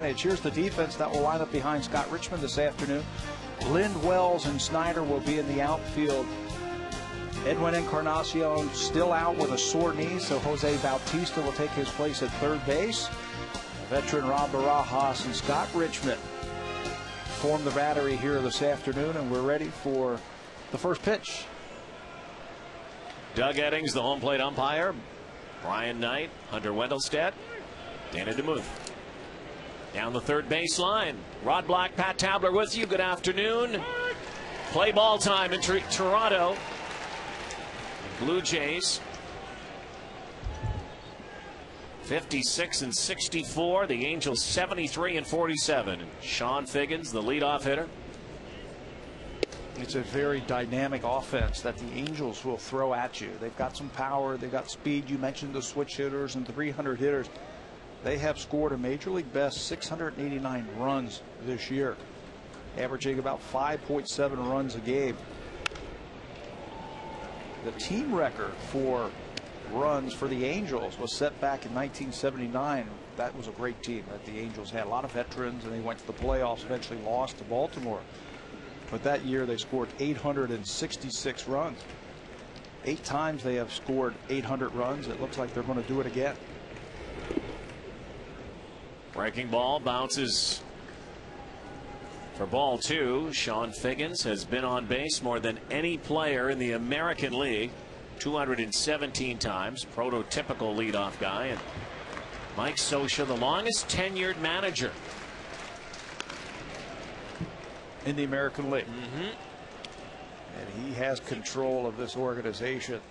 advantage. Here's the defense that will line up behind Scott Richmond this afternoon. Lind, Wells, and Snyder will be in the outfield. Edwin Encarnacion still out with a sore knee, so Jose Bautista will take his place at third base. Veteran Rob Barajas and Scott Richmond form the battery here this afternoon, and we're ready for the first pitch. Doug Eddings, the home plate umpire. Brian Knight, Hunter Wendelstedt, Dana DeMuth. Down the third baseline. Rod Black, Pat Tabler with you. Good afternoon. Play ball time in Toronto. Blue Jays 56 and 64. The Angels 73 and 47. And Sean Figgins, the leadoff hitter. It's a very dynamic offense that the Angels will throw at you. They've got some power. They've got speed. You mentioned the switch hitters and 300 hitters. They have scored a major league best 689 runs this year, averaging about 5.7 runs a game. The team record for runs for the Angels was set back in 1979. That was a great team that the Angels had. A lot of veterans, and they went to the playoffs, eventually lost to Baltimore. But that year they scored 866 runs. 8 times they have scored 800 runs. It looks like they're going to do it again. Breaking ball bounces for ball 2. Sean Figgins has been on base more than any player in the American League, 217 times. Prototypical leadoff guy. And Mike Scioscia, the longest tenured manager in the American League. And he has control of this organization.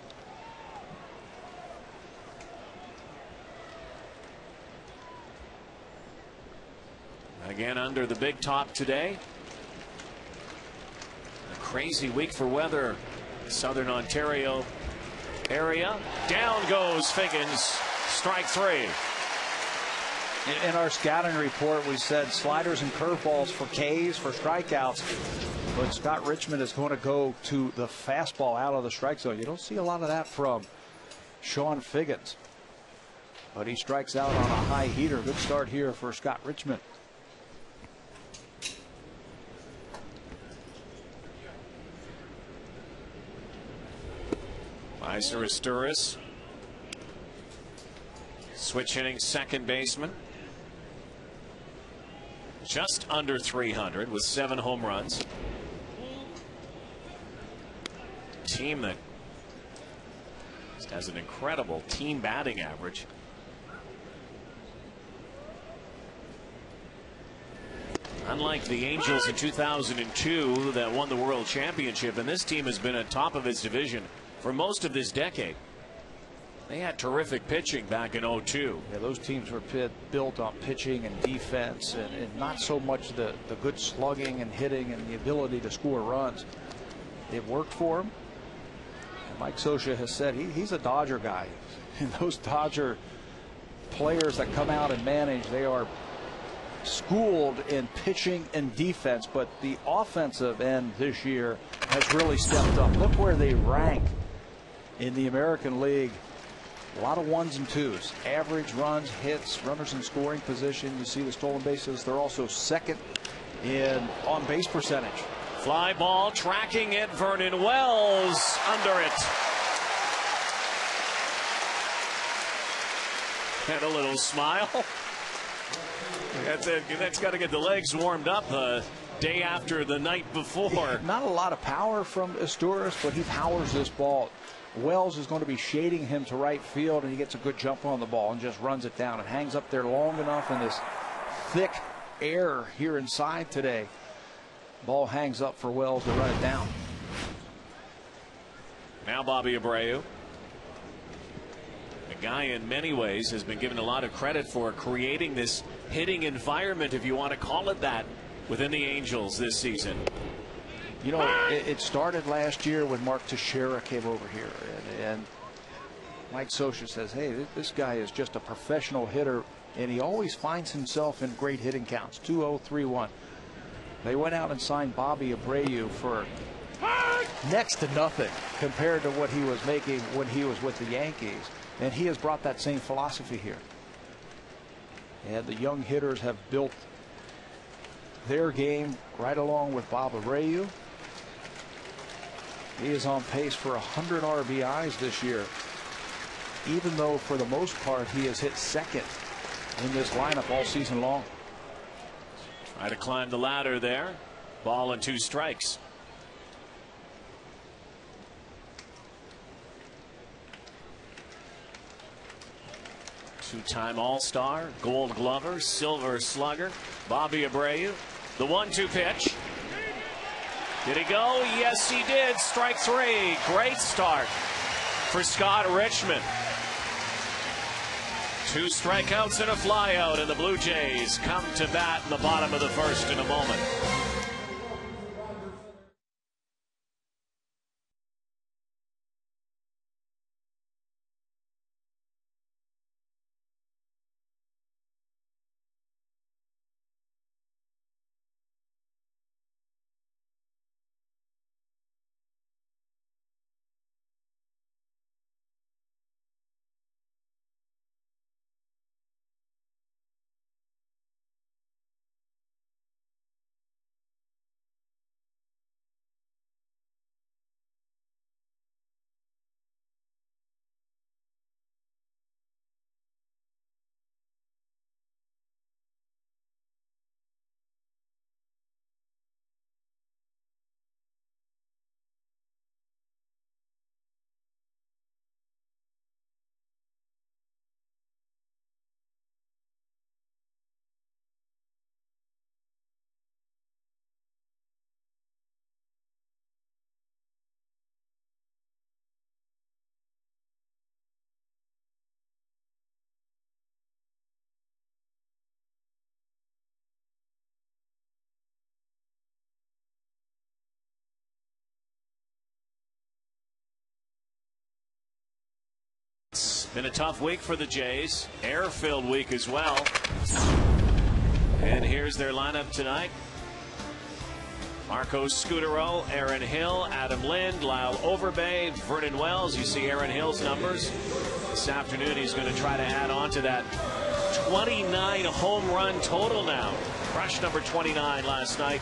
Again under the big top today. A crazy week for weather. Southern Ontario area. Down goes Figgins. Strike 3. In our scouting report, we said sliders and curveballs for Ks, for strikeouts. But Scott Richmond is going to go to the fastball out of the strike zone. You don't see a lot of that from Sean Figgins. But he strikes out on a high heater. Good start here for Scott Richmond. Isurus, switch hitting second baseman. Just under 300 with 7 home runs. Team that just has an incredible team batting average. Unlike the Angels in 2002 that won the World Championship, and this team has been at top of its division for most of this decade. They had terrific pitching back in 2002. Yeah, those teams were built on pitching and defense, and not so much the good slugging and hitting and the ability to score runs. It worked for him. And Mike Scioscia has said he's a Dodger guy. And those Dodger players that come out and manage, they are schooled in pitching and defense, but the offensive end this year has really stepped up. Look where they rank in the American League. A lot of 1s and 2s. Average runs, hits, runners in scoring position. You see the stolen bases. They're also second in on base percentage. Fly ball, tracking it. Vernon Wells under it. And a little smile. That's got to get the legs warmed up day after the night before. Not a lot of power from Asturias, but he powers this ball. Wells is going to be shading him to right field, and he gets a good jump on the ball and just runs it down and hangs up there long enough in this thick air here inside today. Ball hangs up for Wells to run it down. Now Bobby Abreu. A guy in many ways has been given a lot of credit for creating this hitting environment, if you want to call it that, within the Angels this season. You know, it started last year when Mark Teixeira came over here, and Mike Scioscia says, hey, this guy is just a professional hitter, and he always finds himself in great hitting counts. 2-0, 3-1. They went out and signed Bobby Abreu for next to nothing compared to what he was making when he was with the Yankees, and he has brought that same philosophy here. And the young hitters have built their game right along with Bob Abreu. He is on pace for 100 RBIs this year, even though for the most part he has hit second in this lineup all season long. Try to climb the ladder there. Ball and 2 strikes. Two-time All-Star, Gold Glover, Silver Slugger, Bobby Abreu. The 1-2 pitch. Did he go? Yes, he did. Strike 3. Great start for Scott Richmond. 2 strikeouts and a flyout, and the Blue Jays come to bat in the bottom of the first in a moment. It's been a tough week for the Jays. Air-filled week as well. And here's their lineup tonight. Marco Scutaro, Aaron Hill, Adam Lind, Lyle Overbay, Vernon Wells. You see Aaron Hill's numbers. This afternoon he's going to try to add on to that 29 home run total now. Crushed number 29 last night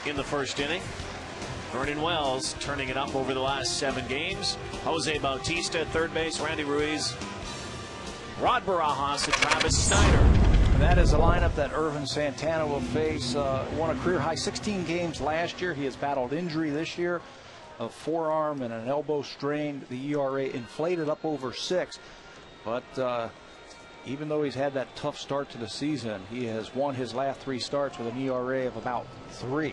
in the first inning. Vernon Wells turning it up over the last 7 games. Jose Bautista at third base, Randy Ruiz, Rod Barajas, and Travis Snyder. And that is a lineup that Irvin Santana will face. Won a career high 16 games last year. He has battled injury this year, a forearm and an elbow strain. The ERA inflated up over 6. But even though he's had that tough start to the season, he has won his last 3 starts with an ERA of about 3.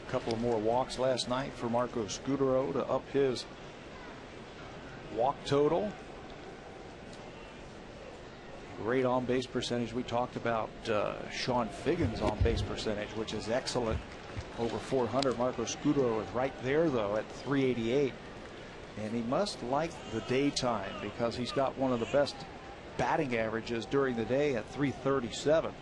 Couple of more walks last night for Marco Scutaro to up his walk total. Great on base percentage. We talked about Sean Figgins' on base percentage, which is excellent, over 400. Marco Scutaro is right there though at 388, and he must like the daytime because he's got one of the best batting averages during the day at 337.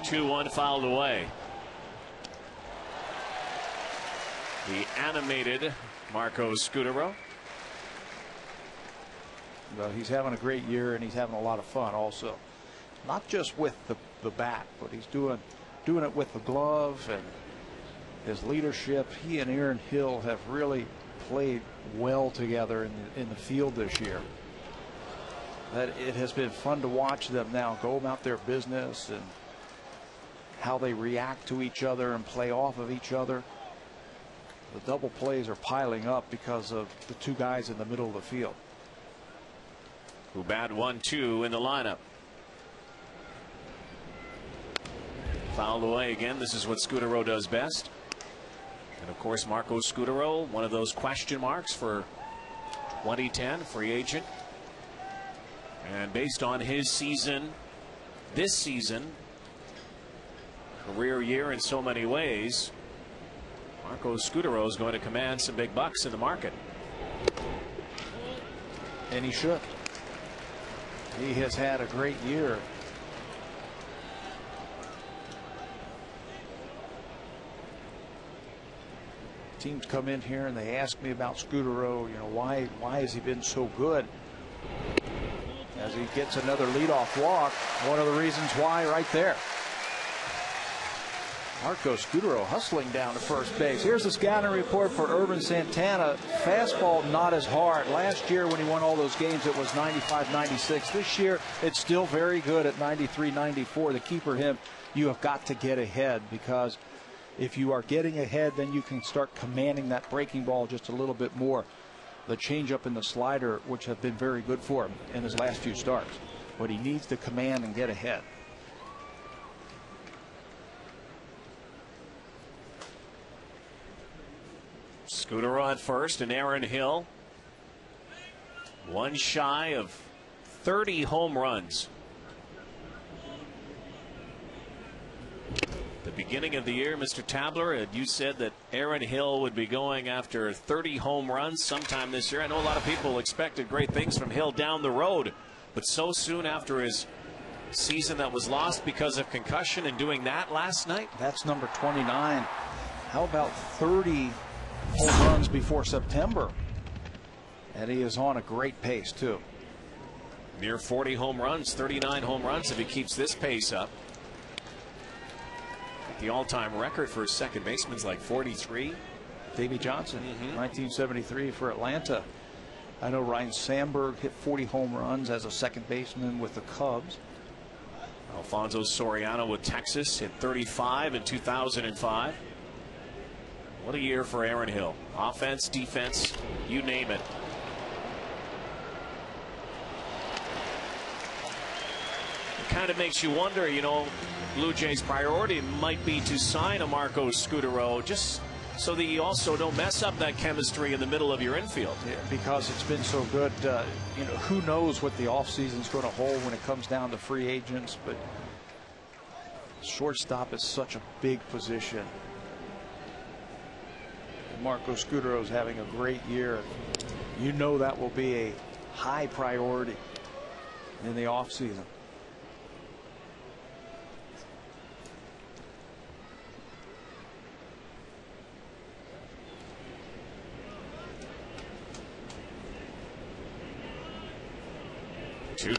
2-1 fouled away. The animated Marco Scutaro. Well, he's having a great year and he's having a lot of fun also. Not just with the bat, but he's doing it with the glove and his leadership. He and Aaron Hill have really played well together in the field this year. That it has been fun to watch them now go about their business and how they react to each other and play off of each other. The double plays are piling up because of the 2 guys in the middle of the field. Who bat 1-2 in the lineup. Fouled away again. This is what Scutaro does best. And of course Marco Scutaro, one of those question marks for 2010, free agent. And based on his season, this season, career year in so many ways. Marco Scutaro is going to command some big bucks in the market. And he should. He has had a great year. Teams come in here and they ask me about Scutaro, you know, why has he been so good? As he gets another leadoff walk, one of the reasons why right there. Marco Scutaro hustling down to first base. Here's the scouting report for Ervin Santana. Fastball not as hard. Last year when he won all those games it was 95, 96. This year it's still very good at 93, 94. The key for him, you have got to get ahead, because if you are getting ahead, then you can start commanding that breaking ball just a little bit more. The changeup and the slider, which have been very good for him in his last few starts. But he needs to command and get ahead. Scutaro at first, and Aaron Hill one shy of 30 home runs. The beginning of the year, Mr. Tabler, you said that Aaron Hill would be going after 30 home runs sometime this year. I know a lot of people expected great things from Hill down the road, but so soon after his season that was lost because of concussion, and doing that last night. That's number 29. How about 30 home runs before September? And he is on a great pace too. Near 40 home runs, 39 home runs if he keeps this pace up. The all-time record for a second baseman's like 43. Davey Johnson, 1973 for Atlanta. I know Ryan Sandberg hit 40 home runs as a second baseman with the Cubs. Alfonso Soriano with Texas hit 35 in 2005. What a year for Aaron Hill. Offense, defense, you name it. It kind of makes you wonder, you know, Blue Jays' priority might be to sign a Marco Scutaro just so that you also don't mess up that chemistry in the middle of your infield. Yeah, because it's been so good. You know, who knows what the offseason is going to hold when it comes down to free agents, but shortstop is such a big position. Marco Scutaro is having a great year. You know that will be a high priority in the offseason.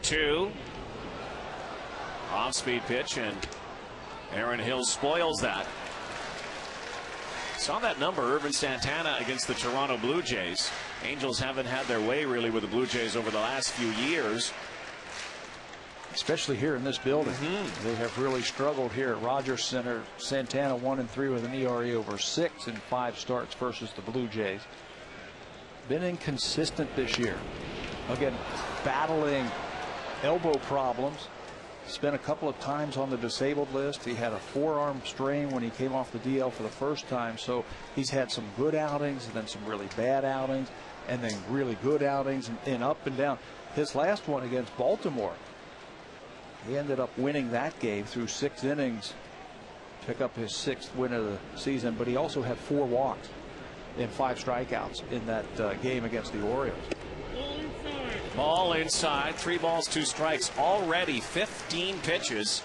Two off-speed pitch, and Aaron Hill spoils that. Saw that number, Ervin Santana against the Toronto Blue Jays. Angels haven't had their way really with the Blue Jays over the last few years. Especially here in this building. They have really struggled here at Rogers Center. Santana 1-3 with an ERA over 6 in 5 starts versus the Blue Jays. Been inconsistent this year. Again, battling elbow problems. Spent a couple of times on the disabled list. He had a forearm strain when he came off the DL for the first time. So he's had some good outings and then some really bad outings and then really good outings and up and down. His last one against Baltimore, he ended up winning that game through 6 innings. Pick up his 6th win of the season, but he also had 4 walks and 5 strikeouts in that game against the Orioles. Ball inside, 3 balls, 2 strikes. Already 15 pitches,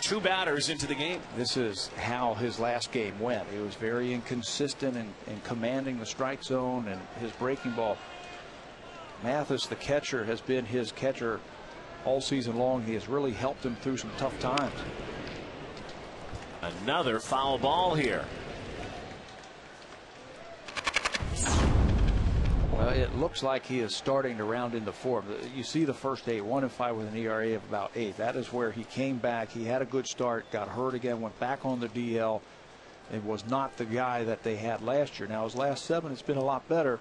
2 batters into the game. This is how his last game went. He was very inconsistent in commanding the strike zone and his breaking ball. Mathis, the catcher, has been his catcher all season long. He has really helped him through some tough times. Another foul ball here. Well, it looks like he is starting to round into form. You see the first 8, 1-5 with an ERA of about 8. That is where he came back. He had a good start, got hurt again, went back on the DL, and was not the guy that they had last year. Now his last 7, it's been a lot better.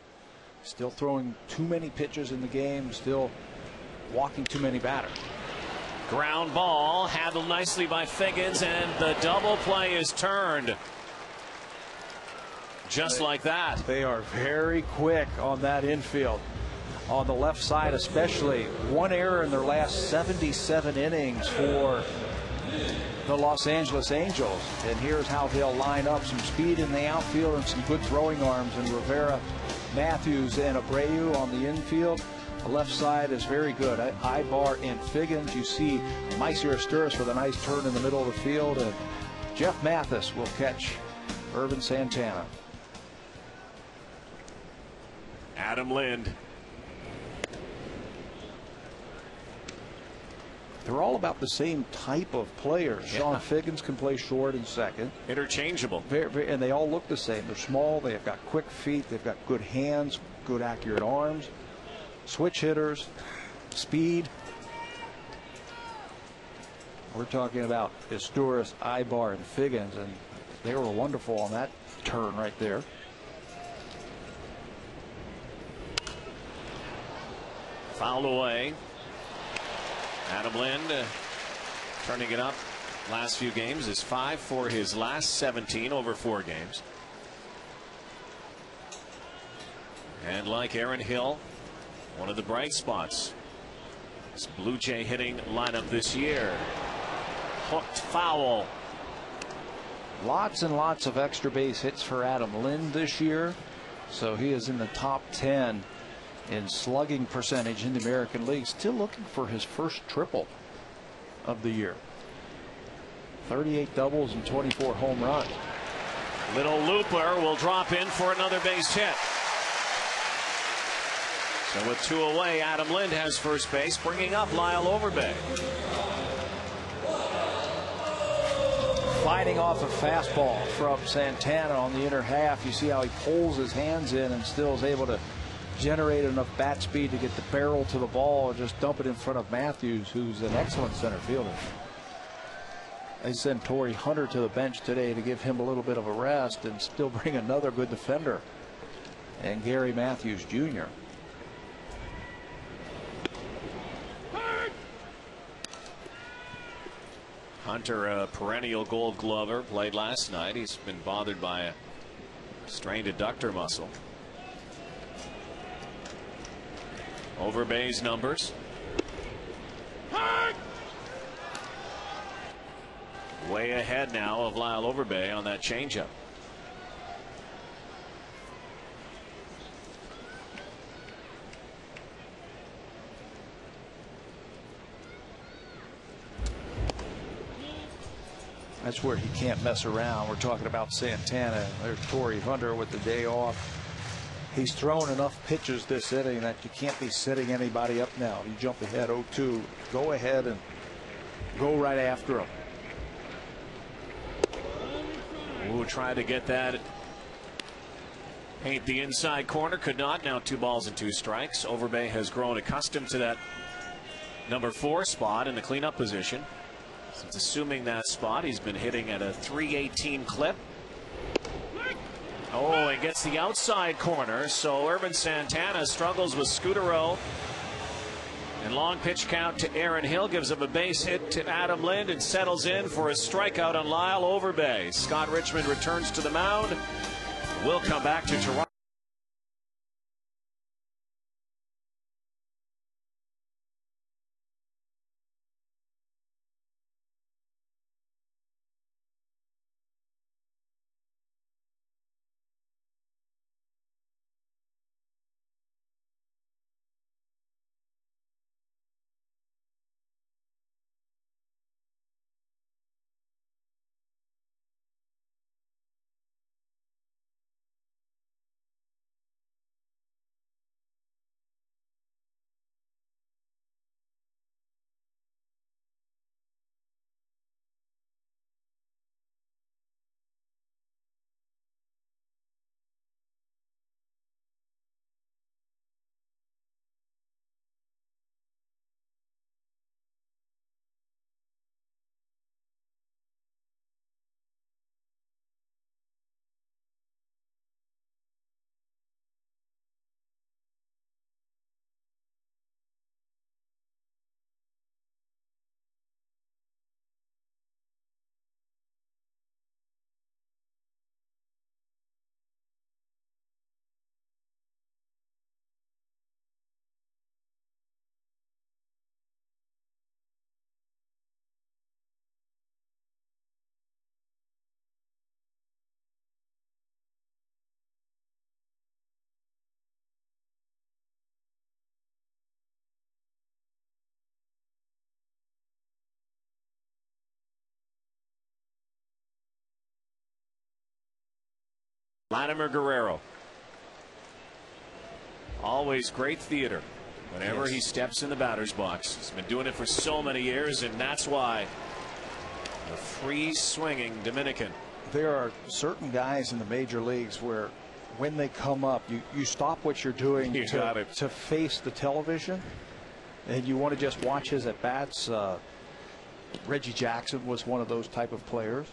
Still throwing too many pitches in the game, still walking too many batters. Ground ball handled nicely by Figgins, and the double play is turned. Just like that. They are very quick on that infield. On the left side especially. 1 error in their last 77 innings for the Los Angeles Angels. And here's how they'll line up: some speed in the outfield and some good throwing arms. And Rivera, Matthews, and Abreu on the infield. The left side is very good. Ibar and Figgins. You see Maicer Asturis with a nice turn in the middle of the field. And Jeff Mathis will catch Ervin Santana. Adam Lind. They're all about the same type of players. Yeah. Sean Figgins can play short and second. Interchangeable. And they all look the same. They're small. They've got quick feet. They've got good hands, good accurate arms. Switch hitters, speed. We're talking about Asturis, Ibar, and Figgins, and they were wonderful on that turn right there. Fouled away. Adam Lind turning it up. Last few games is 5 for his last 17 over 4 games. And like Aaron Hill, one of the bright spots. This Blue Jay hitting lineup this year. Hooked foul. Lots and lots of extra base hits for Adam Lind this year. So he is in the top 10 in slugging percentage in the American League. Still looking for his first triple of the year. 38 doubles and 24 home runs. Little looper will drop in for another base hit. So with 2 away, Adam Lind has first base, bringing up Lyle Overbay. Fighting off a fastball from Santana on the inner half. You see how he pulls his hands in and still is able to generate enough bat speed to get the barrel to the ball and just dump it in front of Matthews, who's an excellent center fielder. They sent Torrey Hunter to the bench today to give him a little bit of a rest and still bring another good defender, and Gary Matthews Jr. Hunter, a perennial Gold Glover, played last night. He's been bothered by a strained adductor muscle. Overbay's numbers. Way ahead now of Lyle Overbay on that changeup. That's where he can't mess around. We're talking about Santana. There's Torrey Hunter with the day off. He's thrown enough pitches this inning that you can't be sitting anybody up now. You jump ahead 0-2. Go ahead and go right after him. Ooh, try to get that. Paint the inside corner. Could not. Now 2 balls and 2 strikes. Overbay has grown accustomed to that number 4 spot in the cleanup position. Since assuming that spot, he's been hitting at a .318 clip. Oh, and gets the outside corner. So Ervin Santana struggles with Scudero. And long pitch count to Aaron Hill gives him a base hit to Adam Lind and settles in for a strikeout on Lyle Overbay. Scott Richmond returns to the mound. We'll come back to Toronto. Vladimir Guerrero. Always great theater whenever he steps in the batter's box. He's been doing it for so many years, and that's why the free swinging Dominican. There are certain guys in the major leagues where when they come up, you stop what you're doing to face the television, and you want to just watch his at bats. Reggie Jackson was one of those type of players.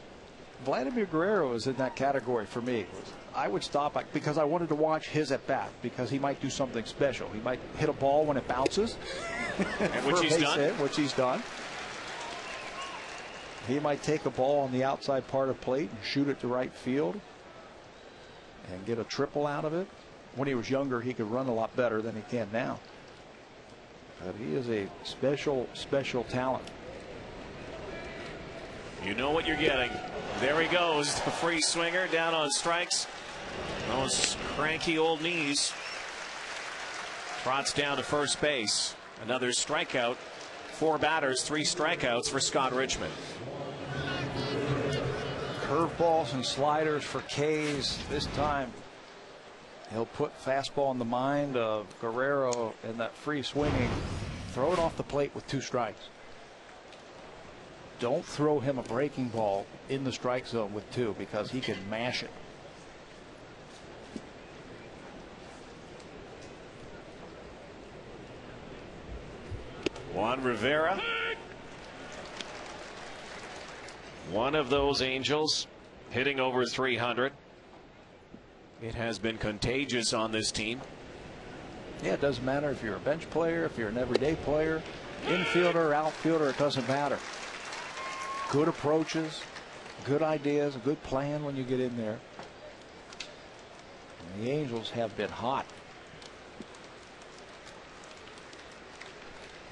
Vladimir Guerrero is in that category for me. I would stop because I wanted to watch his at bat, because he might do something special. He might hit a ball when it bounces, which he's done. He might take a ball on the outside part of plate and shoot it to right field and get a triple out of it. When he was younger, he could run a lot better than he can now. But he is a special talent. You know what you're getting. There he goes, the free swinger down on strikes. Those cranky old knees. Trots down to first base. Another strikeout. 4 batters, 3 strikeouts for Scott Richmond. Curveballs and sliders for K's. This time he'll put fastball in the mind of Guerrero, and that free swinging. Throw it off the plate with 2 strikes. Don't throw him a breaking ball in the strike zone with 2, because he can mash it. Juan Rivera, one of those Angels, hitting over 300. It has been contagious on this team. Yeah, it doesn't matter if you're a bench player, if you're an everyday player, infielder, outfielder, it doesn't matter. Good approaches, good ideas, a good plan when you get in there. And the Angels have been hot.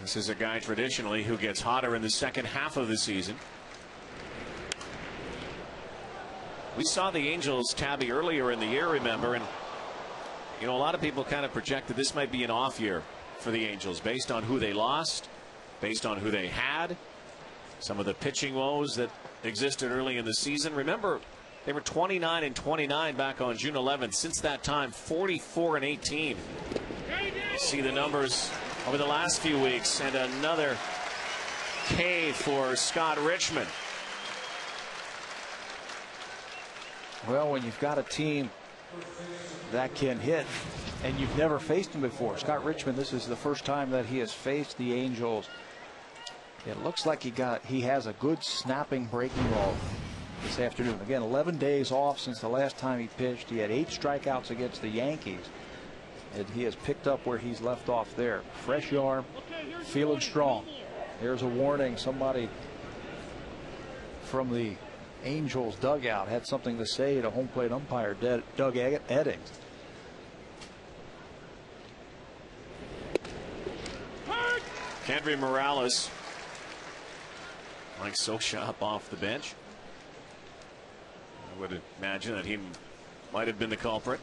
This is a guy traditionally who gets hotter in the second half of the season. We saw the Angels tabby earlier in the year, remember, and you know, a lot of people kind of projected this might be an off year for the Angels based on who they lost, based on who they had, some of the pitching woes that existed early in the season. Remember, they were 29-29 back on June 11th. Since that time, 44-18. You see the numbers over the last few weeks, and another K for Scott Richmond. Well, when you've got a team that can hit, and you've never faced him before, Scott Richmond, this is the first time that he has faced the Angels. It looks like he has a good snapping breaking ball this afternoon. Again, 11 days off since the last time he pitched. He had 8 strikeouts against the Yankees, and he has picked up where he's left off there. Fresh arm, feeling strong. There's a warning. Somebody from the Angels dugout had something to say to home plate umpire Doug Eddings. Kendry Morales, Mike Sosha up off the bench. I would imagine that he might have been the culprit.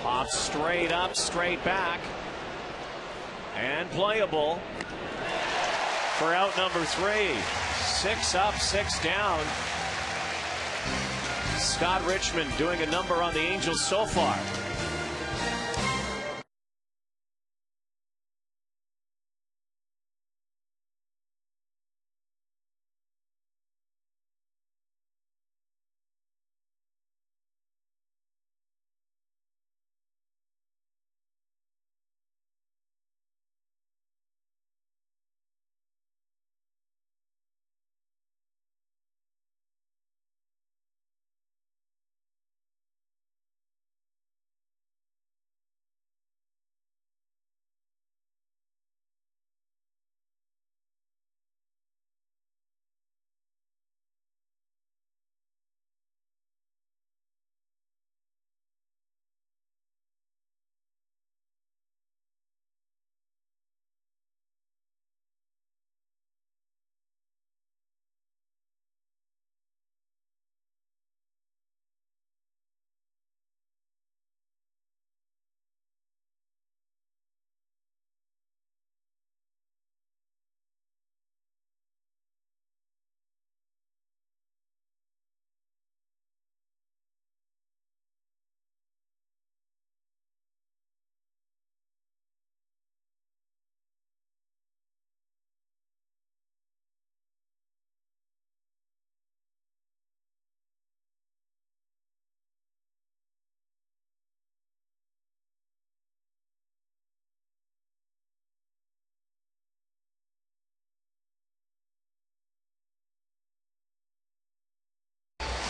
Pops straight up, straight back, and playable for out number 3. 6 up, 6 down. Scott Richmond doing a number on the Angels so far.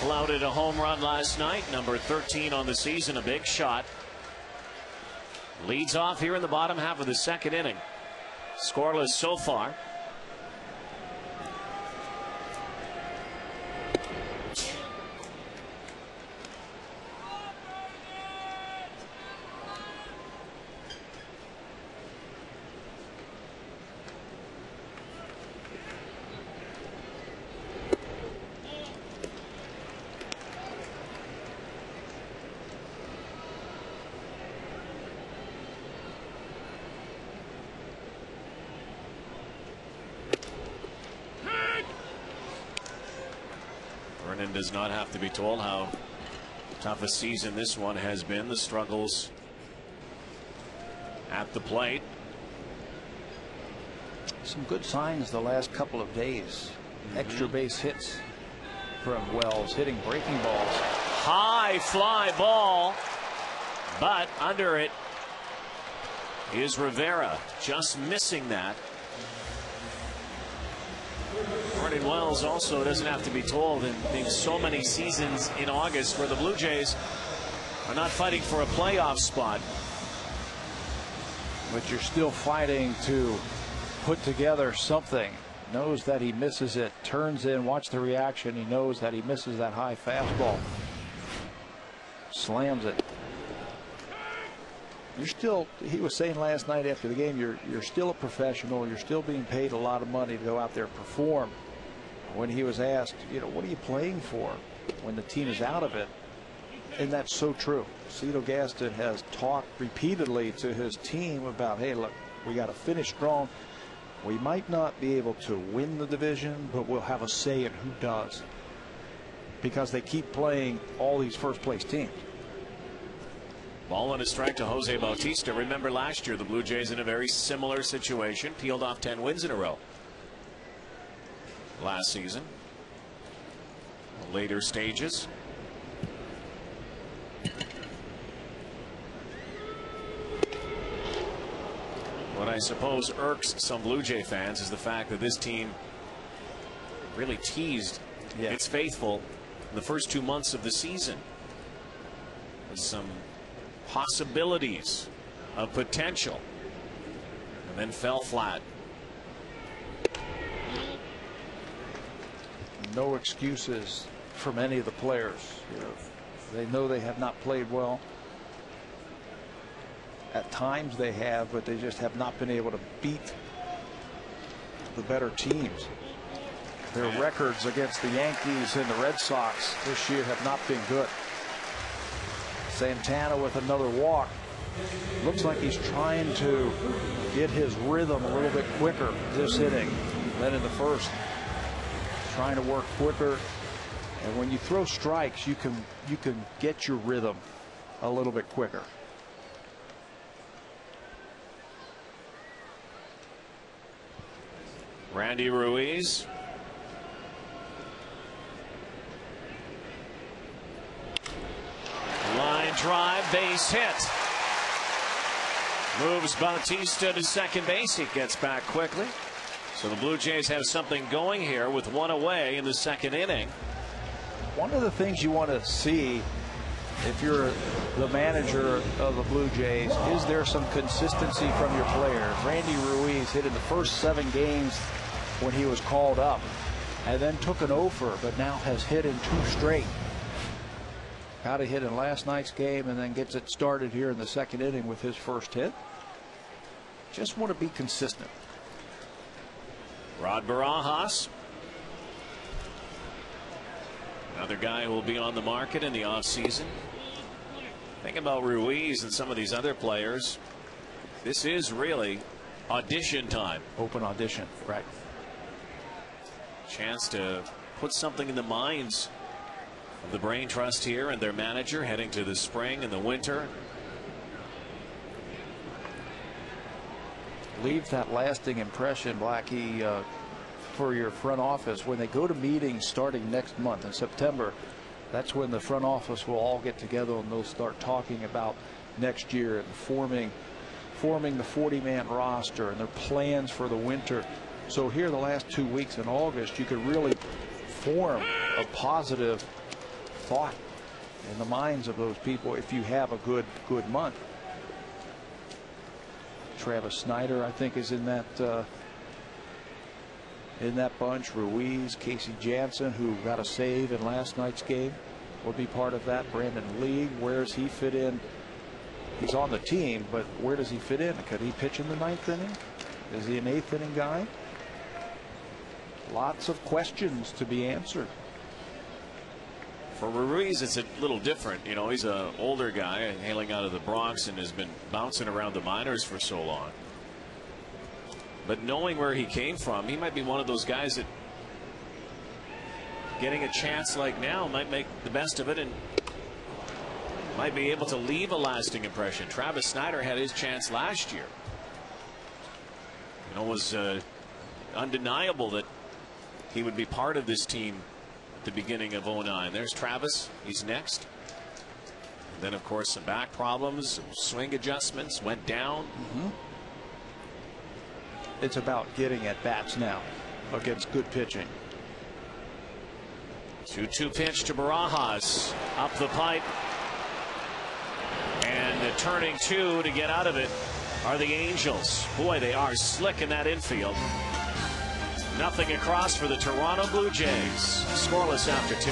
Clouded a home run last night, number 13 on the season, a big shot. Leads off here in the bottom half of the second inning. Scoreless so far. Vernon does not have to be told how tough a season this one has been. The struggles at the plate. Some good signs the last couple of days. Extra base hits from Wells, hitting breaking balls. High fly ball, but under it is Rivera, just missing that. Vernon Wells also doesn't have to be told, in being so many seasons in August where the Blue Jays are not fighting for a playoff spot. But you're still fighting to put together something. Knows that he misses it, turns in, watch the reaction. He knows that he misses that high fastball. Slams it. You're still, he was saying last night after the game, you're still a professional. You're still being paid a lot of money to go out there and perform. When he was asked, you know, what are you playing for when the team is out of it? And that's so true. Cito Gaston has talked repeatedly to his team about, hey, look, we got to finish strong. We might not be able to win the division, but we'll have a say in who does, because they keep playing all these first place teams. Ball and a strike to Jose Bautista. Remember last year the Blue Jays in a very similar situation, peeled off 10 wins in a row last season. Later stages. What I suppose irks some Blue Jay fans is the fact that this team really teased its faithful in the first 2 months of the season. With some possibilities of potential, and then fell flat. No excuses from any of the players. You know, they know they have not played well. At times they have, but they just have not been able to beat the better teams. Their records against the Yankees and the Red Sox this year have not been good. Santana with another walk. Looks like he's trying to get his rhythm a little bit quicker this inning than in the first. Trying to work quicker, and when you throw strikes, you can get your rhythm a little bit quicker. Randy Ruiz. Line drive, base hit. Moves Bautista to second base. He gets back quickly. So the Blue Jays have something going here with one away in the second inning. One of the things you want to see if you're the manager of the Blue Jays, is there some consistency from your players? Randy Ruiz hit in the first 7 games when he was called up, and then took an offer, but now has hit in 2 straight. Got a hit in last night's game and then gets it started here in the second inning with his first hit. Just want to be consistent. Rod Barajas, another guy who will be on the market in the offseason. Think about Ruiz and some of these other players. This is really audition time. Open audition, right. Chance to put something in the minds of the brain trust here and their manager heading to the spring and the winter. Leave that lasting impression, Blackie, for your front office when they go to meetings starting next month in September. That's when the front office will all get together and they'll start talking about next year and forming the 40-man roster and their plans for the winter. So here the last 2 weeks in August, you could really form a positive thought in the minds of those people if you have a good month. Travis Snyder, I think, is in that bunch. Ruiz, Casey Jansen, who got a save in last night's game, would be part of that. Brandon Lee, where does he fit in? He's on the team, but where does he fit in? Could he pitch in the 9th inning? Is he an 8th inning guy? Lots of questions to be answered. For Ruiz, it's a little different. You know, he's an older guy hailing out of the Bronx and has been bouncing around the minors for so long. But knowing where he came from, he might be one of those guys that getting a chance like now might make the best of it and might be able to leave a lasting impression. Travis Snyder had his chance last year. You know, it was undeniable that he would be part of this team at the beginning of 09. There's Travis. He's next. And then, of course, some back problems, some swing adjustments, went down. It's about getting at bats now against good pitching. 2-2 pitch to Barajas up the pipe, and the turning two to get out of it are the Angels. Boy, they are slick in that infield. Nothing across for the Toronto Blue Jays. Scoreless after 2.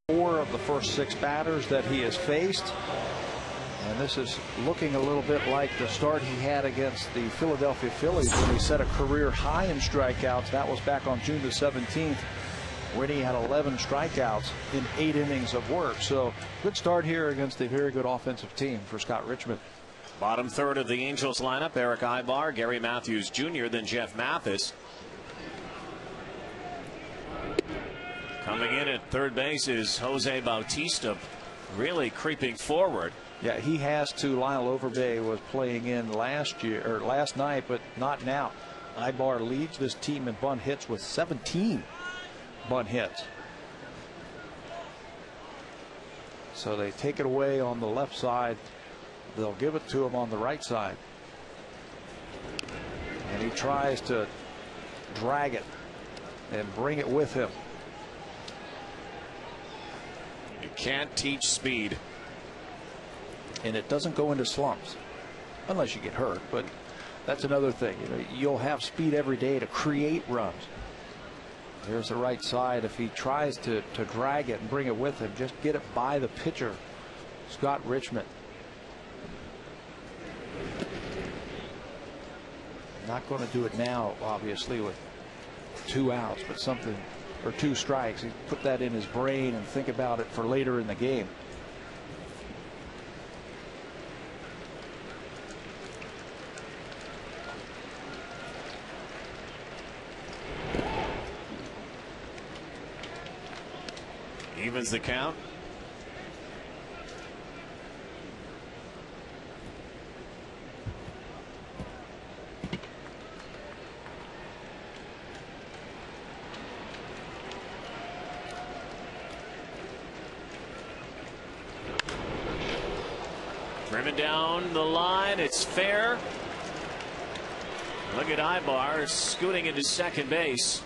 Four of the first 6 batters that he has faced, and this is looking a little bit like the start he had against the Philadelphia Phillies when he set a career high in strikeouts. That was back on June the 17th when he had 11 strikeouts in 8 innings of work. So good start here against a very good offensive team for Scott Richmond. Bottom third of the Angels lineup: Eric Ibar, Gary Matthews Jr., then Jeff Mathis. Coming in at third base is Jose Bautista, really creeping forward. Yeah, he has to. Lyle Overbay was playing in last night, but not now. Ibar leads this team in bunt hits with 17 bunt hits. So they take it away on the left side. They'll give it to him on the right side. And he tries to drag it and bring it with him. You can't teach speed. And it doesn't go into slumps unless you get hurt. But that's another thing. You know, you'll have speed every day to create runs. There's the right side. If he tries to drag it and bring it with him, just get it by the pitcher, Scott Richmond. Not going to do it now, obviously, with 2 outs, but something, or 2 strikes. He put that in his brain and think about it for later in the game. Evens the count. Driven down the line. It's fair. Look at Ibar scooting into second base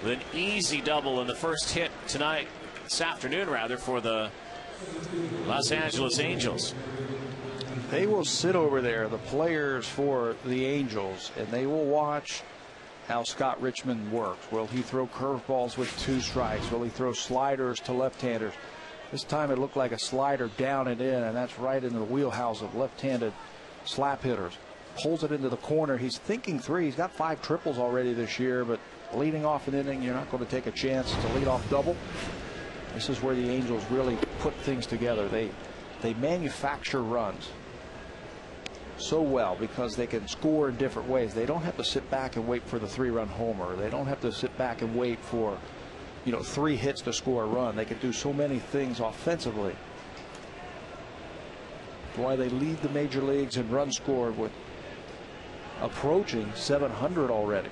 with an easy double in the first hit tonight, this afternoon rather, for the Los Angeles Angels. They will sit over there, the players for the Angels, and they will watch how Scott Richmond works. Will he throw curveballs with 2 strikes? Will he throw sliders to left-handers? This time it looked like a slider down and in, and that's right into the wheelhouse of left-handed slap hitters. Pulls it into the corner. He's thinking 3. He's got 5 triples already this year, but leading off an inning, you're not going to take a chance to lead off double. This is where the Angels really put things together. They manufacture runs so well because they can score in different ways. They don't have to sit back and wait for the 3-run homer. They don't have to sit back and wait for 3 hits to score a run. They can do so many things offensively. Why they lead the major leagues in runs scored with approaching 700 already.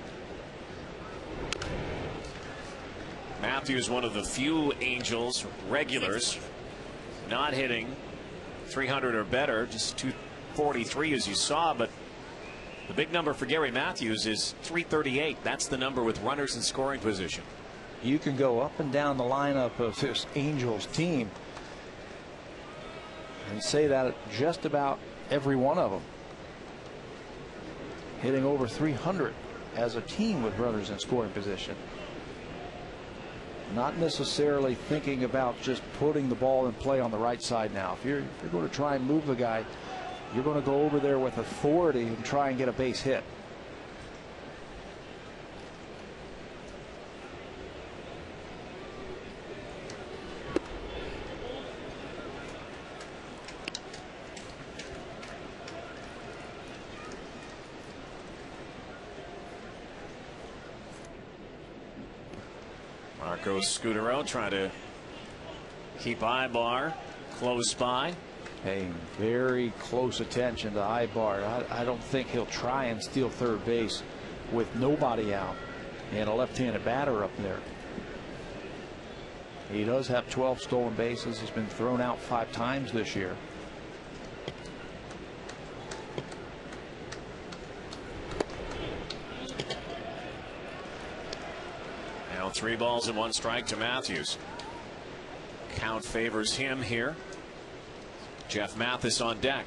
Matthews, one of the few Angels regulars not hitting 300 or better, just 243 as you saw, but the big number for Gary Matthews is 338. That's the number with runners in scoring position. You can go up and down the lineup of this Angels team and say that just about every one of them hitting over 300 as a team with runners in scoring position. Not necessarily thinking about just putting the ball in play on the right side now. If you're going to try and move the guy, you're going to go over there with authority and try and get a base hit. Marcos Scudero trying to keep Ibar close by. Paying very close attention to Ibar. I don't think he'll try and steal third base with nobody out and a left-handed batter up there. He does have 12 stolen bases. He's been thrown out 5 times this year. Now 3 balls and 1 strike to Matthews. Count favors him here. Jeff Mathis on deck.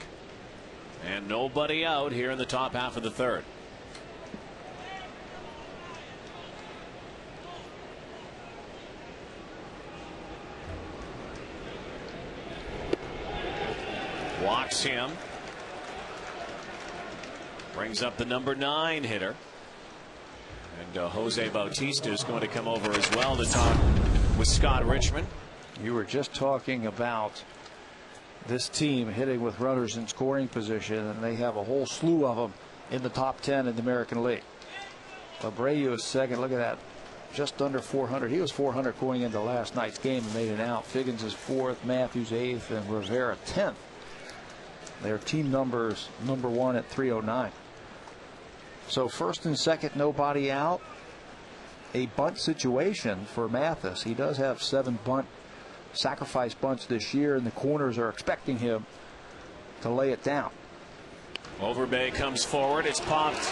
And nobody out here in the top half of the 3rd. Walks him. Brings up the number 9 hitter. And Jose Bautista is going to come over as well to talk with Scott Richmond. You were just talking about this team hitting with runners in scoring position, and they have a whole slew of them in the top 10 in the American League. Abreu is second. Look at that. Just under 400. He was 400 going into last night's game and made it out. Figgins is 4th, Matthews 8th, and Rivera 10th. Their team numbers number 1 at 309. So first and second, nobody out. A bunt situation for Mathis. He does have 7 sacrifice bunts this year, and the corners are expecting him to lay it down. Overbay comes forward. It's popped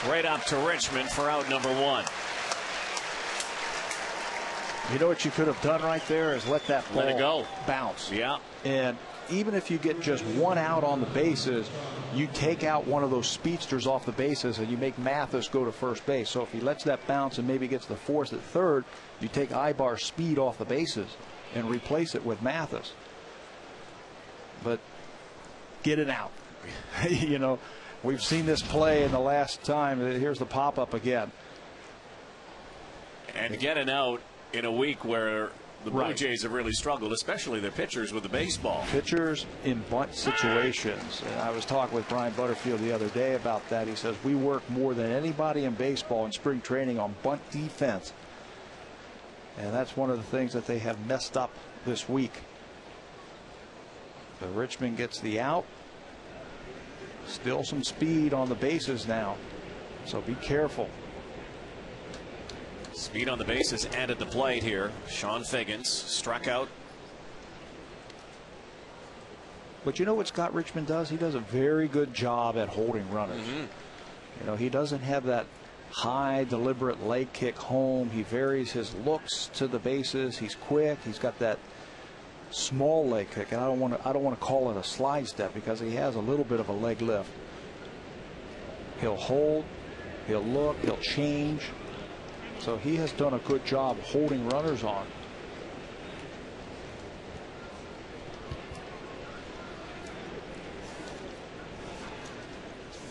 right up to Richmond for out number 1. You know what you could have done right there is let that ball let it go. Bounce. Yeah. And even if you get just 1 out on the bases, you take out one of those speedsters off the bases and you make Mathis go to first base. So if he lets that bounce and maybe gets the force at third, you take Ibar's speed off the bases and replace it with Mathis. But get it out. You know, we've seen this play in the last time. Here's the pop-up again. And get an out in a week where the Blue Jays have really struggled, especially their pitchers with the baseball. Pitchers in bunt situations. And I was talking with Brian Butterfield the other day about that. He says we work more than anybody in baseball in spring training on bunt defense. And that's one of the things that they have messed up this week. So Richmond gets the out. Still some speed on the bases now. So be careful. Speed on the bases and at the plate here. Sean Figgins struck out. But you know what Scott Richmond does? He does a very good job at holding runners. You know, he doesn't have that high deliberate leg kick home. He varies his looks to the bases. He's quick. He's got that small leg kick, and I don't want to call it a slide step because he has a little bit of a leg lift. He'll hold, he'll look, he'll change. So he has done a good job holding runners on.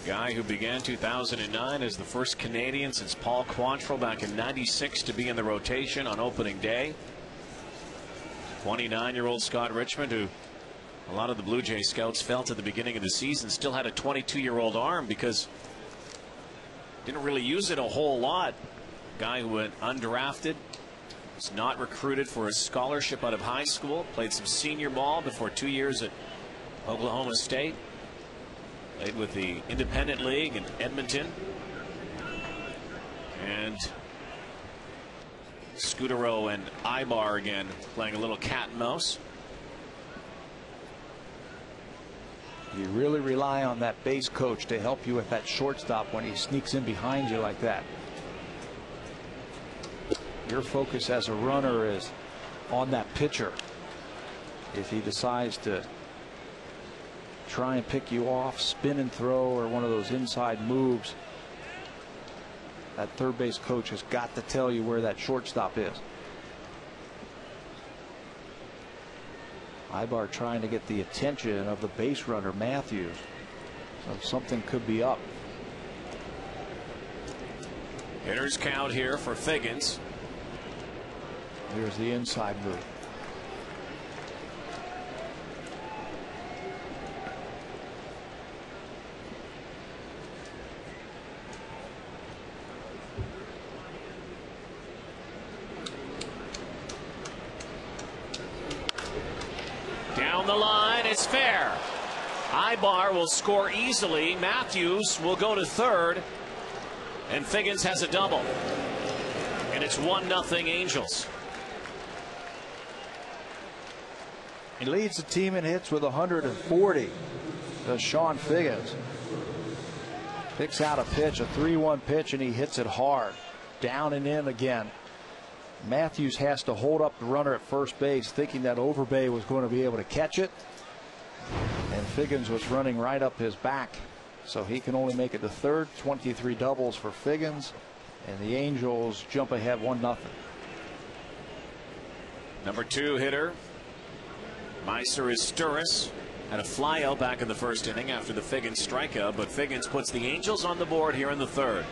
Guy who began 2009 as the first Canadian since Paul Quantrill back in '96 to be in the rotation on opening day. 29-year-old Scott Richmond, who a lot of the Blue Jay scouts felt at the beginning of the season still had a 22-year-old arm because didn't really use it a whole lot. Guy who went undrafted, was not recruited for a scholarship out of high school, played some senior ball before 2 years at Oklahoma State. Played with the Independent League in Edmonton. And Scudero and Ibar again playing a little cat and mouse. You really rely on that base coach to help you with that shortstop when he sneaks in behind you like that. Your focus as a runner is on that pitcher. If he decides to try and pick you off, spin and throw, or one of those inside moves, that third base coach has got to tell you where that shortstop is. Ibar trying to get the attention of the base runner Matthews, so something could be up. Hitter's count here for Figgins. Here's the inside move. Down the line, it's fair. Ibar will score easily. Matthews will go to third, and Figgins has a double. And it's 1-0 Angels. He leads the team in hits with 140. Does Sean Figgins. Picks out a pitch, a 3-1 pitch, and he hits it hard. Down and in again. Matthews has to hold up the runner at first base, thinking that Overbay was going to be able to catch it. And Figgins was running right up his back. So he can only make it to third. 23 doubles for Figgins. And the Angels jump ahead 1-0. Number 2 hitter, Meiser is Sturris. Had a fly out back in the first inning after the Figgins strikeout, but Figgins puts the Angels on the board here in the third.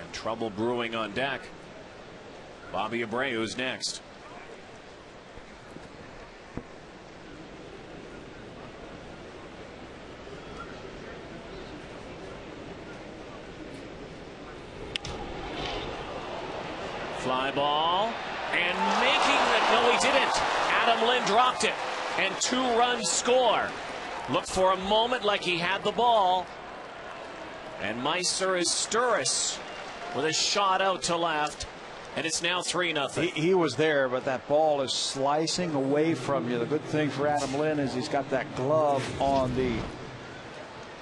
And trouble brewing on deck. Bobby Abreu's next. Fly ball, and making the, no he didn't. Adam Lind dropped it, and 2-run score. Looked for a moment like he had the ball, and Meiser is Sturris with a shot out to left, and it's now 3-0. He was there, but that ball is slicing away from you. The good thing for Adam Lind is he's got that glove on the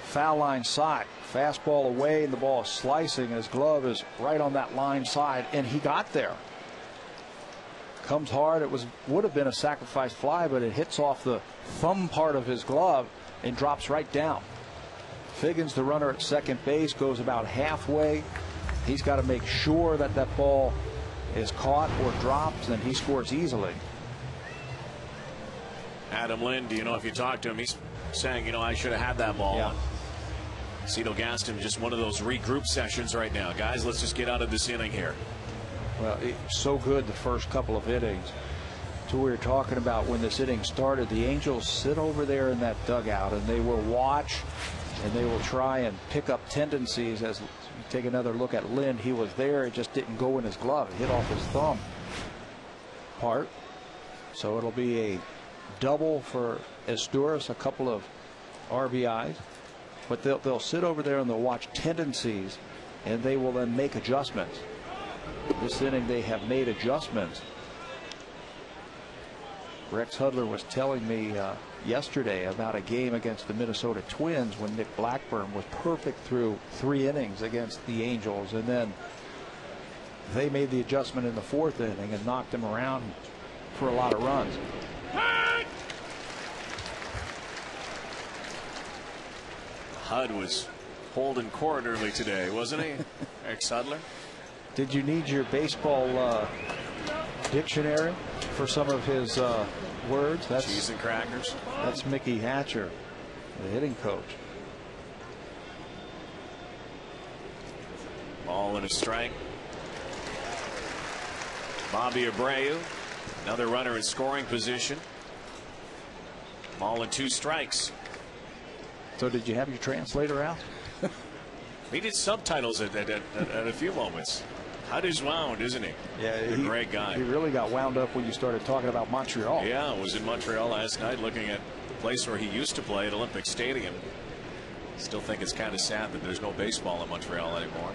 foul line side. Fastball away, and the ball is slicing. His glove is right on that line side, and he got there. Comes hard. It would have been a sacrifice fly, but it hits off the thumb part of his glove and drops right down. Figgins, the runner at second base, goes about halfway. He's got to make sure that that ball is caught or drops, and he scores easily. Adam Lind, you know, if you talk to him, he's saying, you know, I should have had that ball. Yeah. Cito Gaston, just one of those regroup sessions right now. Guys, let's just get out of this inning here. Well, it's so good the first couple of innings. To we were talking about when this inning started, the Angels sit over there in that dugout, and they will watch, and they will try and pick up tendencies. As you take another look at Lind, he was there, it just didn't go in his glove. It hit off his thumb part. So it'll be a double for Estouris, a couple of RBIs. But they'll sit over there and they'll watch tendencies, and they will then make adjustments. This inning they have made adjustments. Rex Hudler was telling me yesterday about a game against the Minnesota Twins when Nick Blackburn was perfect through 3 innings against the Angels, and then they made the adjustment in the 4th inning and knocked him around for a lot of runs. Hud was holding court early today, wasn't he? Rex Hudler. Did you need your baseball dictionary for some of his words? That's cheese and crackers. That's Mickey Hatcher, the hitting coach. Ball and a strike. Bobby Abreu, another runner in scoring position. Ball and 2 strikes. So did you have your translator out? He did subtitles at a few moments. Hud is wound, isn't he? Yeah, a great guy. He really got wound up when you started talking about Montreal. Yeah, I was in Montreal last night looking at the place where he used to play at Olympic Stadium. Still think it's kind of sad that there's no baseball in Montreal anymore.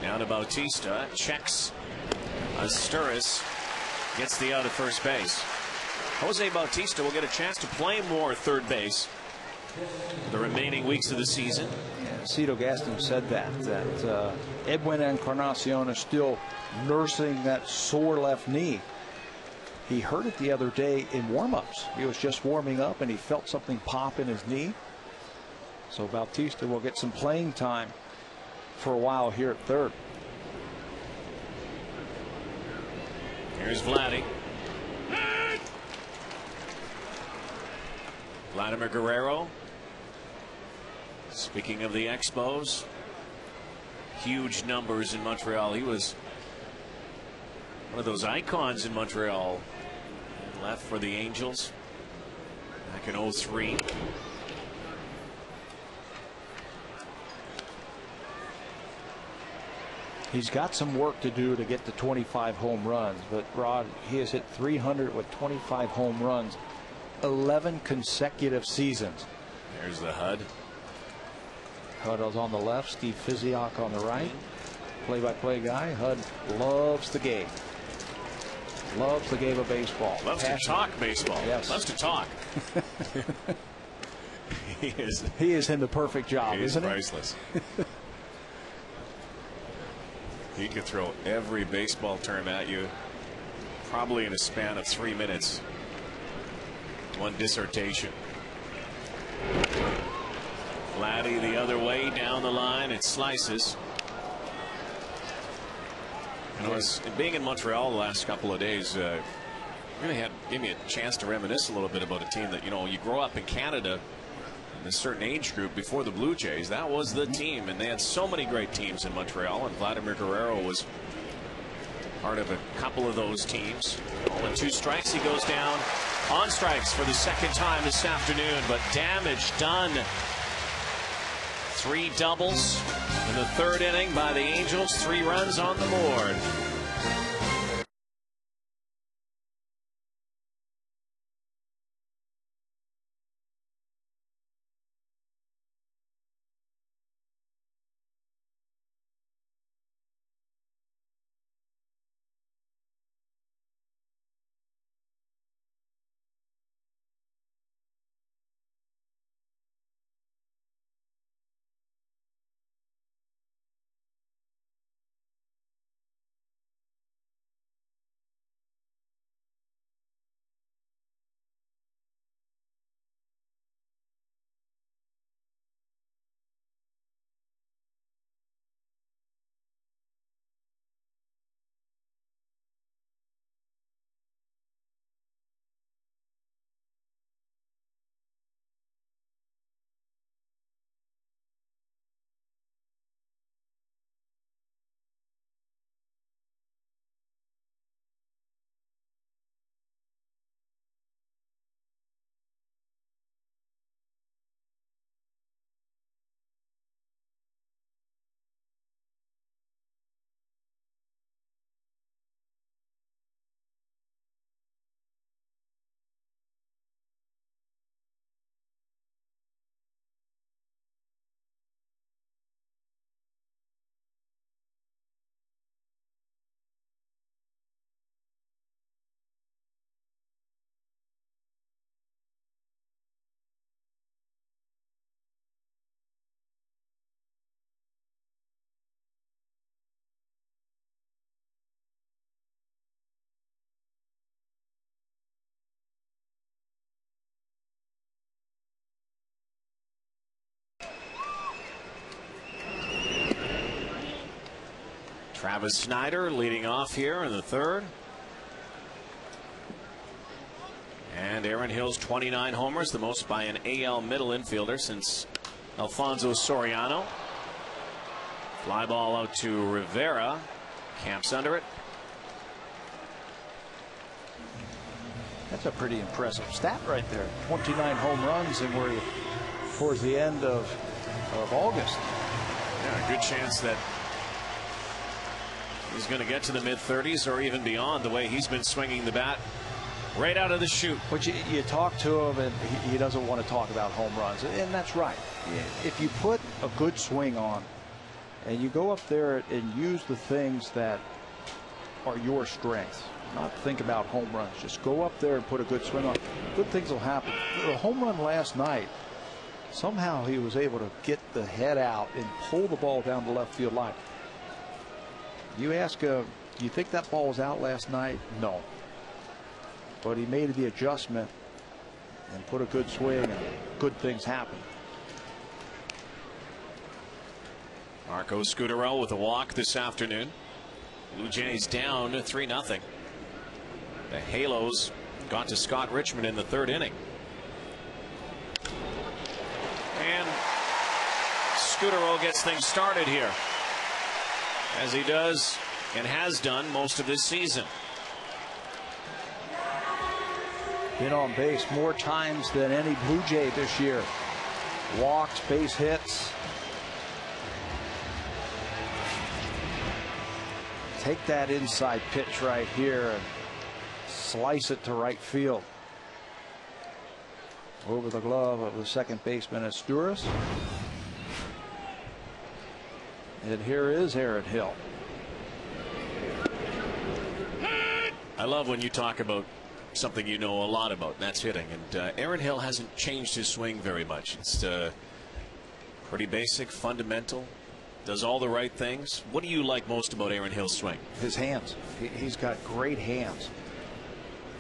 Now to Bautista, checks Asturis, gets the out at first base. Jose Bautista will get a chance to play more third base the remaining weeks of the season. Yeah, Cito Gaston said that Edwin Encarnacion is still nursing that sore left knee. He hurt it the other day in warm-ups. He was just warming up and he felt something pop in his knee. So Bautista will get some playing time for a while here at third. Here's Vladdy. Vladimir Guerrero. Speaking of the Expos, huge numbers in Montreal. He was one of those icons in Montreal. Left for the Angels back in '03. He's got some work to do to get to 25 home runs, but Rod, he has hit 300 with 25 home runs 11 consecutive seasons. There's the Hud. Hud is on the left, Steve Physiok on the right. Play-by-play guy. Hud loves the game. Loves the game of baseball. Loves to talk baseball. Yes. Loves to talk. He is in the perfect job, isn't he? Priceless. He could throw every baseball term at you, probably in a span of 3 minutes. One dissertation. Vladdy the other way down the line. It slices. You know, being in Montreal the last couple of days really gave me a chance to reminisce a little bit about a team that, you know, you grow up in Canada in a certain age group before the Blue Jays. That was the team, and they had so many great teams in Montreal, and Vladimir Guerrero was part of a couple of those teams. All in 2 strikes, he goes down on strikes for the 2nd time this afternoon, but damage done. 3 doubles in the 3rd inning by the Angels, 3 runs on the board. Travis Snyder leading off here in the third. And Aaron Hill's 29 homers, the most by an AL middle infielder since Alfonso Soriano. Fly ball out to Rivera. Camps under it. That's a pretty impressive stat right there. 29 home runs, and we're towards the end of August. Yeah, a good chance that he's going to get to the mid-30s or even beyond, the way he's been swinging the bat right out of the chute. But you talk to him, and he doesn't want to talk about home runs, and that's right. If you put a good swing on, and you go up there and use the things that are your strengths, not think about home runs, just go up there and put a good swing on, good things will happen. The home run last night, somehow he was able to get the head out and pull the ball down the left field line. You ask, do you think that ball was out last night? No. But he made the adjustment and put a good swing, and good things happen. Marco Scudero with a walk this afternoon. Blue Jays down 3-0. The Halos got to Scott Richmond in the third inning. And Scudero gets things started here, as he does and has done most of this season. Been on base more times than any Blue Jay this year. Walks, base hits. Take that inside pitch right here and slice it to right field. Over the glove of the second baseman, Asturias. And here is Aaron Hill. I love when you talk about something you know a lot about, and that's hitting. And Aaron Hill hasn't changed his swing very much. It's pretty basic, fundamental. Does all the right things. What do you like most about Aaron Hill's swing? His hands. He's got great hands.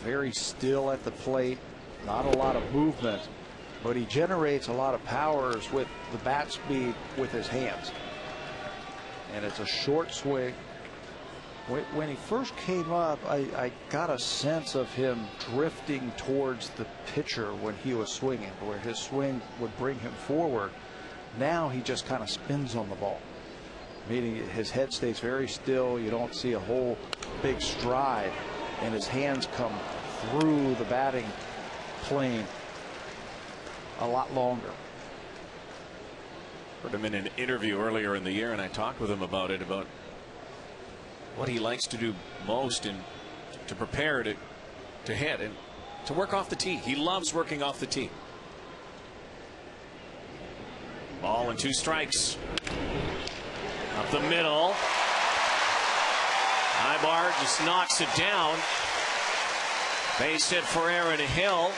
Very still at the plate. Not a lot of movement. But he generates a lot of powers with the bat speed with his hands. And it's a short swing. When he first came up, I got a sense of him drifting towards the pitcher when he was swinging, where his swing would bring him forward. Now he just kind of spins on the ball, meaning his head stays very still. You don't see a whole big stride, and his hands come through the batting plane a lot longer. Heard him in an interview earlier in the year, and I talked with him about what he likes to do most and to prepare to hit and to work off the tee. He loves working off the tee. Ball and 2 strikes. Up the middle. Ibar just knocks it down. Base hit for Aaron Hill.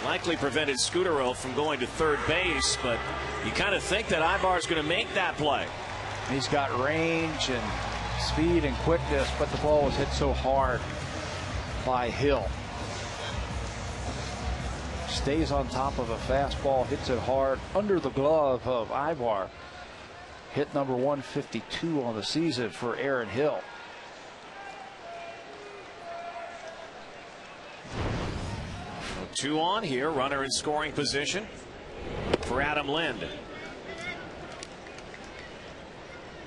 Likely prevented Scudero from going to third base, but you kind of think that Ibar's going to make that play. He's got range and speed and quickness, but the ball was hit so hard by Hill. Stays on top of a fastball, hits it hard under the glove of Ibar. Hit number 152 on the season for Aaron Hill. So 2 on here, runner in scoring position for Adam Lind.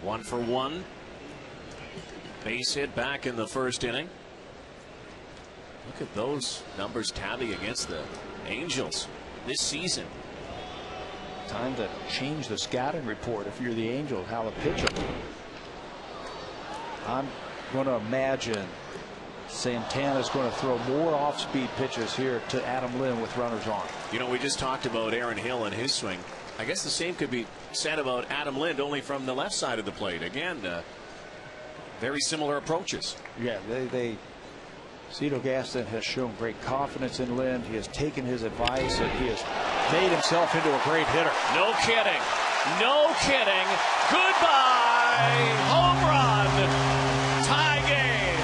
1 for 1. Base hit back in the first inning. Look at those numbers tally against the Angels this season. Time to change the scouting report if you're the Angels, how to pitch them. I'm going to imagine Santana's going to throw more off-speed pitches here to Adam Lind with runners on. You know, we just talked about Aaron Hill and his swing. I guess the same could be said about Adam Lind, only from the left side of the plate. Again, very similar approaches. Yeah, Cito Gaston has shown great confidence in Lind. He has taken his advice, and he has made himself into a great hitter. No kidding. No kidding. Goodbye. Home run. Tie game.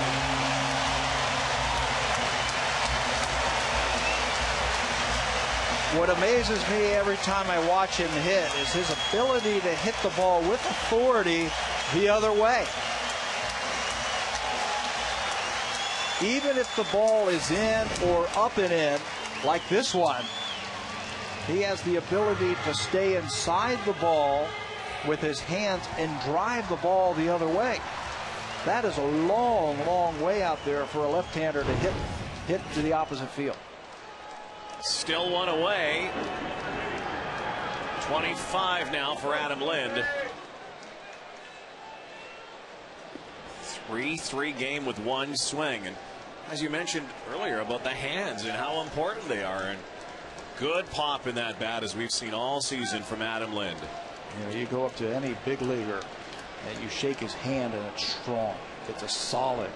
What amazes me every time I watch him hit is his ability to hit the ball with authority the other way. Even if the ball is in or up and in, like this one, he has the ability to stay inside the ball with his hands and drive the ball the other way. That is a long, long way out there for a left-hander to hit to the opposite field. Still one away. 25 now for Adam Lind. 3-3 game with one swing. And as you mentioned earlier about the hands and how important they are, and good pop in that bat as we've seen all season from Adam Lind. You know, you go up to any big leaguer and you shake his hand and it's strong. It's a solid,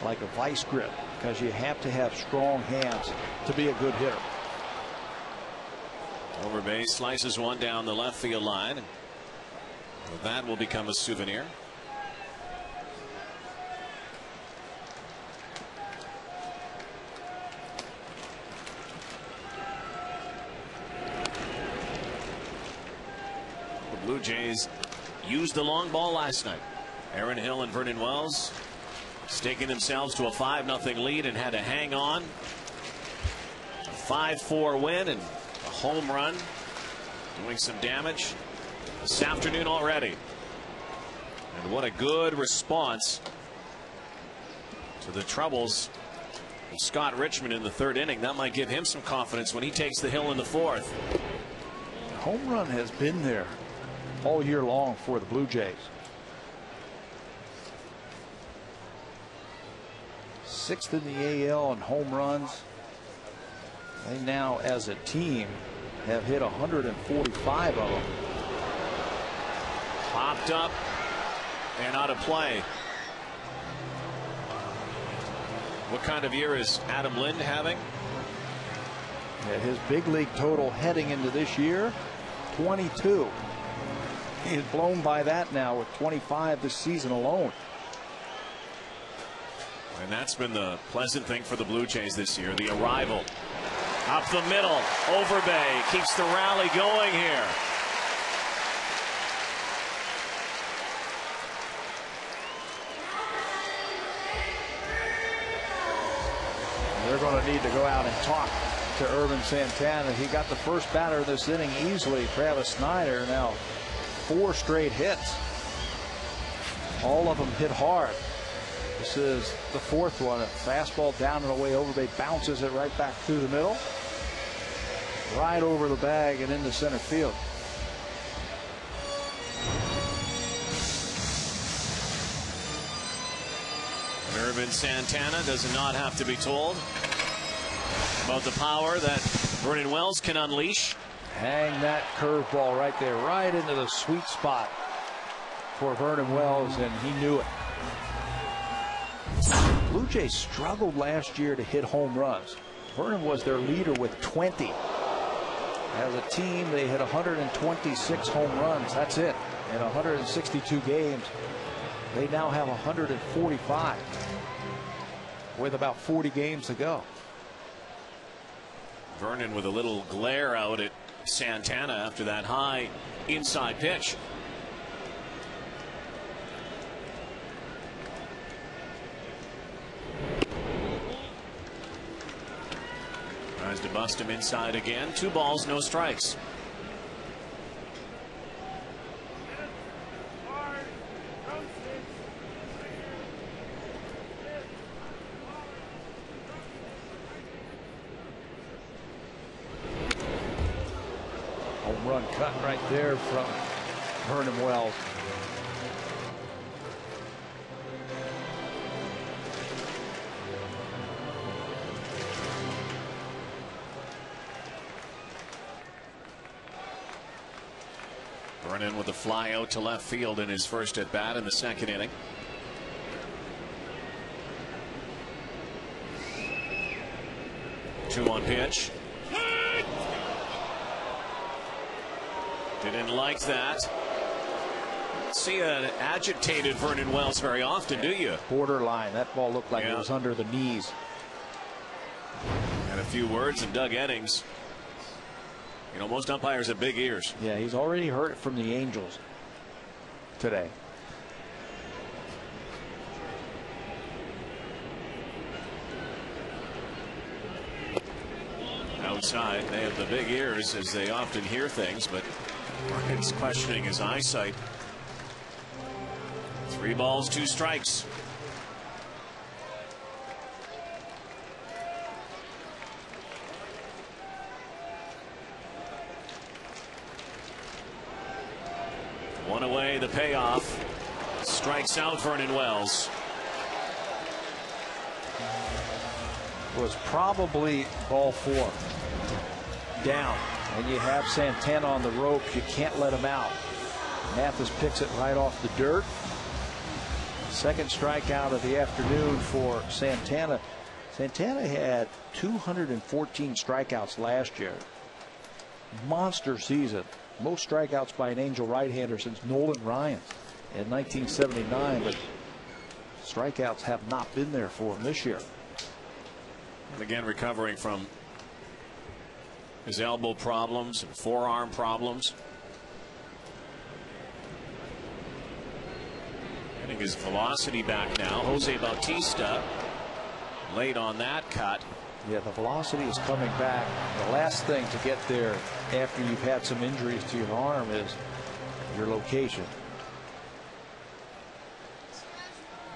like a vice grip, because you have to have strong hands to be a good hitter. Over base, slices one down the left field line. That will become a souvenir. The Blue Jays used the long ball last night. Aaron Hill and Vernon Wells staking themselves to a 5-0 lead and had to hang on. A 5-4 win and a home run doing some damage this afternoon already. And what a good response to the troubles of Scott Richmond in the third inning. That might give him some confidence when he takes the hill in the fourth. The home run has been there all year long for the Blue Jays. 6th in the AL in home runs. They now, as a team, have hit 145 of them. Popped up and out of play. What kind of year is Adam Lind having? Yeah, his big league total heading into this year, 22. He is blown by that now with 25 this season alone. And that's been the pleasant thing for the Blue Jays this year. The arrival up the middle. Overbay keeps the rally going here. They're going to need to go out and talk to Ervin Santana. He got the first batter this inning easily. Travis Snyder now 4 straight hits. All of them hit hard. This is the 4th one. A fastball down and away. Overbay bounces it right back through the middle. Right over the bag and into center field. Ervin Santana does not have to be told about the power that Vernon Wells can unleash. Hang that curveball right there, right into the sweet spot for Vernon Wells, and he knew it. Blue Jays struggled last year to hit home runs. Vernon was their leader with 20. As a team, they hit 126 home runs. That's it. In 162 games, they now have 145 with about 40 games to go. Vernon with a little glare out at Santana after that high inside pitch. Tries to bust him inside again. 2 balls, no strikes. Home run cut right there from Vernon Wells. Vernon with a fly out to left field in his first at bat in the second inning. Two on pitch. Didn't like that. See an agitated Vernon Wells very often, do you? Borderline. That ball looked like it was under the knees. And a few words, and Doug Eddings. You know, most umpires have big ears. Yeah, he's already heard it from the Angels today. outside. They have the big ears, as they often hear things, but Ryan's questioning his eyesight. 3 balls, 2 strikes. One away, the payoff. Strikes out Vernon Wells. Was probably ball 4 down, and you have Santana on the ropes. You can't let him out. Mathis picks it right off the dirt. Second strikeout of the afternoon for Santana. Santana had 214 strikeouts last year. Monster season. Most strikeouts by an Angel right-hander since Nolan Ryan in 1979, but strikeouts have not been there for him this year. And again, recovering from his elbow problems and forearm problems. Getting his velocity back now. Jose Bautista late on that cut. Yeah, the velocity is coming back. The last thing to get there after you've had some injuries to your arm is your location.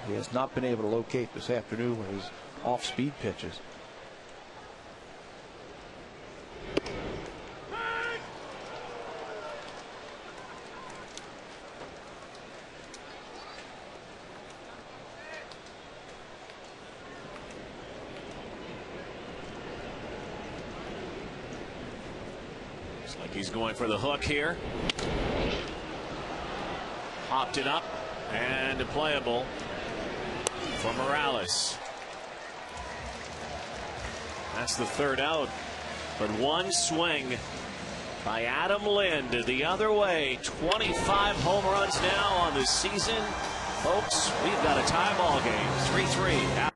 He has not been able to locate this afternoon with his off-speed pitches. He's going for the hook here. Hopped it up and playable for Morales. That's the 3rd out, but one swing by Adam Lind the other way. 25 home runs now on the season. Folks, we've got a tie ball game. 3-3.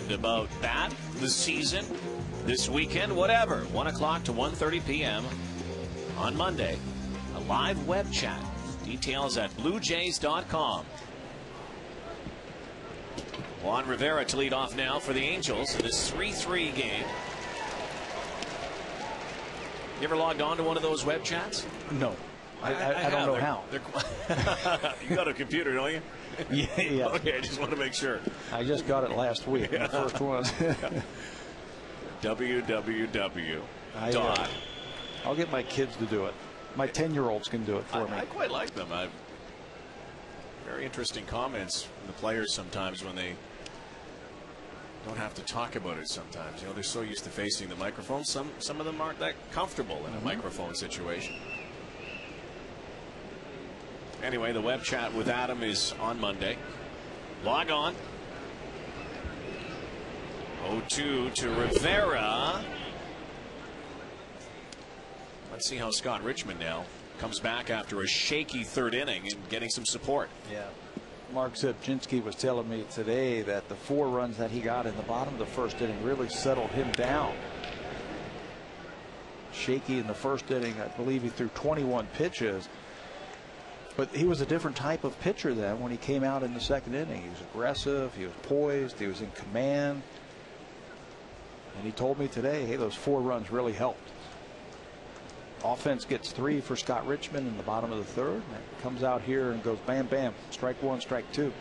About that, the season, this weekend, whatever. 1 o'clock to 1:30 p.m. on Monday. A live web chat. Details at bluejays.com. Juan Rivera to lead off now for the Angels in this 3-3 game. You ever logged on to one of those web chats? No. I don't know how. You got a computer, don't you? Yeah. Okay, I just want to make sure. I just got it last week. The first one. www. I'll get my kids to do it. My 10-year-olds can do it for me. I quite like them. Very interesting comments from the players sometimes when they don't have to talk about it sometimes. You know, they're so used to facing the microphone. Some of them aren't that comfortable in a microphone situation. Anyway, the web chat with Adam is on Monday. Log on. 0-2 to Rivera. Let's see how Scott Richmond now comes back after a shaky third inning and getting some support. Yeah. Mark Zebczynski was telling me today that the 4 runs that he got in the bottom of the first inning really settled him down. Shaky in the first inning. I believe he threw 21 pitches. But he was a different type of pitcher then when he came out in the second inning. He was aggressive. He was poised. He was in command. And he told me today, hey, those 4 runs really helped. Offense gets 3 for Scott Richmond in the bottom of the third. And comes out here and goes bam, bam, strike 1, strike 2.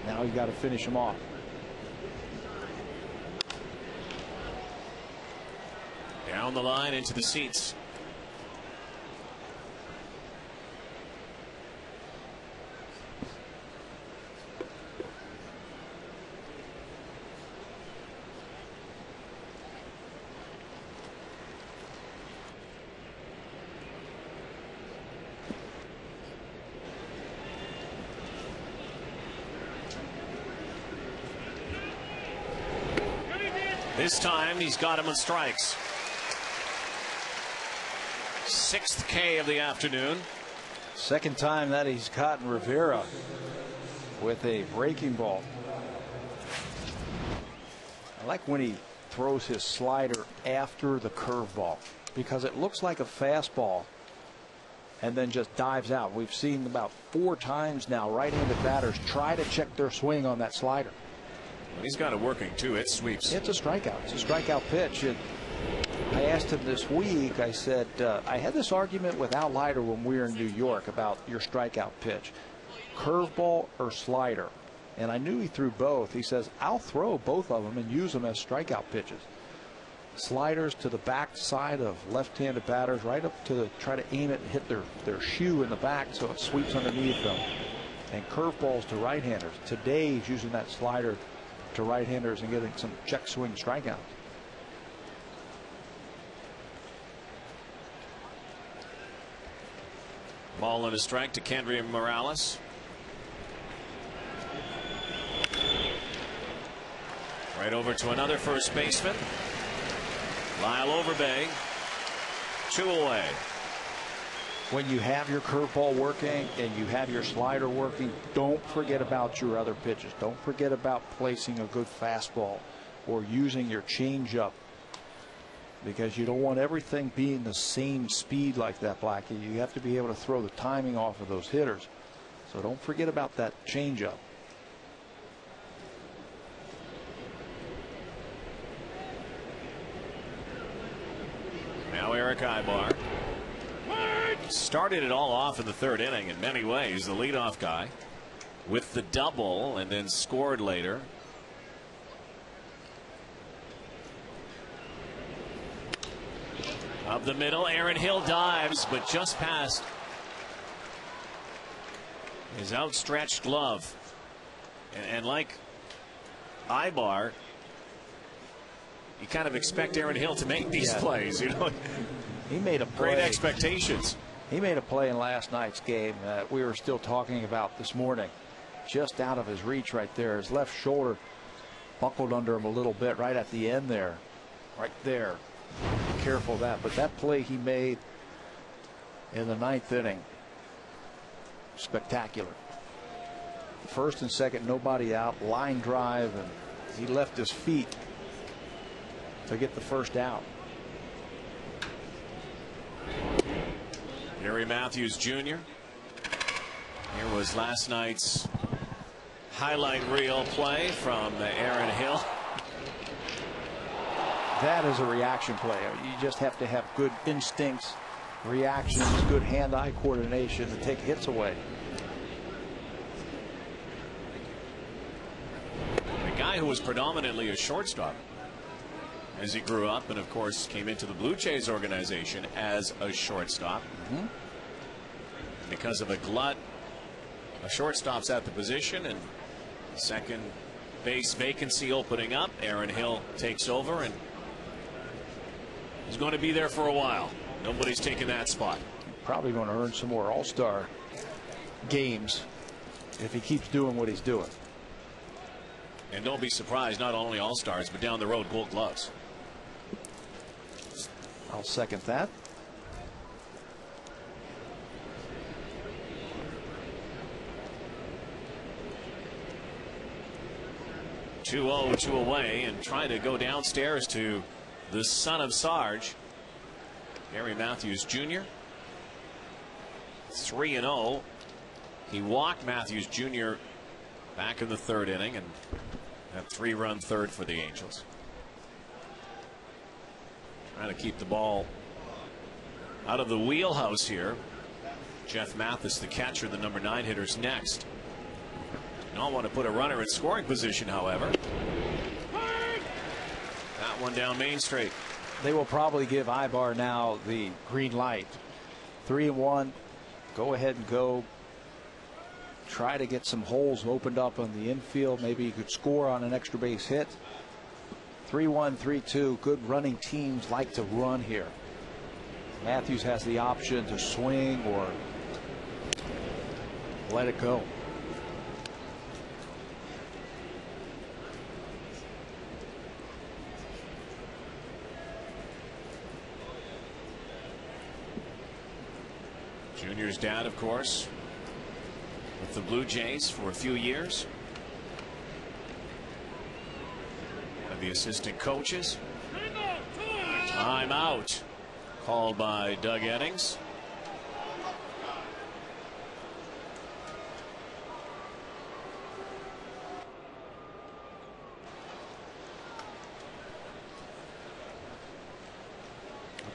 Now you got to finish him off. Down the line into the seats. This time he's got him on strikes. 6th K of the afternoon. Second time that he's caught Rivera with a breaking ball. I like when he throws his slider after the curveball because it looks like a fastball and then just dives out. We've seen about 4 times now right-handed batters try to check their swing on that slider. He's got it working too. It sweeps. It's a strikeout. It's a strikeout pitch. And I asked him this week, I said, I had this argument with Al Leiter when we were in New York about your strikeout pitch, curveball or slider. And I knew he threw both. He says, I'll throw both of them and use them as strikeout pitches. Sliders to the back side of left-handed batters, right up to the, try to aim it and hit their shoe in the back so it sweeps underneath them. And curveballs to right-handers. Today he's using that slider to right-handers and getting some check swing strikeouts. Ball and a strike to Kendry Morales. Right over to another first baseman. Lyle Overbay. 2 away. When you have your curveball working and you have your slider working, don't forget about your other pitches. Don't forget about placing a good fastball or using your changeup, because you don't want everything being the same speed like that, Blackie. You have to be able to throw the timing off of those hitters. So don't forget about that changeup. Now Eric Ibar. Started it all off in the third inning in many ways. The leadoff guy with the double and then scored later. Up the middle, Aaron Hill dives, but just past his outstretched glove. And like Ibar, you kind of expect Aaron Hill to make these plays, you know. He made a play. Great expectations. He made a play in last night's game that we were still talking about this morning. Just out of his reach right there. His left shoulder buckled under him a little bit right at the end there. Right there. Be careful of that. But that play he made in the 9th inning, spectacular. First and second, nobody out. Line drive, and he left his feet to get the first out. Gary Matthews Jr. Here was last night's highlight reel play from Aaron Hill. That is a reaction play. You just have to have good instincts, reactions, good hand-eye coordination to take hits away. A guy who was predominantly a shortstop as he grew up, and of course came into the Blue Jays organization as a shortstop. Because of a glut of shortstops at the position and second base vacancy opening up, Aaron Hill takes over and is going to be there for a while. Nobody's taking that spot. Probably going to earn some more All-Star games if he keeps doing what he's doing. And don't be surprised, not only All-Stars, but down the road, Gold Gloves. I'll second that. 2-0, 2 away, and trying to go downstairs to the son of Sarge, Gary Matthews Jr. 3-0. He walked Matthews Jr. back in the third inning, and that 3-run third for the Angels. Trying to keep the ball out of the wheelhouse here. Jeff Mathis, the catcher, the number 9 hitter's next. Don't want to put a runner in scoring position, however. That one down Main Street. They will probably give Ibar now the green light. 3-1. Go ahead and go. Try to get some holes opened up on the infield. Maybe you could score on an extra base hit. 3-1, 3-2. Good running teams like to run here. Matthews has the option to swing or let it go. Junior's dad, of course, with the Blue Jays for a few years. One of the assistant coaches. Timeout called by Doug Eddings.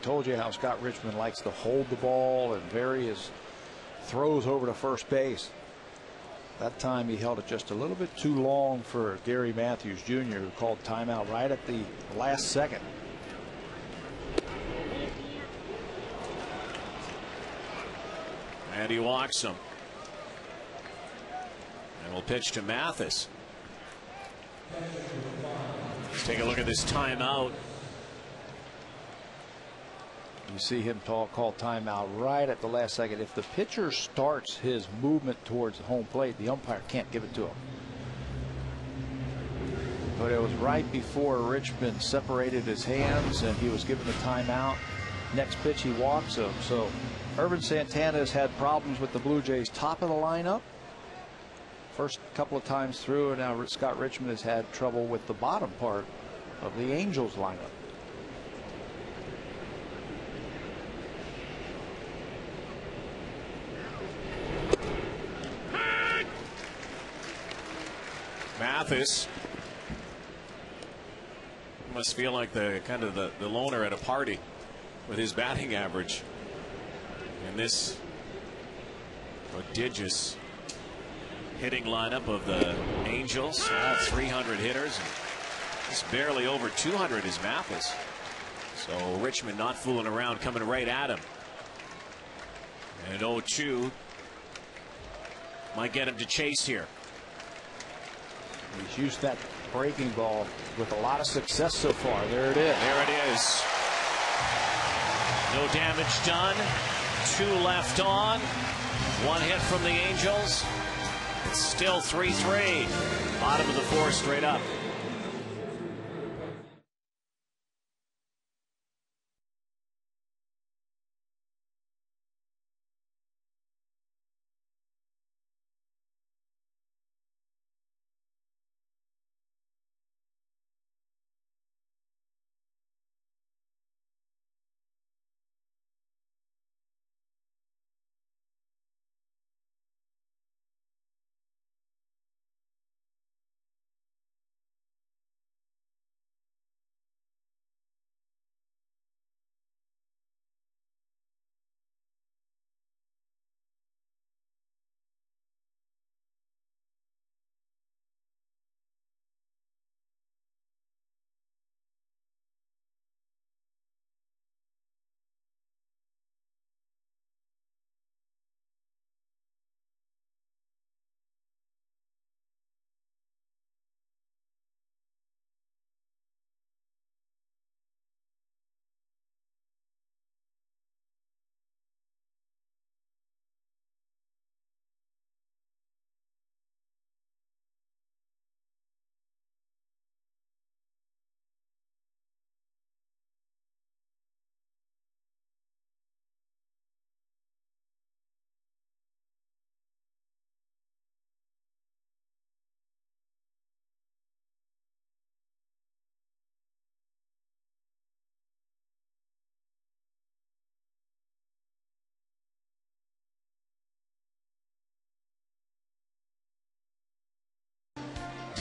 Told you how Scott Richmond likes to hold the ball and various throws over to first base. That time he held it just a little bit too long for Gary Matthews Jr., who called timeout right at the last second. And he walks him. And we'll pitch to Mathis. Let's take a look at this timeout. You see him call timeout right at the last second. If the pitcher starts his movement towards the home plate, the umpire can't give it to him. But it was right before Richmond separated his hands and he was given the timeout. Next pitch he walks him. So Irvin Santana has had problems with the Blue Jays top of the lineup first couple of times through, and now Scott Richmond has had trouble with the bottom part of the Angels lineup. Mathis must feel like the loner at a party with his batting average in this prodigious hitting lineup of the Angels. 300 hitters, and it's barely over 200 is Mathis. So Richmond not fooling around, coming right at him. And 0-2 might get him to chase here. He's used that breaking ball with a lot of success so far. There it is. There it is. No damage done. 2 left on. 1 hit from the Angels. It's still 3-3. Bottom of the 4th straight up.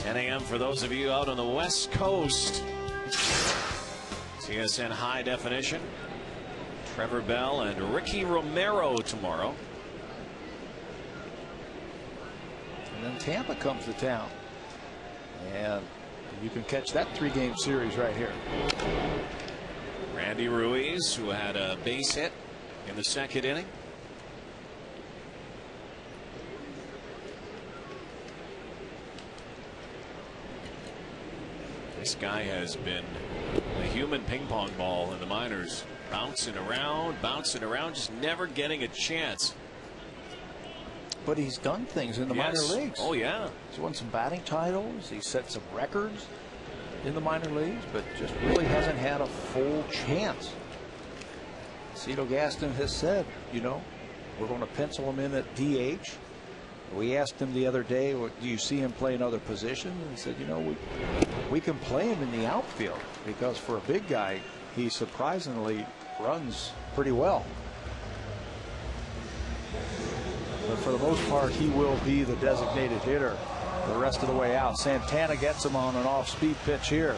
10 a.m. for those of you out on the West Coast. TSN high definition. Trevor Bell and Ricky Romero tomorrow. And then Tampa comes to town. And you can catch that 3-game series right here. Randy Ruiz, who had a base hit in the second inning. This guy has been a human ping pong ball in the minors, bouncing around, just never getting a chance. But he's done things in the minor leagues. Oh, yeah. He's won some batting titles. He set some records in the minor leagues, but just really hasn't had a full chance. Cito Gaston has said, you know, we're going to pencil him in at DH. We asked him the other day, do you see him play another position? And he said, you know, we can play him in the outfield because for a big guy, he surprisingly runs pretty well. But for the most part, he will be the designated hitter the rest of the way out. Santana gets him on an off-speed pitch here.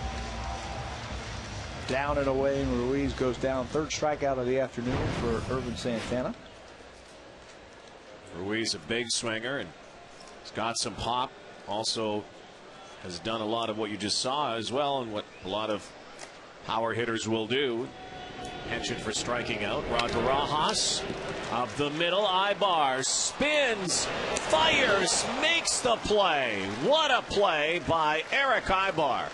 Down and away, and Ruiz goes down. Third strikeout of the afternoon for Irvin Santana. Ruiz, a big swinger, and he's got some pop. Also has done a lot of what you just saw as well, and what a lot of power hitters will do. Penchant for striking out. Rod Barajas of the middle. Ibar spins, fires, makes the play. What a play by Eric Ibar.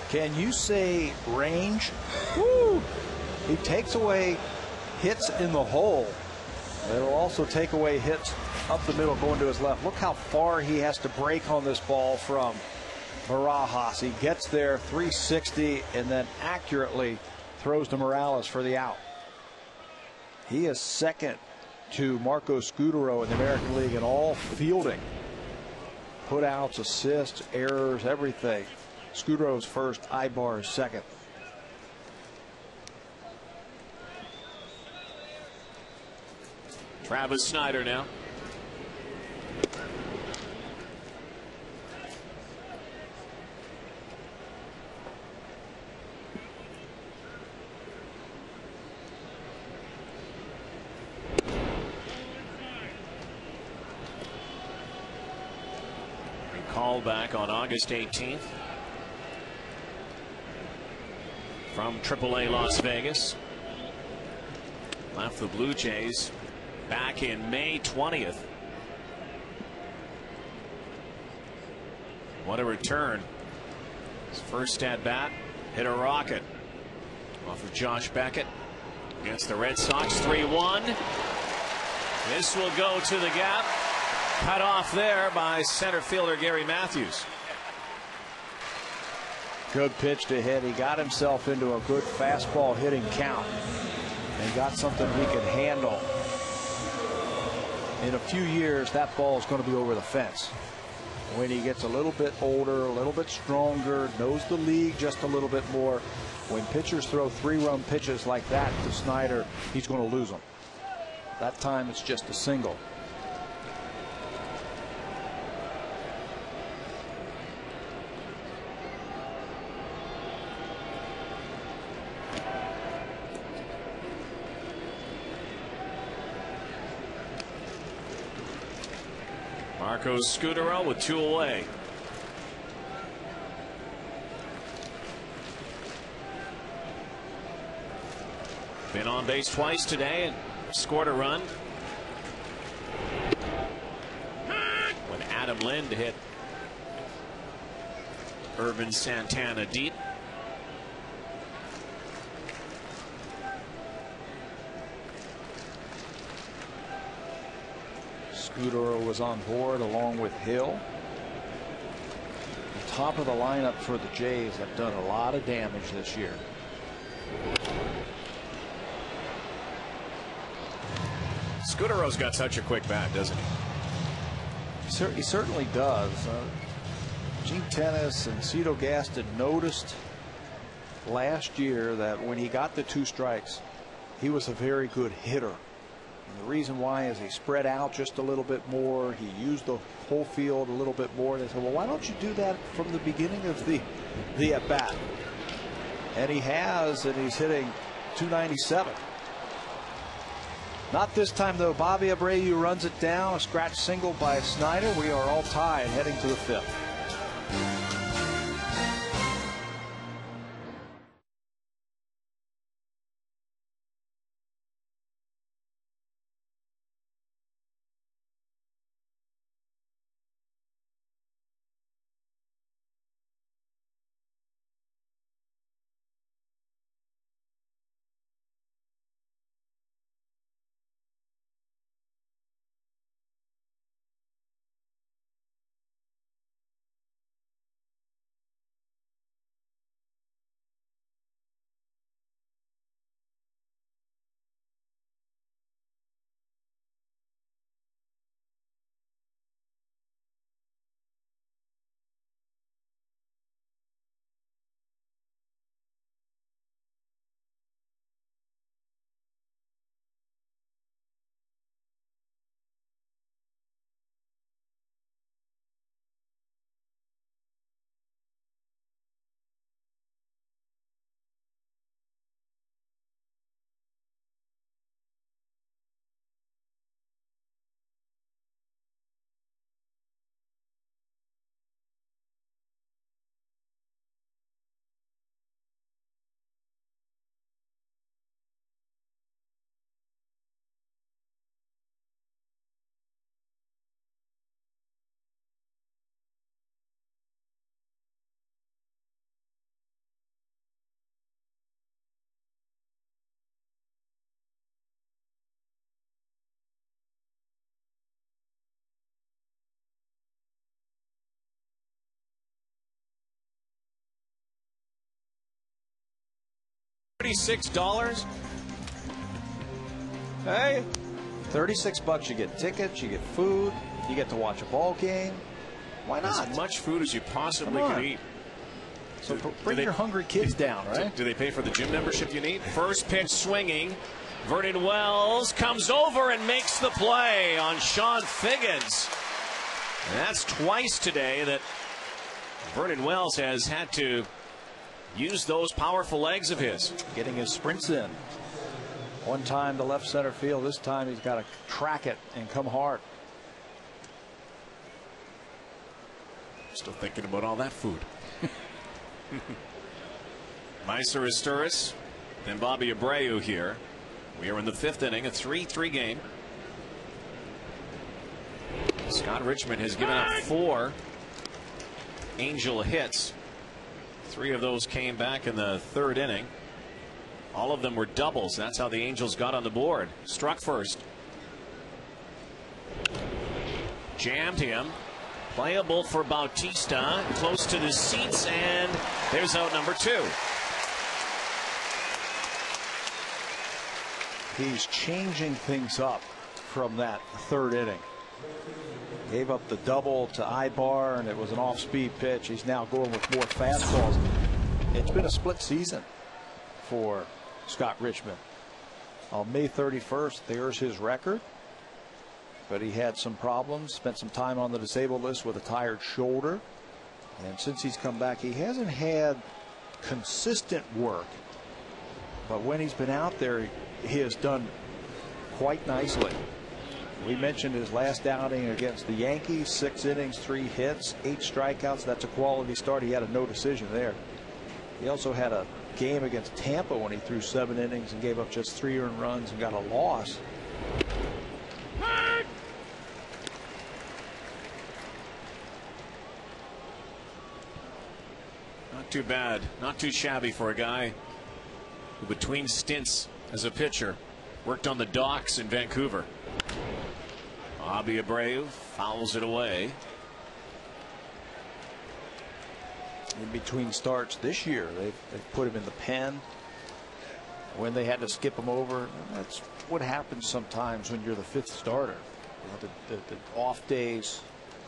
Can you say range? Woo! He takes away hits in the hole. It'll also take away hits up the middle going to his left. Look how far he has to break on this ball from Barajas. He gets there 360 and then accurately throws to Morales for the out. He is second to Marco Scudero in the American League in all fielding. Putouts, assists, errors, everything. Scudero's first, Ibar's second. Travis Snyder now. Called back on August 18th from AAA Las Vegas. Left the Blue Jays back in May 20th. What a return. His first at bat, hit a rocket off of Josh Beckett against the Red Sox. 3-1. This will go to the gap. Cut off there by center fielder Gary Matthews. Good pitch to hit. He got himself into a good fastball hitting count and got something he could handle. In a few years, that ball is going to be over the fence. When he gets a little bit older, a little bit stronger, knows the league just a little bit more, when pitchers throw 3-run pitches like that to Snyder, he's going to lose them. That time it's just a single. Marco Scudero with 2 away. Been on base twice today and scored a run when Adam Lind hit Irvin Santana deep. Scudero was on board along with Hill. The top of the lineup for the Jays have done a lot of damage this year. Scudero's got such a quick bat, doesn't he? He certainly does. Gene Tennis and Cito Gaston noticed last year that when he got the 2 strikes, he was a very good hitter. And the reason why is he spread out just a little bit more. He used the whole field a little bit more. They said, well, why don't you do that from the beginning of the at bat? And he has, and he's hitting .297. Not this time, though. Bobby Abreu runs it down. A scratch single by Snyder. We are all tied heading to the fifth. $36. Hey, $36. You get tickets, you get food, you get to watch a ball game. Why not? As much food as you possibly can eat. So bring your hungry kids down, right? Do they pay for the gym membership you need? First pitch swinging. Vernon Wells comes over and makes the play on Sean Figgins. And that's twice today that Vernon Wells has had to use those powerful legs of his. Getting his sprints in. One time to left center field. This time he's got to track it and come hard. Still thinking about all that food. Meiser Asturis, then Bobby Abreu here. We are in the fifth inning, a 3-3 game. Scott Richmond has given up 4 Angel hits. 3 of those came back in the third inning. All of them were doubles. That's how the Angels got on the board. Struck first. Jammed him. Playable for Bautista. Close to the seats, and there's out number 2. He's changing things up from that third inning. Gave up the double to Ibar, and it was an off-speed pitch. He's now going with more fastballs. It's been a split season for Scott Richmond. On May 31st, there's his record. But he had some problems, spent some time on the disabled list with a tired shoulder. And since he's come back, he hasn't had consistent work. But when he's been out there, he has done quite nicely. We mentioned his last outing against the Yankees, 6 innings, 3 hits, 8 strikeouts. That's a quality start. He had a no decision there. He also had a game against Tampa when he threw 7 innings and gave up just 3 earned runs and got a loss. Not too bad. Not too shabby for a guy who, between stints as a pitcher, worked on the docks in Vancouver. Bobby Abreu fouls it away. In between starts this year, they've put him in the pen. When they had to skip him over, that's what happens sometimes when you're the 5th starter. You know, the off days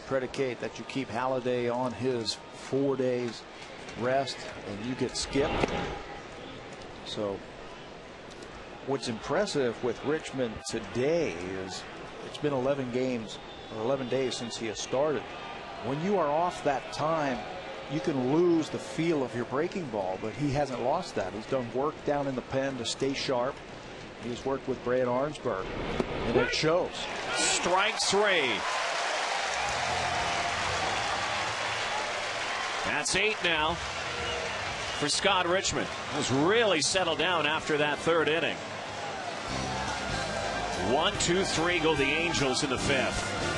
predicate that you keep Halladay on his 4 days rest, and you get skipped. So what's impressive with Richmond today is it's been 11 games or 11 days since he has started. When you are off that time, you can lose the feel of your breaking ball, but he hasn't lost that. He's done work down in the pen to stay sharp. He's worked with Brad Arnsberg, and it shows. Strike 3. That's 8 now for Scott Richmond. Has really settled down after that third inning. 1, 2, 3 go the Angels in the 5th.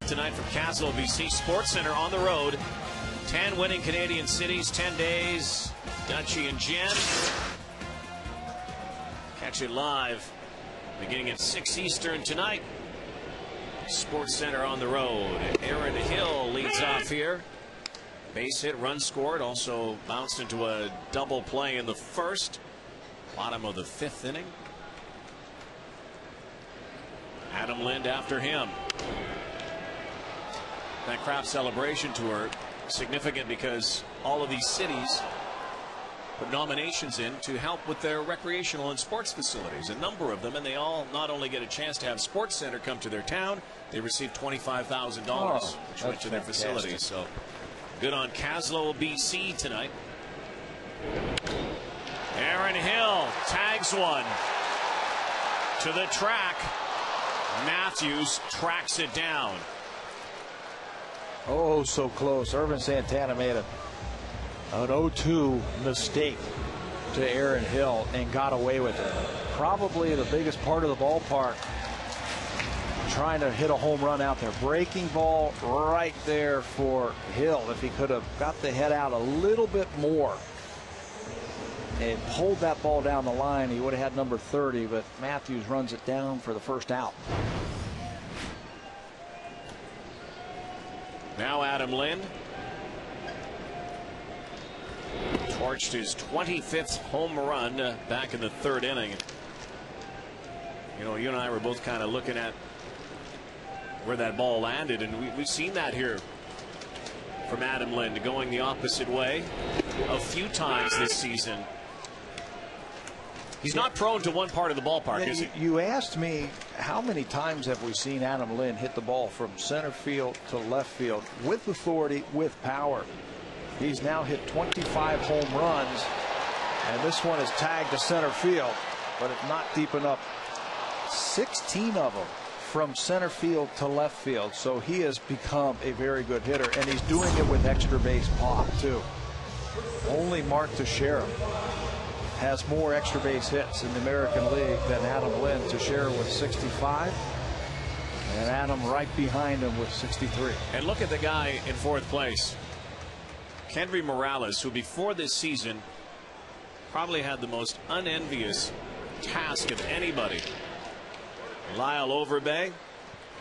Tonight from Castle BC Sports Center on the road. 10 winning Canadian cities, 10 days. Dutchie and Jen. Catch it live beginning at 6 Eastern tonight. Sports Center on the road. Aaron Hill leads off here. Base hit, run scored. Also bounced into a double play in the first. Bottom of the 5th inning. Adam Lind after him. That Craft Celebration Tour, significant because all of these cities put nominations in to help with their recreational and sports facilities, a number of them, and they all not only get a chance to have Sports Center come to their town, they receive $25,000 which went to their facilities. So good on Caslow, BC tonight. Aaron Hill tags one to the track. Matthews tracks it down. Oh, so close. Irvin Santana made an 0-2 mistake to Aaron Hill and got away with it. Probably the biggest part of the ballpark, trying to hit a home run out there. Breaking ball right there for Hill. If he could have got the head out a little bit more and pulled that ball down the line, he would have had number 30, but Matthews runs it down for the first out. Now Adam Lind torched his 25th home run back in the 3rd inning. You know, you and I were both kind of looking at where that ball landed, and we've seen that here from Adam Lind, going the opposite way a few times this season. He's not prone to one part of the ballpark, is he? You asked me how many times have we seen Adam Lind hit the ball from center field to left field with authority, with power. He's now hit 25 home runs, and this one is tagged to center field, but it's not deep enough. 16 of them from center field to left field, so he has become a very good hitter, and he's doing it with extra base pop too. Only Mark Teixeira has more extra base hits in the American League than Adam Lind. Teixeira with 65, and Adam right behind him with 63. And look at the guy in 4th place, Kendry Morales, who before this season probably had the most unenvious task of anybody. Lyle Overbay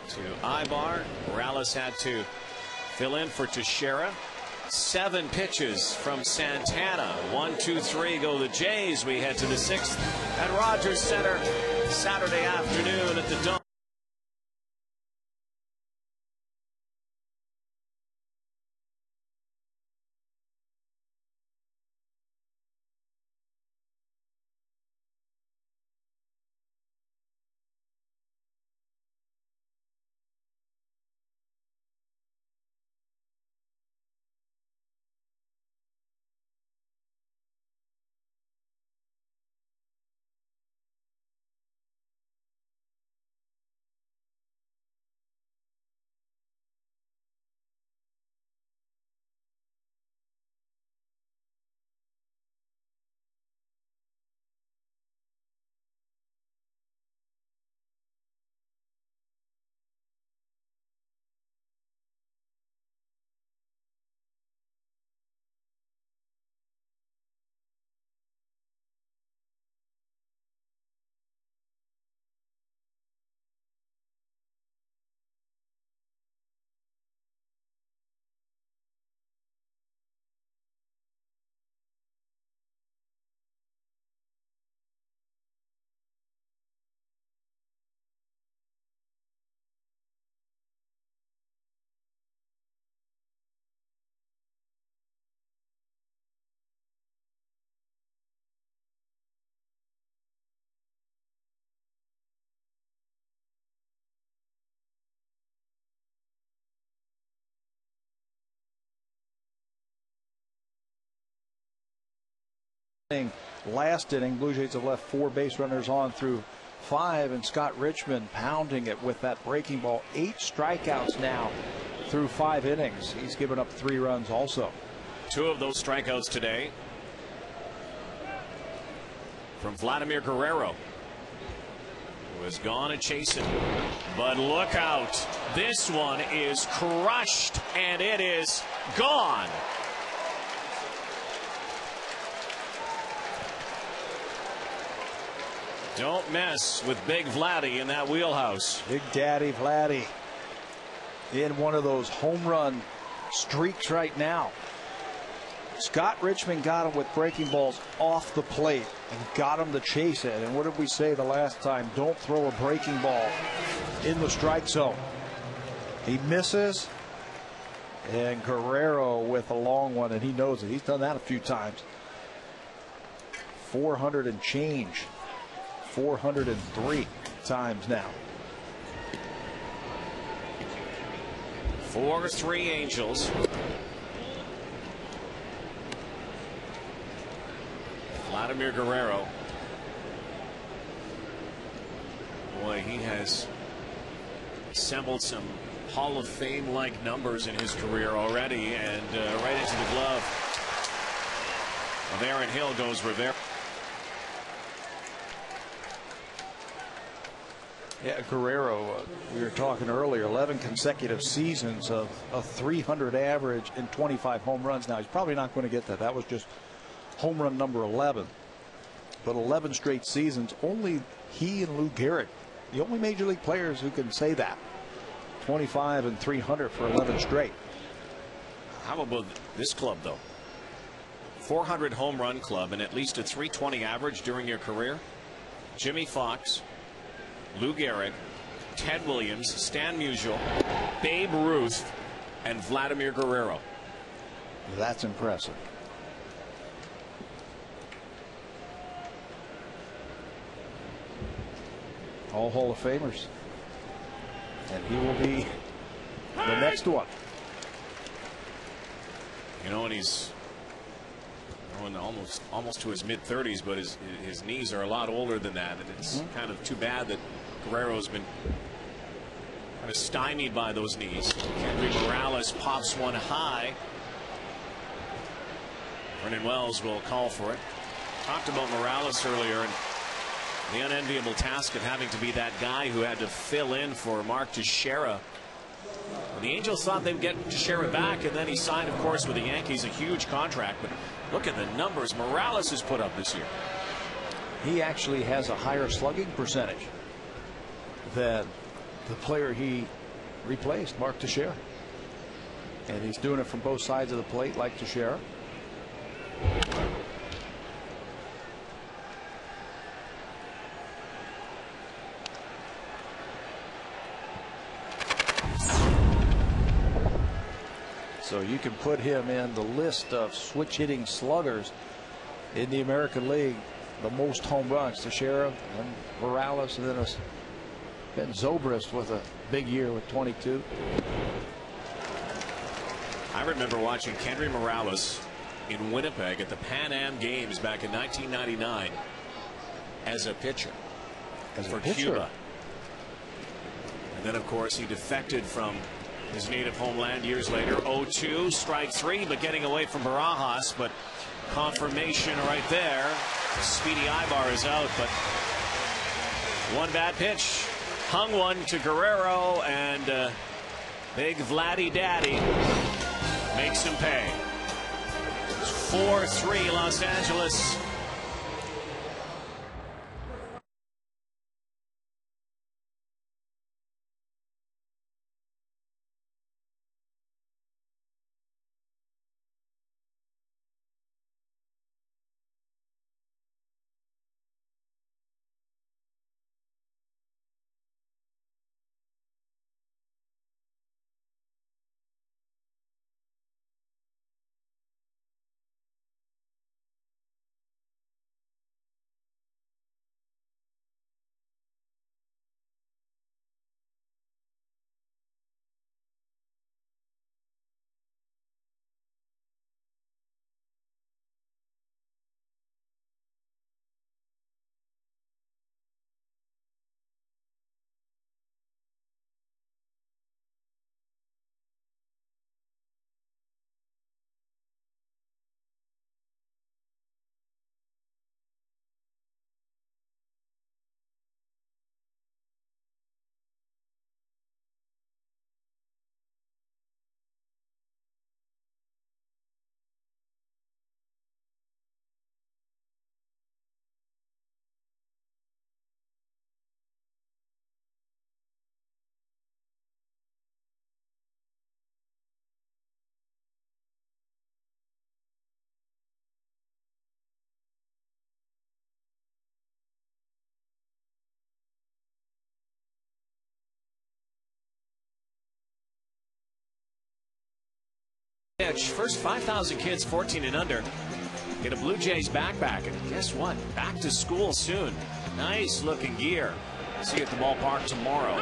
to Ibar. Morales had to fill in for Teixeira. 7 pitches from Santana. 1, 2, 3 go the Jays. We head to the 6th at Rogers Center Saturday afternoon at the Dome. Last inning, Blue Jays have left 4 base runners on through 5, and Scott Richmond pounding it with that breaking ball. 8 strikeouts now through 5 innings. He's given up 3 runs also. 2 of those strikeouts today from Vladimir Guerrero, who has gone and chasing. But look out. This one is crushed, and it is gone. Don't mess with Big Vladdy in that wheelhouse. Big Daddy Vladdy in one of those home run streaks right now. Scott Richmond got him with breaking balls off the plate and got him to chase it. And what did we say the last time? Don't throw a breaking ball in the strike zone. He misses, and Guerrero with a long one, and he knows it. He's done that a few times. 400 and change. 403 times now. 4-3 Angels. Vladimir Guerrero. Boy, he has assembled some Hall of Fame like numbers in his career already, and right into the glove of Aaron Hill goes Rivera. Yeah, Guerrero, we were talking earlier, 11 consecutive seasons of a 300 average and 25 home runs. Now, he's probably not going to get that. That was just home run number 11. But 11 straight seasons, only he and Lou Gehrig, the only major league players who can say that. 25 and 300 for 11 straight. How about this club, though? 400 home run club and at least a 320 average during your career. Jimmy Fox, Lou Gehrig, Ted Williams, Stan Musial, Babe Ruth, and Vladimir Guerrero. That's impressive. All Hall of Famers. And he will be the next one. You know, and he's going almost to his mid-30s, but his knees are a lot older than that, and it's kind of too bad that Guerrero's been kind of stymied by those knees. Kendrick Morales pops one high. Brennan Wells will call for it. Talked about Morales earlier and the unenviable task of having to be that guy who had to fill in for Mark Teixeira. The Angels thought they'd get Teixeira back, and then he signed, of course, with the Yankees, a huge contract. But look at the numbers Morales has put up this year. He actually has a higher slugging percentage than the player he replaced, Mark Teixeira. And he's doing it from both sides of the plate like Teixeira. So you can put him in the list of switch hitting sluggers in the American League. The most home runs, Teixeira, and Morales, and then Ben Zobrist with a big year with 22. I remember watching Kendry Morales in Winnipeg at the Pan Am Games back in 1999 as a pitcher for Cuba. And then, of course, he defected from his native homeland years later. 0-2, strike three, but getting away from Barajas. But confirmation right there. Speedy Ibar is out, but one bad pitch. Hung one to Guerrero, and big Vladdy Daddy makes him pay. It's 4-3 Los Angeles. First 5,000 kids 14 and under get a Blue Jays backpack, and guess what? Back to school soon. Nice looking gear. See you at the ballpark tomorrow.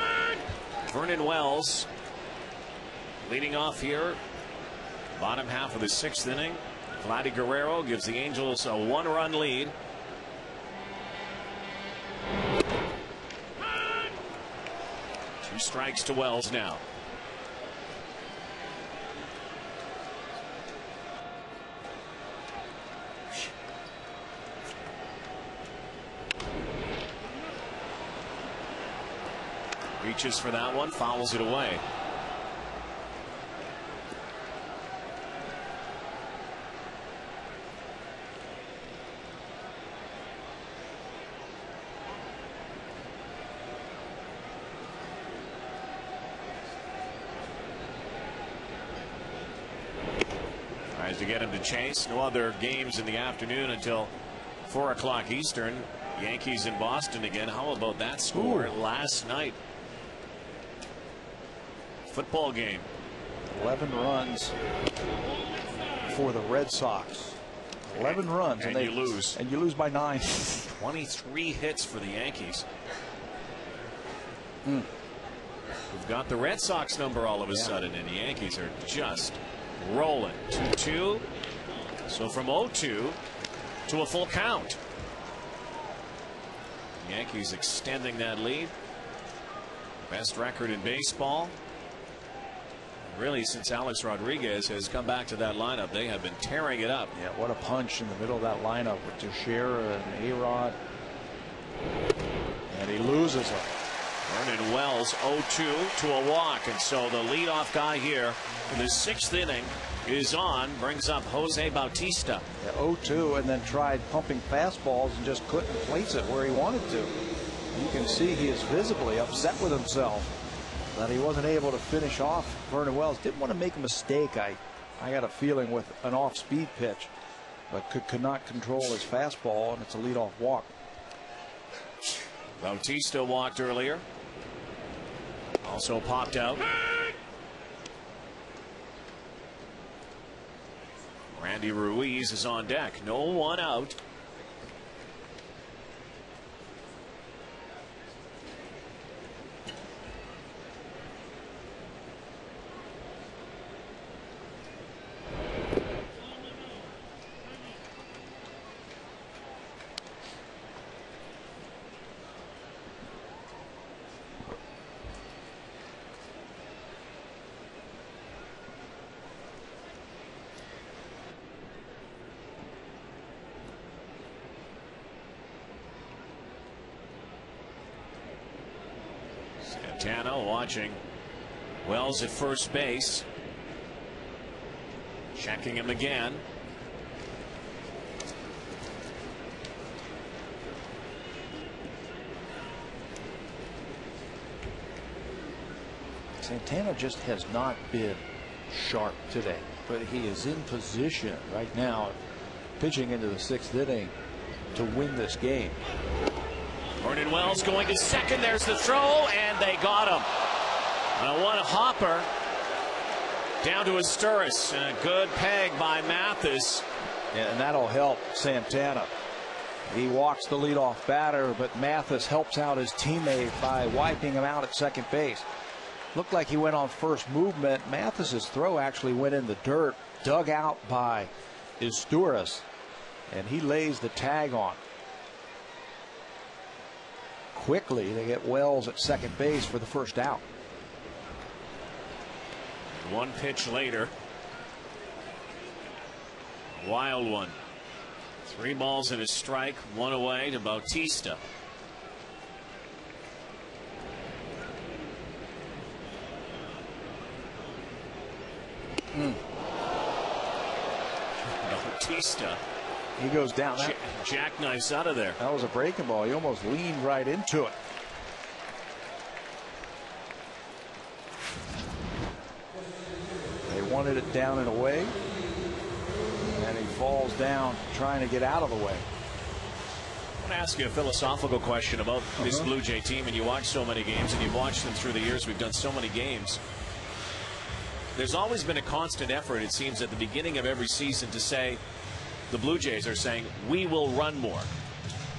Vernon Wells leading off here, bottom half of the sixth inning. Vladimir Guerrero gives the Angels a one-run lead. Two strikes to Wells now. Reaches for that one, fouls it away. Tries to get him to chase. No other games in the afternoon until 4 o'clock Eastern. Yankees in Boston again. How about that score last night? Football game. 11 runs for the Red Sox. 11 runs, and you lose. And you lose by 9. 23 hits for the Yankees. We've got the Red Sox number all of a sudden, and the Yankees are just rolling. 2-2. So from 0-2 to a full count. Yankees extending that lead. Best record in baseball. Really, since Alex Rodriguez has come back to that lineup, they have been tearing it up. Yeah, what a punch in the middle of that lineup with Teixeira and A-Rod. And he loses it. Vernon Wells 0-2 to a walk, and so the leadoff guy here in the sixth inning is on, brings up Jose Bautista. Yeah, 0-2, and then tried pumping fastballs and just couldn't place it where he wanted to. You can see he is visibly upset with himself. that he wasn't able to finish off Vernon Wells. Didn't want to make a mistake. I got a feeling with an off-speed pitch, but could not control his fastball, and it's a leadoff walk. Bautista walked earlier. Also popped out. Randy Ruiz is on deck. No one out. Santana watching Wells at first base. Checking him again. Santana just has not been sharp today, but he is in position right now, pitching into the 6th inning to win this game. Vernon Wells going to second. There's the throw, and they got him. One hopper down to Asturis, and a good peg by Mathis. Yeah, and that'll help Santana. He walks the leadoff batter, but Mathis helps out his teammate by wiping him out at second base. Looked like he went on first movement. Mathis's throw actually went in the dirt, dug out by Asturis, and he lays the tag on. Quickly, they get Wells at second base for the first out. One pitch later. Wild one. 3 balls and a strike, 1 away to Bautista. Bautista. He goes down. Jackknifes out of there. That was a breaking ball. He almost leaned right into it. They wanted it down and away, and he falls down trying to get out of the way. I want to ask you a philosophical question about this Blue Jay team, and you watch so many games, and you've watched them through the years. We've done so many games. There's always been a constant effort, it seems, at the beginning of every season to say, the Blue Jays are saying, we will run more,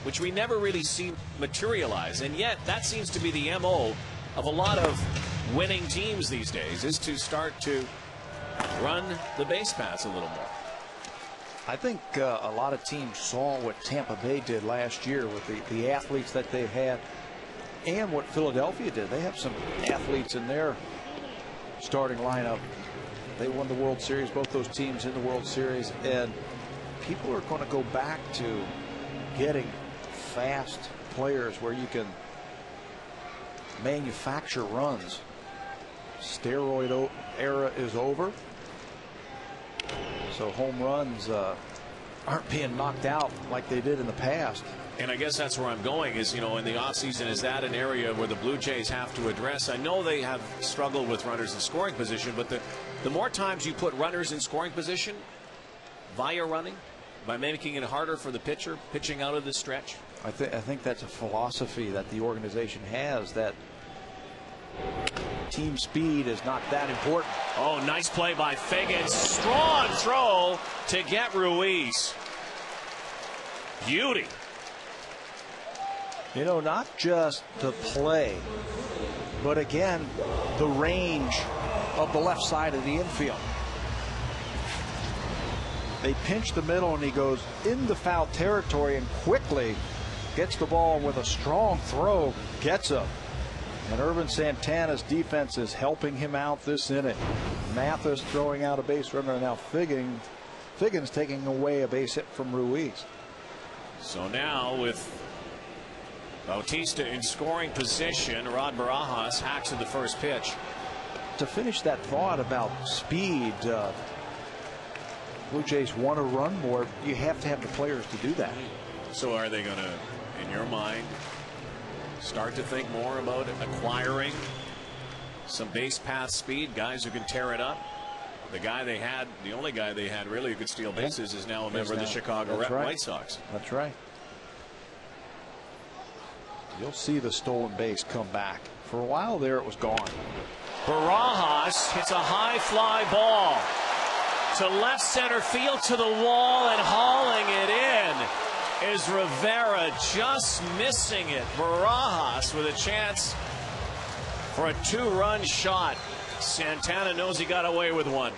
which we never really see materialize. And yet that seems to be the MO of a lot of winning teams these days, is to start to run the base paths a little more. I think a lot of teams saw what Tampa Bay did last year with the athletes that they had, and what Philadelphia did. They have some athletes in their starting lineup. They won the World Series, both those teams in the World Series, and people are going to go back to getting fast players where you can manufacture runs. Steroid era is over, so home runs aren't being knocked out like they did in the past. And I guess that's where I'm going is, you know, in the offseason, is that an area where the Blue Jays have to address? I know they have struggled with runners in scoring position, but the more times you put runners in scoring position via running, by making it harder for the pitcher pitching out of the stretch. I think that's a philosophy that the organization has, that team speed is not that important. Oh, nice play by Figgins. Strong throw to get Ruiz. Beauty. You know, not just the play, but again, the range of the left side of the infield. They pinch the middle, and he goes into foul territory and quickly gets the ball with a strong throw, gets him. And Ervin Santana's defense is helping him out this inning. Mathis throwing out a base runner, now Figgins taking away a base hit from Ruiz. So now with Bautista in scoring position, Rod Barajas hacks at the first pitch. To finish that thought about speed, Blue Jays want to run more. You have to have the players to do that. So are they going to, in your mind, start to think more about acquiring some base path speed, guys who can tear it up. The only guy they had really who could steal bases is now a member of the Chicago White Sox. That's right. You'll see the stolen base come back. For a while there, it was gone. Barajas hits a high fly ball to left center field to the wall, and hauling it in is Rivera, just missing it. Barajas with a chance for a 2-run shot. Santana knows he got away with one.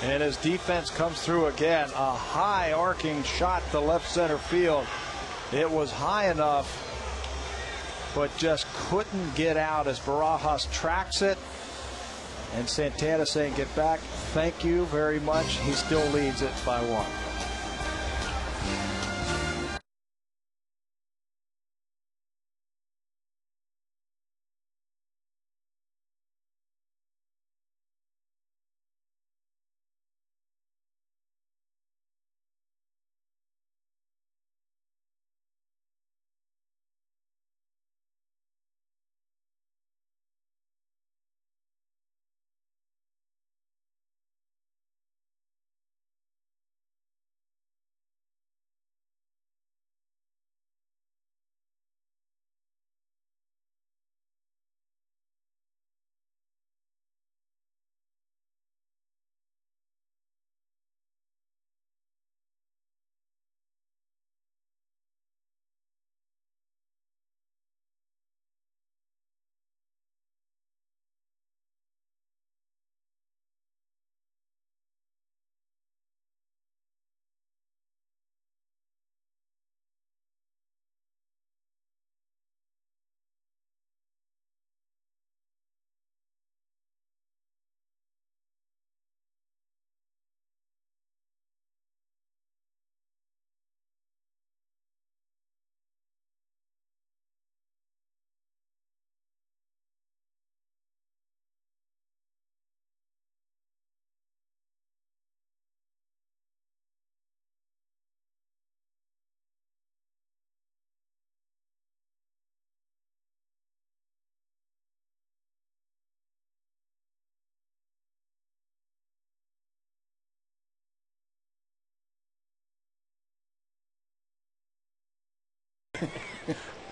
And his defense comes through again. A high arcing shot to left center field. It was high enough, but just couldn't get out as Barajas tracks it. And Santana saying, "Get back. Thank you very much." He still leads it by 1.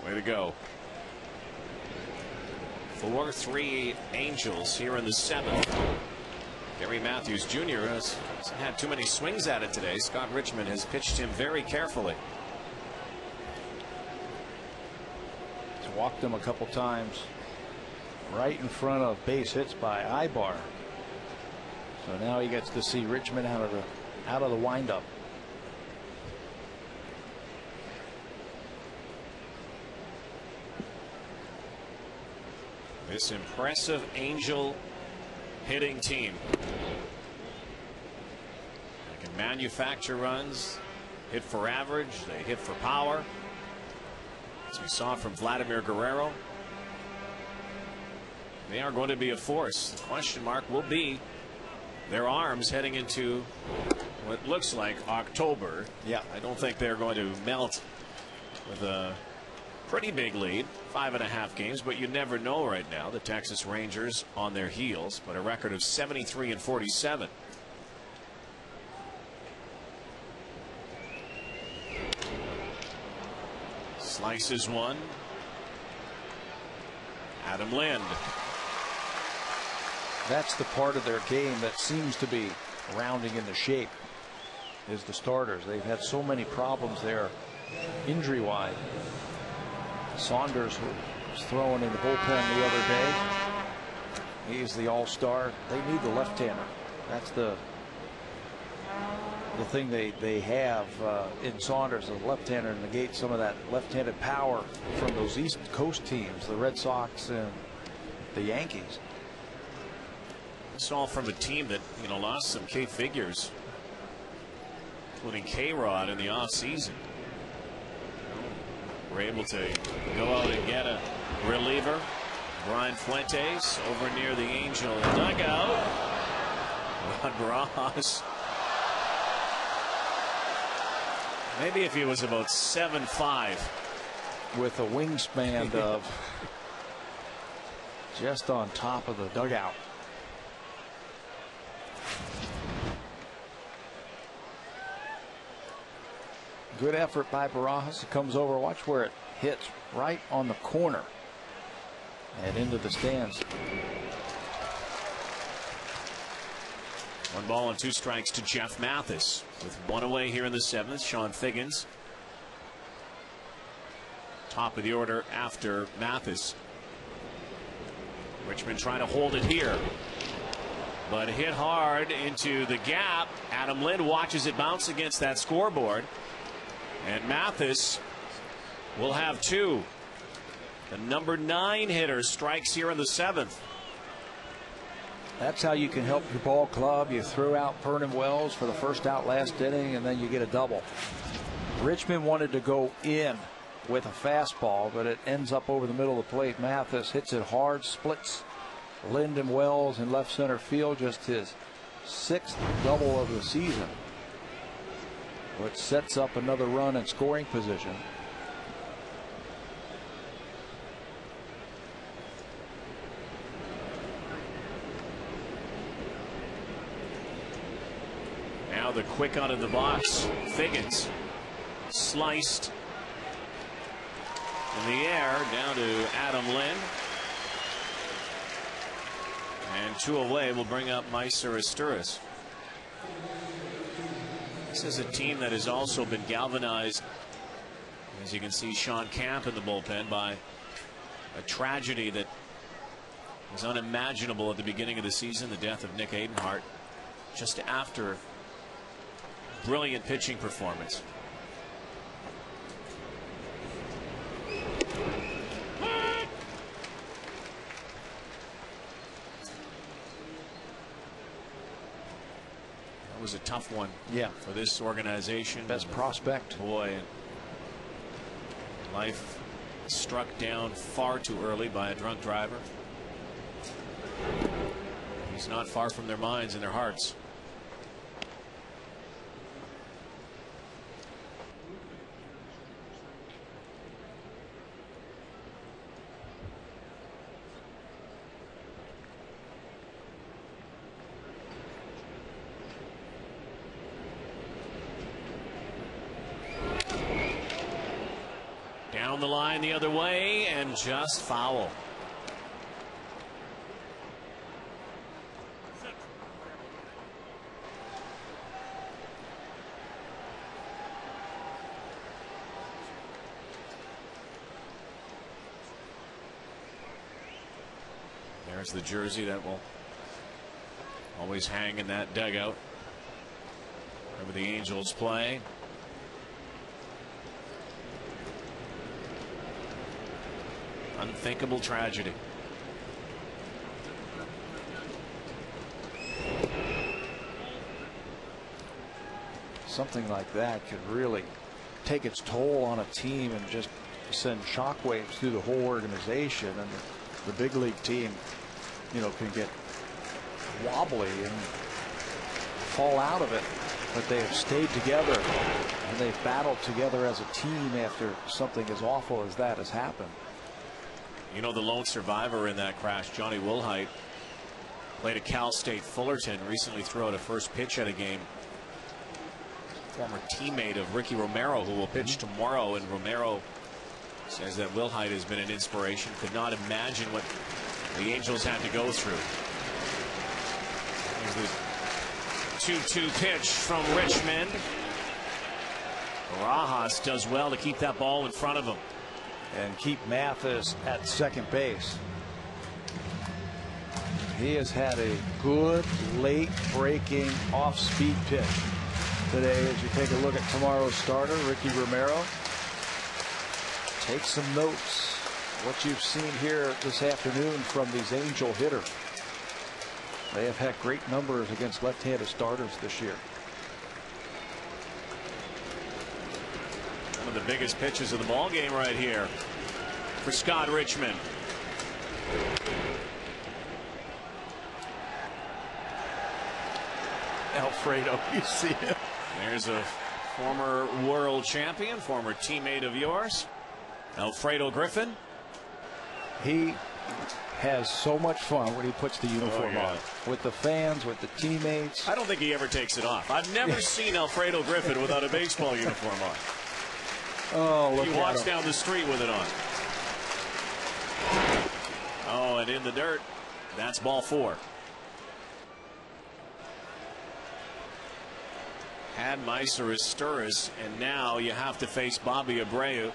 Way to go. 4-3 Angels here in the 7th. Gary Matthews Jr. hasn't had too many swings at it today. Scott Richmond has pitched him very carefully. He's walked him a couple times right in front of base hits by Ibar. So now he gets to see Richmond out of the windup. This impressive Angel hitting team. They can manufacture runs, hit for average, they hit for power. As we saw from Vladimir Guerrero, they are going to be a force. The question mark will be their arms heading into what looks like October. Yeah, I don't think they're going to melt with a pretty big lead, 5.5 games, but you never know right now. The Texas Rangers on their heels, but a record of 73-47. Slices one. Adam Lind. That's the part of their game that seems to be rounding into shape, is the starters. They've had so many problems there injury-wise. Saunders was thrown in the bullpen the other day. He's the all-star. They need the left-hander. That's the thing they have in Saunders, the left-hander, to negate some of that left-handed power from those East Coast teams, the Red Sox and the Yankees. It's all from a team that, lost some key figures, including K-Rod in the offseason. We're able to go out and get a reliever. Brian Fuentes over near the Angel dugout. Rod Barajas. Maybe if he was about 7'5", with a wingspan of just on top of the dugout. Good effort by Barajas. It comes over. Watch where it hits, right on the corner and into the stands. 1 ball and 2 strikes to Jeff Mathis with 1 away here in the 7th. Sean Figgins, top of the order after Mathis. Richmond trying to hold it here, but hit hard into the gap. Adam Lind watches it bounce against that scoreboard, and Mathis will have 2. The number 9 hitter strikes here in the 7th. That's how you can help your ball club. You threw out Vernon Wells for the first out last inning, and then you get a double. Richmond wanted to go in with a fastball, but it ends up over the middle of the plate. Mathis hits it hard, splits Lind and Wells in left center field. Just his 6th double of the season, which sets up another run in scoring position. Now the quick out of the box. Figgins sliced in the air down to Adam Lind. And 2 away will bring up Meiser Asturis. This is a team that has also been galvanized, as you can see, Sean Camp in the bullpen, by a tragedy that was unimaginable at the beginning of the season, the death of Nick Adenhart, just after brilliant pitching performance. That was a tough one, yeah, for this organization. Best prospect. Boy, life struck down far too early by a drunk driver. He's not far from their minds and their hearts. Down the line the other way and just foul. There's the jersey that will always hang in that dugout wherever the Angels play. Unthinkable tragedy. Something like that could really take its toll on a team and just send shockwaves through the whole organization, and the big league team, you know, can get wobbly and fall out of it, but they have stayed together and they've battled together as a team after something as awful as that has happened. You know, the lone survivor in that crash, Johnny Wilhite, played at Cal State Fullerton, recently threw out a first pitch at a game. Former teammate of Ricky Romero, who will pitch tomorrow, and Romero says that Wilhite has been an inspiration. Could not imagine what the Angels had to go through. Here's the 2-2 pitch from Richmond. Barajas does well to keep that ball in front of him and keep Mathis at second base. He has had a good late breaking off speed pitch today. As you take a look at tomorrow's starter, Ricky Romero, take some notes what you've seen here this afternoon from these Angel hitters. They have had great numbers against left-handed starters this year. One of the biggest pitches of the ball game right here for Scott Richmond. Alfredo, you see him. There's a former world champion, former teammate of yours, Alfredo Griffin. He has so much fun when he puts the uniform on. With the fans, with the teammates. I don't think he ever takes it off. I've never seen Alfredo Griffin without a baseball uniform on. Oh, look, he walks down the street with it on. Oh, and in the dirt. That's ball 4. Hadmeister is Sturris, and now you have to face Bobby Abreu.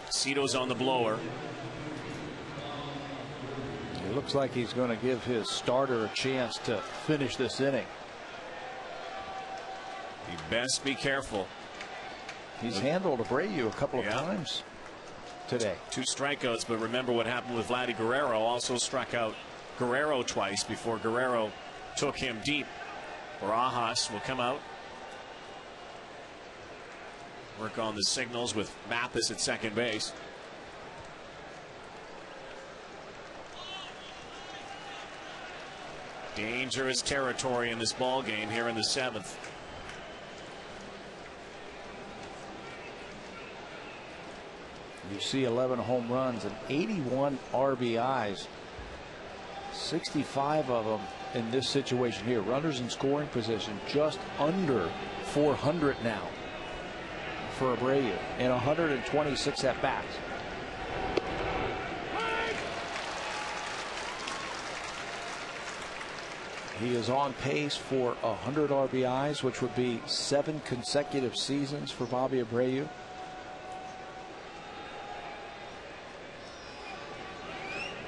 Cito's on the blower. It looks like he's going to give his starter a chance to finish this inning. He best be careful. He's handled Abreu a couple of times today. 2 strikeouts, but remember what happened with Vladimir Guerrero. Also struck out Guerrero twice before Guerrero took him deep. Barajas will come out. Work on the signals with Mathis at second base. Dangerous territory in this ball game here in the 7th. You see 11 home runs and 81 RBIs. 65 of them in this situation here. Runners in scoring position just under 400 now for Abreu in 126 at bats. He is on pace for 100 RBIs, which would be 7 consecutive seasons for Bobby Abreu.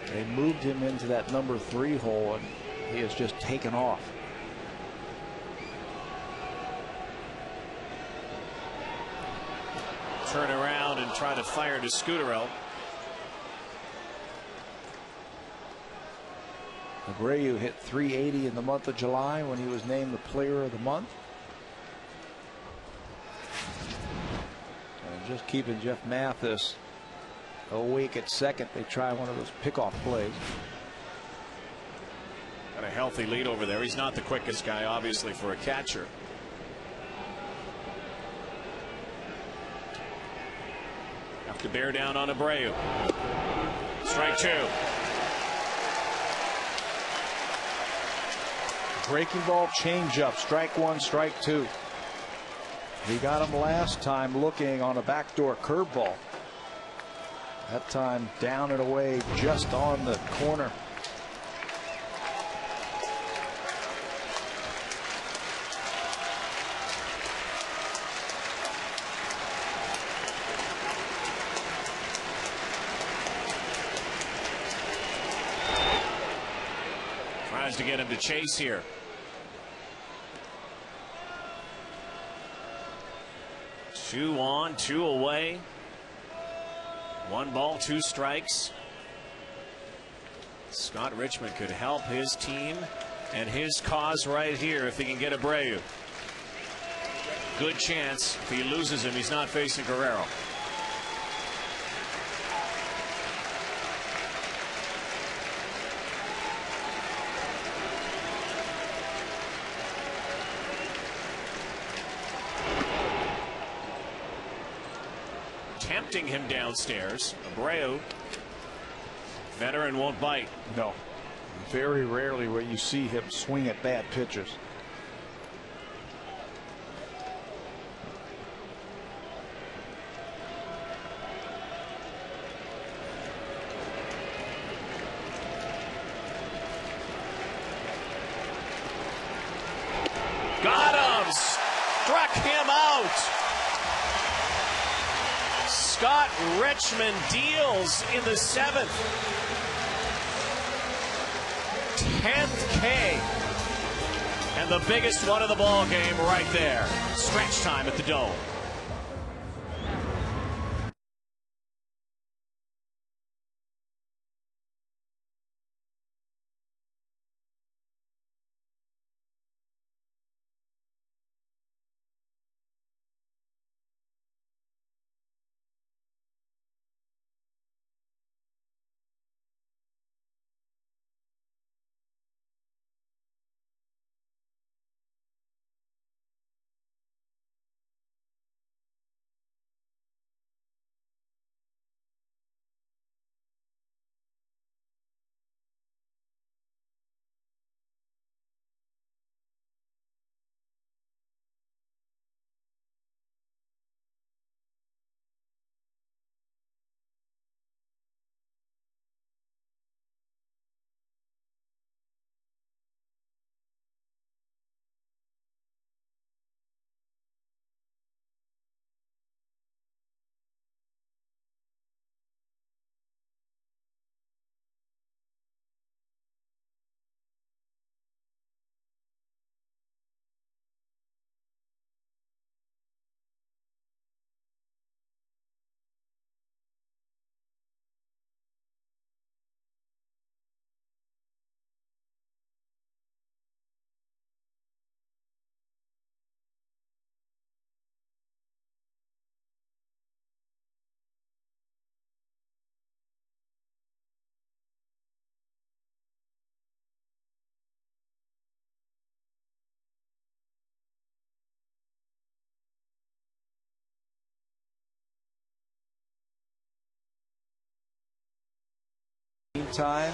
They moved him into that number 3 hole, and he has just taken off. Turn around and try to fire to Scudero. Abreu hit .380 in the month of July when he was named the player of the month. And just keeping Jeff Mathis awake at second. They try one of those pickoff plays. Got a healthy lead over there. He's not the quickest guy, obviously, for a catcher. Have to bear down on Abreu. Strike 2. Breaking ball changeup. Strike 1, strike 2. He got him last time looking on a backdoor curveball. That time down and away just on the corner. Tries to get him to chase here. Two on, 2 away. 1 ball, 2 strikes. Scott Richmond could help his team and his cause right here if he can get Abreu. Good chance. If he loses him, he's not facing Guerrero. Tempting him downstairs. Abreu, veteran, won't bite. No, very rarely where you see him swing at bad pitches. Got him. Struck him out. Scott Richmond deals in the 7th. 10th K. And the biggest one of the ball game right there. Stretch time at the Dome. time,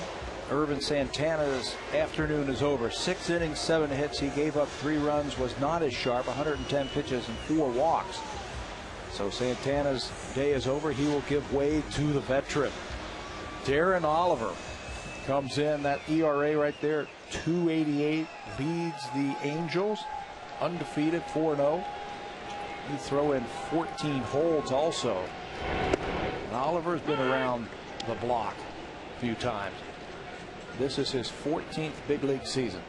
Irvin Santana's afternoon is over. 6 innings, 7 hits. He gave up 3 runs, was not as sharp, 110 pitches and 4 walks. So Santana's day is over. He will give way to the veteran. Darren Oliver comes in. That ERA right there, 2.88, leads the Angels, undefeated, 4-0. You throw in 14 holds also. And Oliver's been around the block a few times. This is his 14th big league season.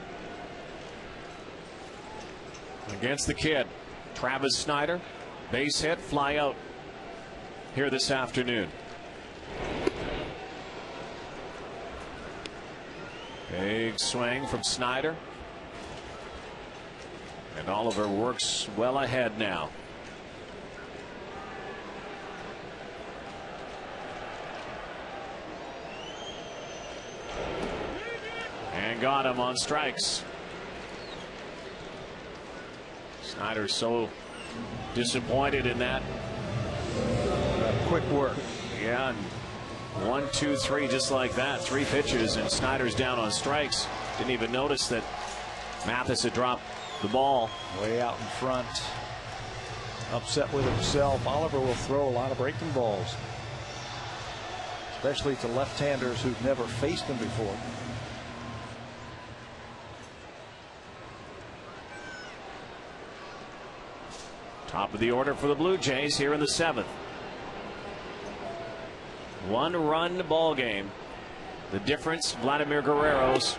Against the kid, Travis Snyder, base hit, fly out here this afternoon. Big swing from Snyder. And Oliver works well ahead now. And got him on strikes. Snyder's so disappointed in that. Quick work. Yeah, and 1, 2, 3, just like that. 3 pitches, and Snyder's down on strikes. Didn't even notice that Mathis had dropped the ball. Way out in front. Upset with himself. Oliver will throw a lot of breaking balls, especially to left-handers who've never faced him before. Top of the order for the Blue Jays here in the 7th. 1-run ball game. The difference, Vladimir Guerrero's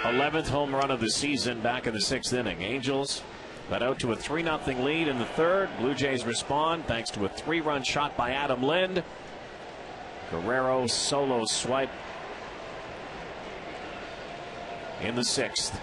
11th home run of the season back in the 6th inning. Angels got out to a 3-0 lead in the 3rd. Blue Jays respond thanks to a 3-run shot by Adam Lind. Guerrero solo swipe in the 6th.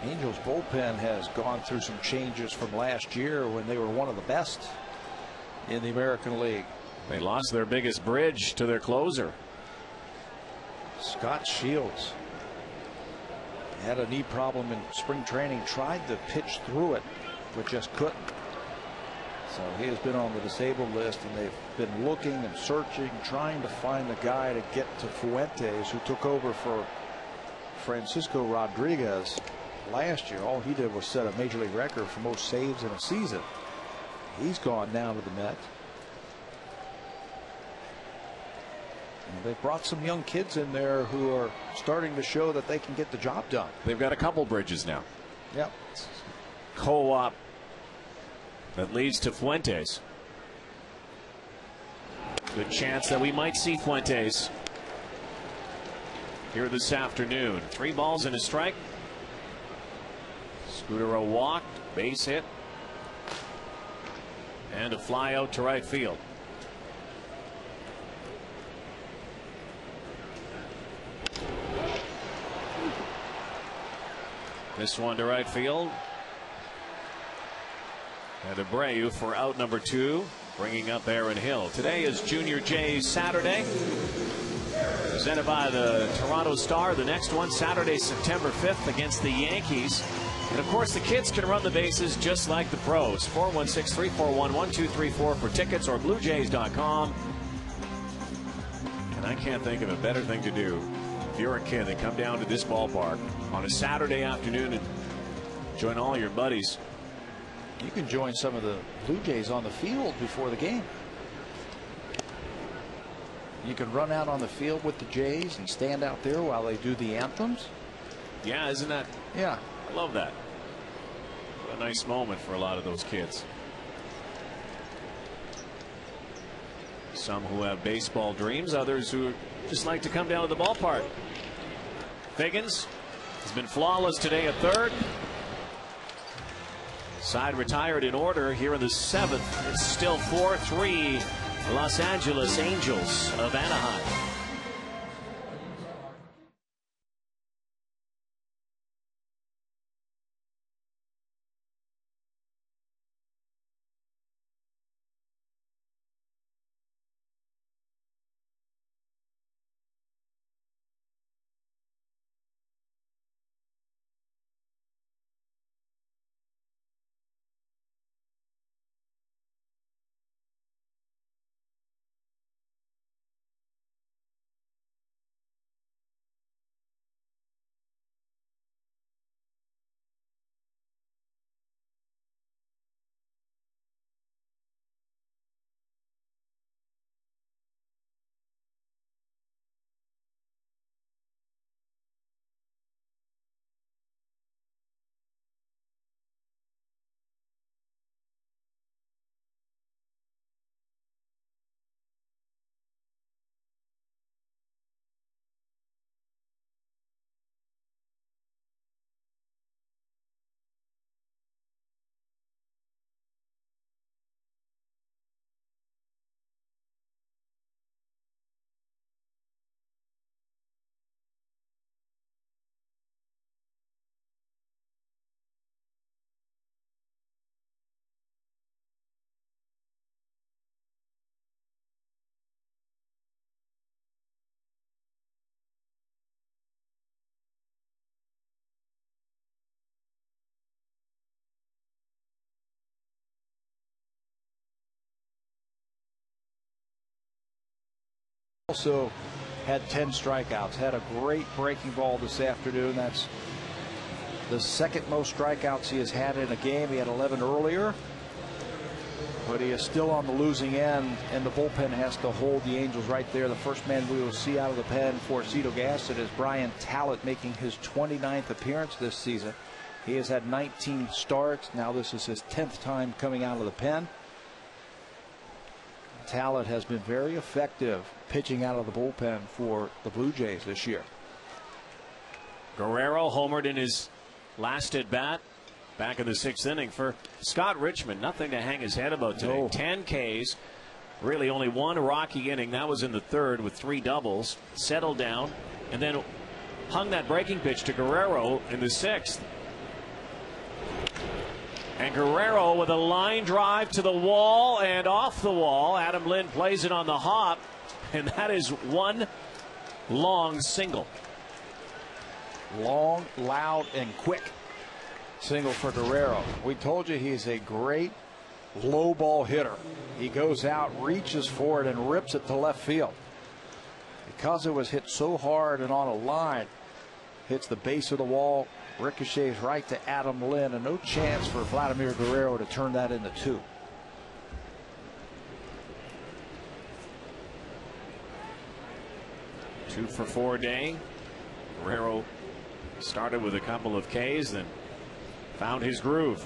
Angels bullpen has gone through some changes from last year when they were one of the best in the American League. They lost their biggest bridge to their closer. Scott Shields had a knee problem in spring training, tried to pitch through it, but just couldn't. So he has been on the disabled list, and they've been looking and searching, trying to find a guy to get to Fuentes, who took over for Francisco Rodriguez last year. All he did was set a major league record for most saves in a season. He's gone down to the Mets. And they've brought some young kids in there who are starting to show that they can get the job done. They've got a couple bridges now. Yep. Co-op that leads to Fuentes. Good chance that we might see Fuentes here this afternoon. 3 balls and a strike. Scudero walked, base hit, and a fly out to right field. This one to right field. And Abreu for out number 2, bringing up Aaron Hill. Today is Junior Jays Saturday, presented by the Toronto Star. The next one, Saturday, September 5th, against the Yankees. And of course, the kids can run the bases just like the pros. 416-341-1234 for tickets, or BlueJays.com. And I can't think of a better thing to do if you're a kid that come down to this ballpark on a Saturday afternoon and join all your buddies. You can join some of the Blue Jays on the field before the game. You can run out on the field with the Jays and stand out there while they do the anthems. Yeah, isn't that? Yeah. I love that. What a nice moment for a lot of those kids. Some who have baseball dreams, others who just like to come down to the ballpark. Figgins has been flawless today at 3rd. Side retired in order here in the 7th. It's still 4-3 Los Angeles Angels of Anaheim. Also had 10 strikeouts. Had a great breaking ball this afternoon. That's the second most strikeouts he has had in a game. He had 11 earlier. But he is still on the losing end, and the bullpen has to hold the Angels right there. The first man we will see out of the pen for Cito Gaston is Brian Talent, making his 29th appearance this season. He has had 19 starts. Now this is his 10th time coming out of the pen. Talent has been very effective pitching out of the bullpen for the Blue Jays this year. Guerrero homered in his last at bat. Back in the 6th inning for Scott Richmond. Nothing to hang his head about today. No. 10 Ks. Really only one rocky inning. That was in the 3rd with 3 doubles. Settled down and then hung that breaking pitch to Guerrero in the 6th. And Guerrero with a line drive to the wall and off the wall. Adam Lind plays it on the hop. And that is one long single. Long, loud, and quick single for Guerrero. We told you he's a great low ball hitter. He goes out, reaches for it, and rips it to left field. Because it was hit so hard and on a line, hits the base of the wall, ricochets right to Adam Lind, and no chance for Vladimir Guerrero to turn that into 2. Two for 4 day. Guerrero started with a couple of Ks, then found his groove.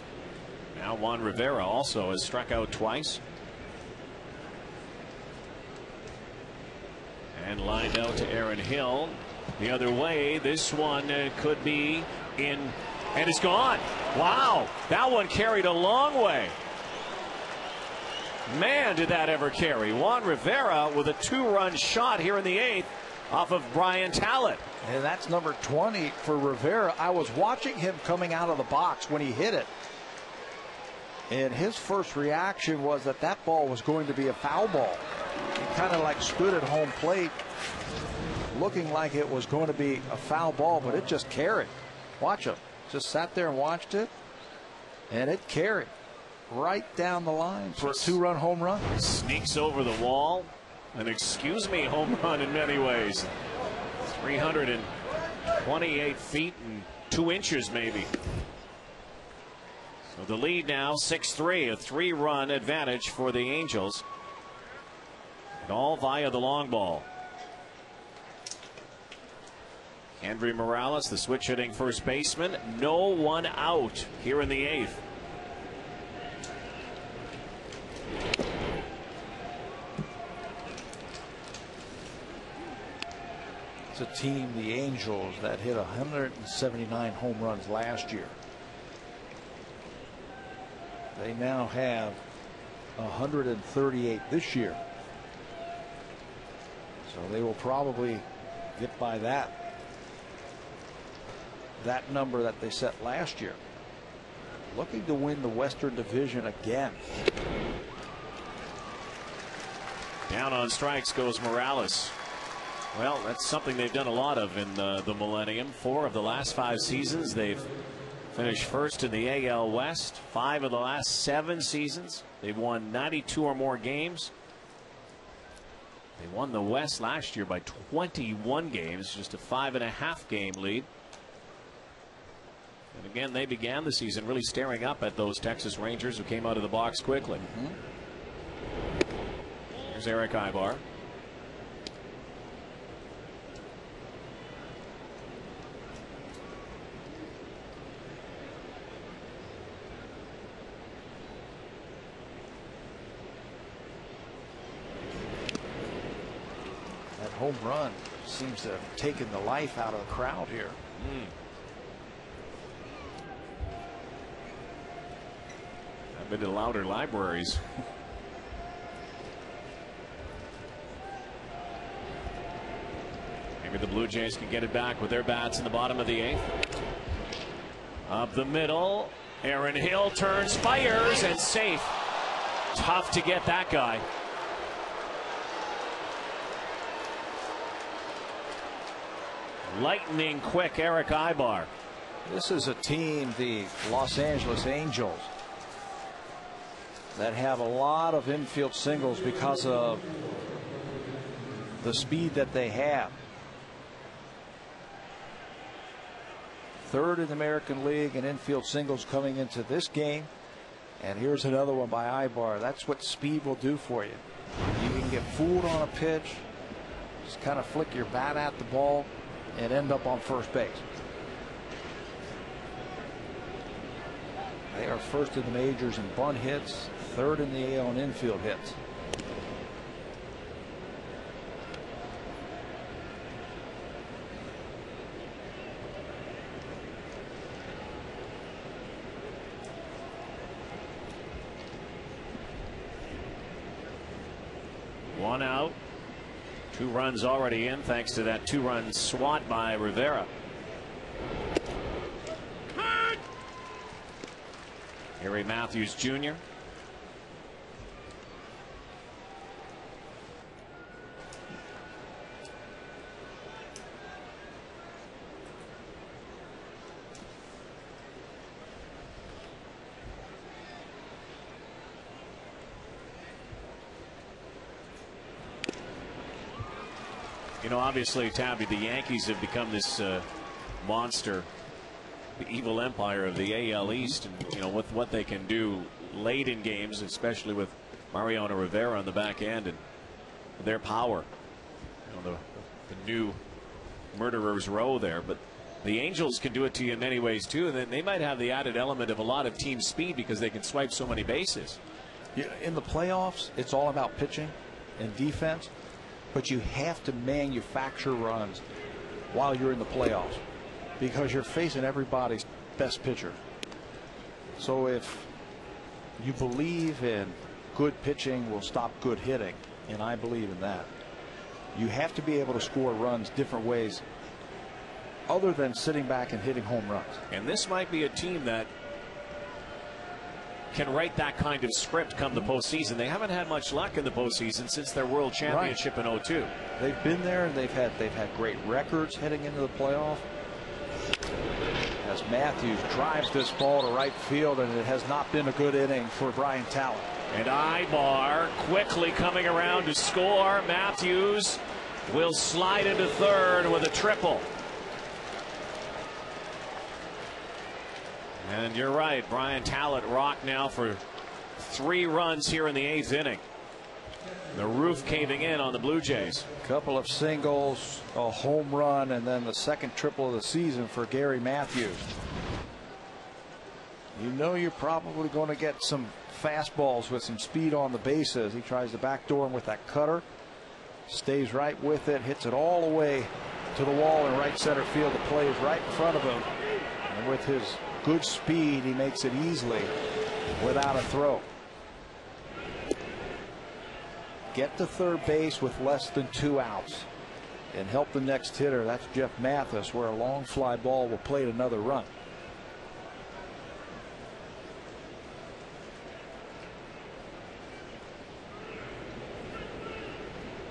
Now Juan Rivera also has struck out twice. And lined out to Aaron Hill. The other way, this one could be in, and it's gone. Wow, that one carried a long way. Man, did that ever carry. Juan Rivera with a 2-run shot here in the 8th off of Brian Talent. And that's number 20 for Rivera. I was watching him coming out of the box when he hit it. And his first reaction was that that ball was going to be a foul ball. He kind of like stood at home plate looking like it was going to be a foul ball, but it just carried. Watch him. Just sat there and watched it. And it carried right down the line for a 2-run home run. Sneaks over the wall. An excuse me home run in many ways. 328 feet and 2 inches maybe. So the lead now 6-3, a 3-run advantage for the Angels. And all via the long ball. Henry Morales, the switch hitting first baseman. No one out here in the 8th. It's a team, the Angels, that hit 179 home runs last year. They now have 138 this year. So they will probably get by that number that they set last year. Looking to win the Western Division again. Down on strikes goes Morales. Well, that's something they've done a lot of in the millennium. 4 of the last 5 seasons they've finished first in the AL West. 5 of the last 7 seasons they've won 92 or more games. They won the West last year by 21 games, just a 5.5 game lead. And again, they began the season really staring up at those Texas Rangers who came out of the box quickly. Here's Eric Ibar. That home run seems to have taken the life out of the crowd here. I've been to louder libraries. Maybe the Blue Jays can get it back with their bats in the bottom of the 8th. Up the middle, Aaron Hill turns, fires, and safe. Tough to get that guy. Lightning quick Eric Ibar. This is a team, the Los Angeles Angels, that have a lot of infield singles because of the speed that they have. Third in the American League in infield singles coming into this game. And here's another one by Ibar. That's what speed will do for you. You can get fooled on a pitch, just kind of flick your bat at the ball and end up on first base. They are first in the majors in bunt hits, third in the AL in infield hits. One out, 2 runs already in thanks to that 2-run swat by Rivera. Gary Matthews Jr. You know, obviously, Tabby, the Yankees have become this monster, the evil empire of the AL East, and you know, with what they can do late in games, especially with Mariano Rivera on the back end and their power. You know, the new murderer's row there, but the Angels can do it to you in many ways too, and then they might have the added element of a lot of team speed because they can swipe so many bases. Yeah, in the playoffs, it's all about pitching and defense, but you have to manufacture runs while you're in the playoffs because you're facing everybody's best pitcher. So if you believe in good pitching will stop good hitting, and I believe in that, you have to be able to score runs different ways other than sitting back and hitting home runs. And this might be a team that can write that kind of script come the postseason. They haven't had much luck in the postseason since their world championship in '02. They've been there and they've had great records heading into the playoff. As Matthews drives this ball to right field, and it has not been a good inning for Brian Talent. And Ibar quickly coming around to score. Matthews will slide into third with a triple. And you're right, Brian Talent rocked now for 3 runs here in the 8th inning. The roof caving in on the Blue Jays. A couple of singles, a home run, and then the second triple of the season for Gary Matthews. You know you're probably going to get some fastballs with some speed on the bases. He tries to backdoor him with that cutter. Stays right with it, hits it all the way to the wall in right center field. The play is right in front of him. And with his good speed, he makes it easily without a throw. Get to third base with less than 2 outs and help the next hitter. That's Jeff Mathis, where a long fly ball will plate another run.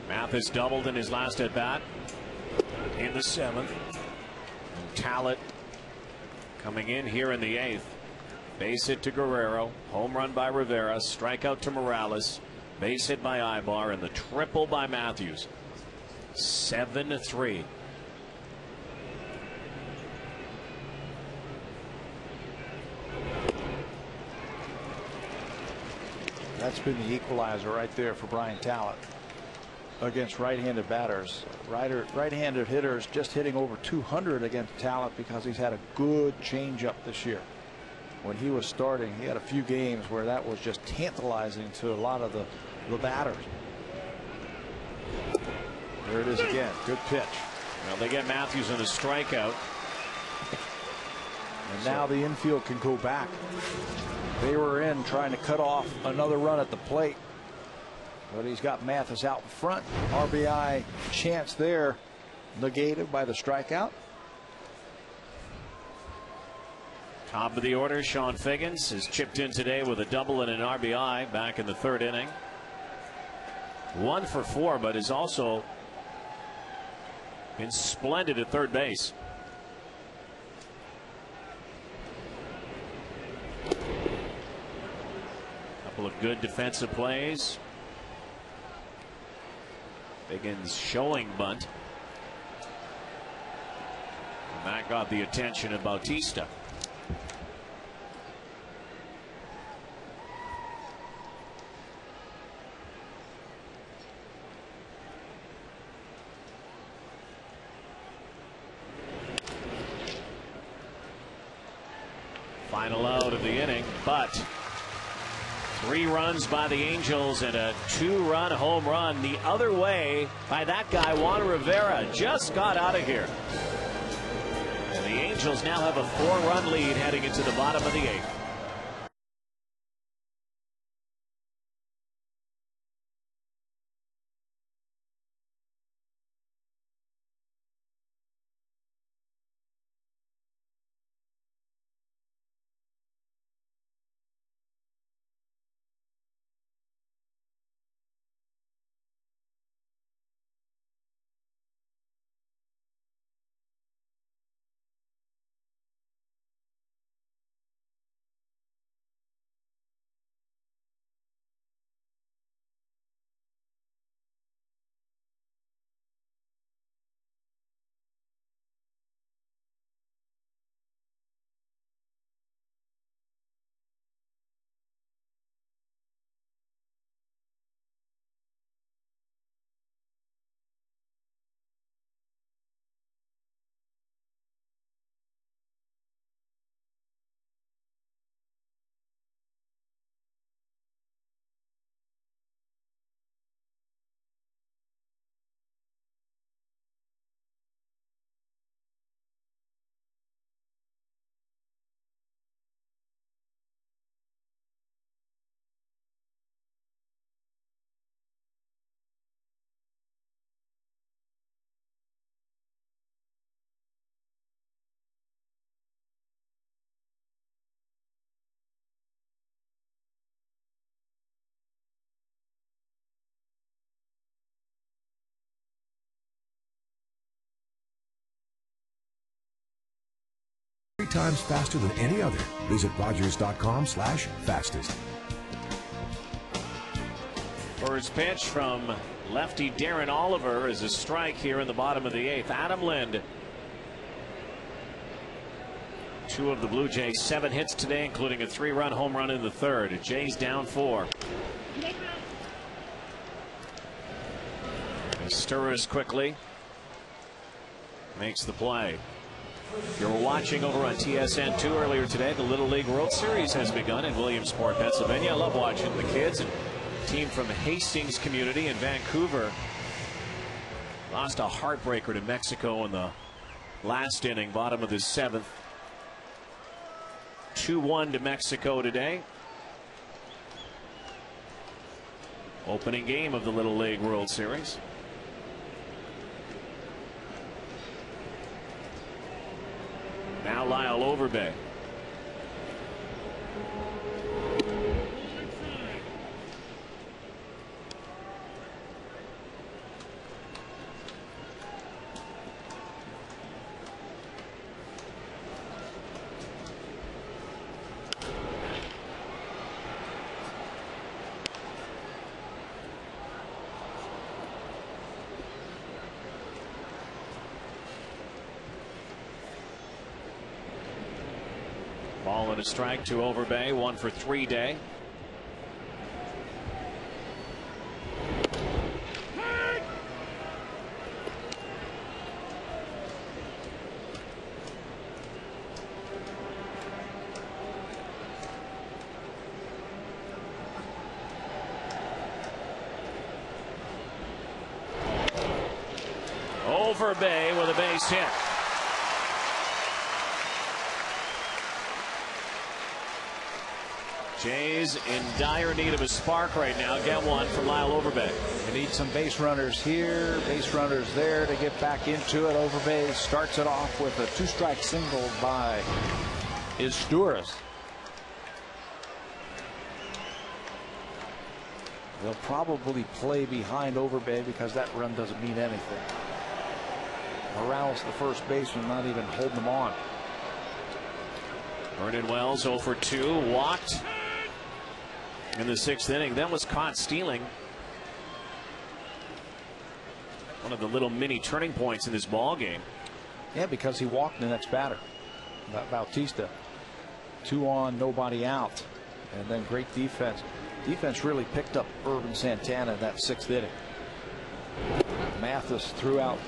Mathis doubled in his last at bat in the 7th. Talent coming in here in the 8th. Base hit to Guerrero, home run by Rivera, strikeout to Morales, base hit by Ibar, and the triple by Matthews. 7-3. That's been the equalizer right there for Brian Talent against right-handed batters. Right-handed hitters just hitting over 200 against Talent because he's had a good changeup this year. When he was starting, he had a few games where that was just tantalizing to a lot of the batters. There it is again. Good pitch. Well, they get Matthews on a strikeout. And now the infield can go back. They were in trying to cut off another run at the plate. But he's got Mathis out in front. RBI chance there negated by the strikeout. Top of the order, Sean Figgins has chipped in today with a double and an RBI back in the 3rd inning. 1 for 4, but has also been splendid at third base. Couple of good defensive plays. Figgins showing bunt. And that got the attention of Bautista. Final out of the inning, but 3 runs by the Angels and a 2-run home run the other way by that guy Juan Rivera. Just got out of here. And the Angels now have a 4-run lead heading into the bottom of the 8th. Times faster than any other. Visit Rogers.com/fastest. First pitch from lefty Darren Oliver is a strike here in the bottom of the 8th. Adam Lind. 2 of the Blue Jays' 7 hits today, including a 3-run home run in the 3rd. Jays down 4. Sturris quickly makes the play. If you're watching over on TSN2 earlier today, the Little League World Series has begun in Williamsport, Pennsylvania. I love watching the kids. And team from Hastings community in Vancouver lost a heartbreaker to Mexico in the last inning, bottom of the 7th. 2-1 to Mexico today. Opening game of the Little League World Series. Now Lyle Overbay. Ball and a strike to Overbay. 1 for 3 day. Overbay with a base hit. Jays in dire need of a spark right now. Get one from Lyle Overbay. They need some base runners here, base runners there to get back into it. Overbay starts it off with a 2-strike single by Sturris. They'll probably play behind Overbay because that run doesn't mean anything. Morales, the first baseman, not even holding them on. Vernon Wells 0 for 2, walked in the 6th inning, then was caught stealing. One of the little mini turning points in this ball game. Yeah, because he walked the next batter, Bautista. 2 on, nobody out, and then great defense. Defense really picked up Urban Santana in that 6th inning. Mathis threw out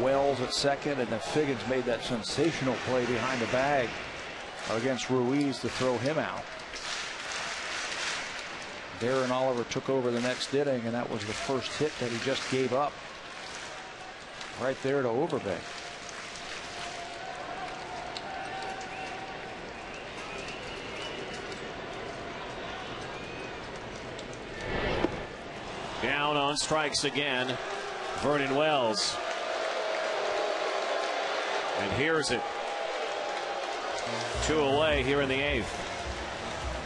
Wells at second, and then Figgins made that sensational play behind the bag against Ruiz to throw him out. Darren Oliver took over the next inning, and that was the first hit that he just gave up right there to Overbay. Down on strikes again, Vernon Wells. And here's it. 2 away here in the 8th.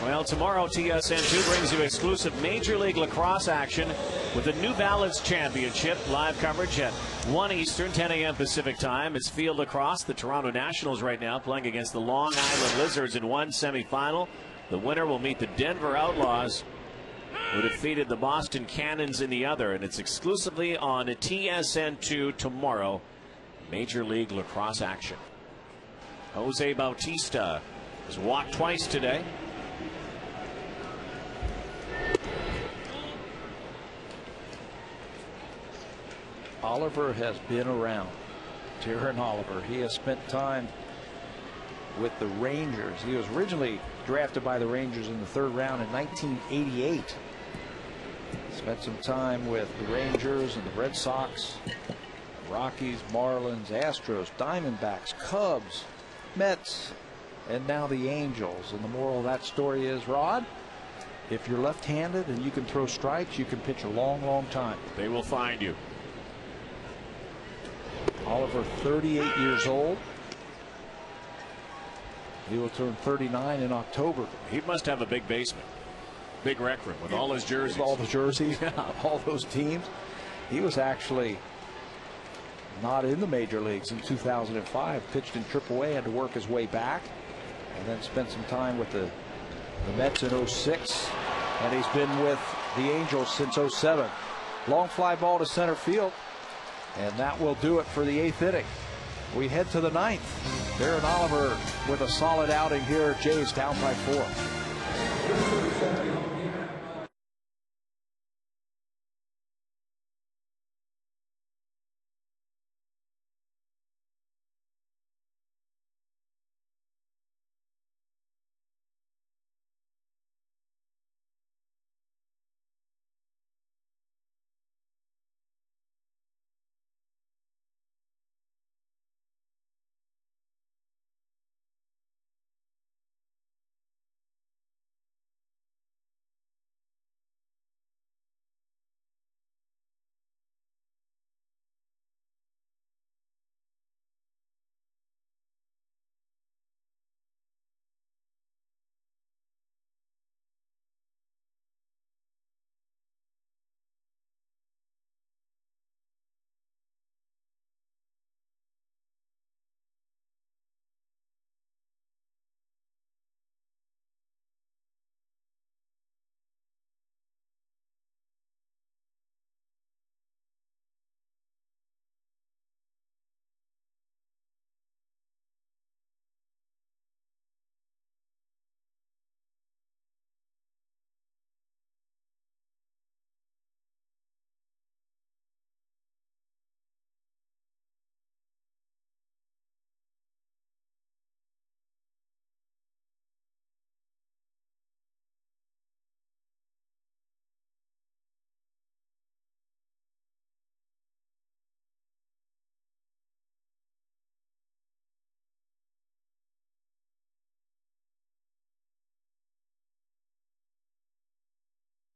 Well, tomorrow TSN2 brings you exclusive Major League Lacrosse action with the New Balance Championship. Live coverage at 1 Eastern, 10 a.m. Pacific time. It's field lacrosse. The Toronto Nationals right now playing against the Long Island Lizards in one semifinal. The winner will meet the Denver Outlaws, who defeated the Boston Cannons in the other. And it's exclusively on TSN2 tomorrow. Major League Lacrosse action. Jose Bautista has walked twice today. Oliver has been around. Darren Oliver. He has spent time with the Rangers. He was originally drafted by the Rangers in the 3rd round in 1988. Spent some time with the Rangers and the Red Sox, Rockies, Marlins, Astros, Diamondbacks, Cubs, Mets, and now the Angels. And the moral of that story is, Rod, if you're left-handed and you can throw strikes, you can pitch a long, long time. They will find you. Oliver, 38 years old. He will turn 39 in October. He must have a big basement. Big rec room with all his jerseys. With all the jerseys, all those teams. He was actually not in the major leagues in 2005. Pitched in AAA, had to work his way back, and then spent some time with the Mets in 06. And he's been with the Angels since 07. Long fly ball to center field. And that will do it for the 8th inning. We head to the 9th. Darren Oliver with a solid outing here. Jays down by 4.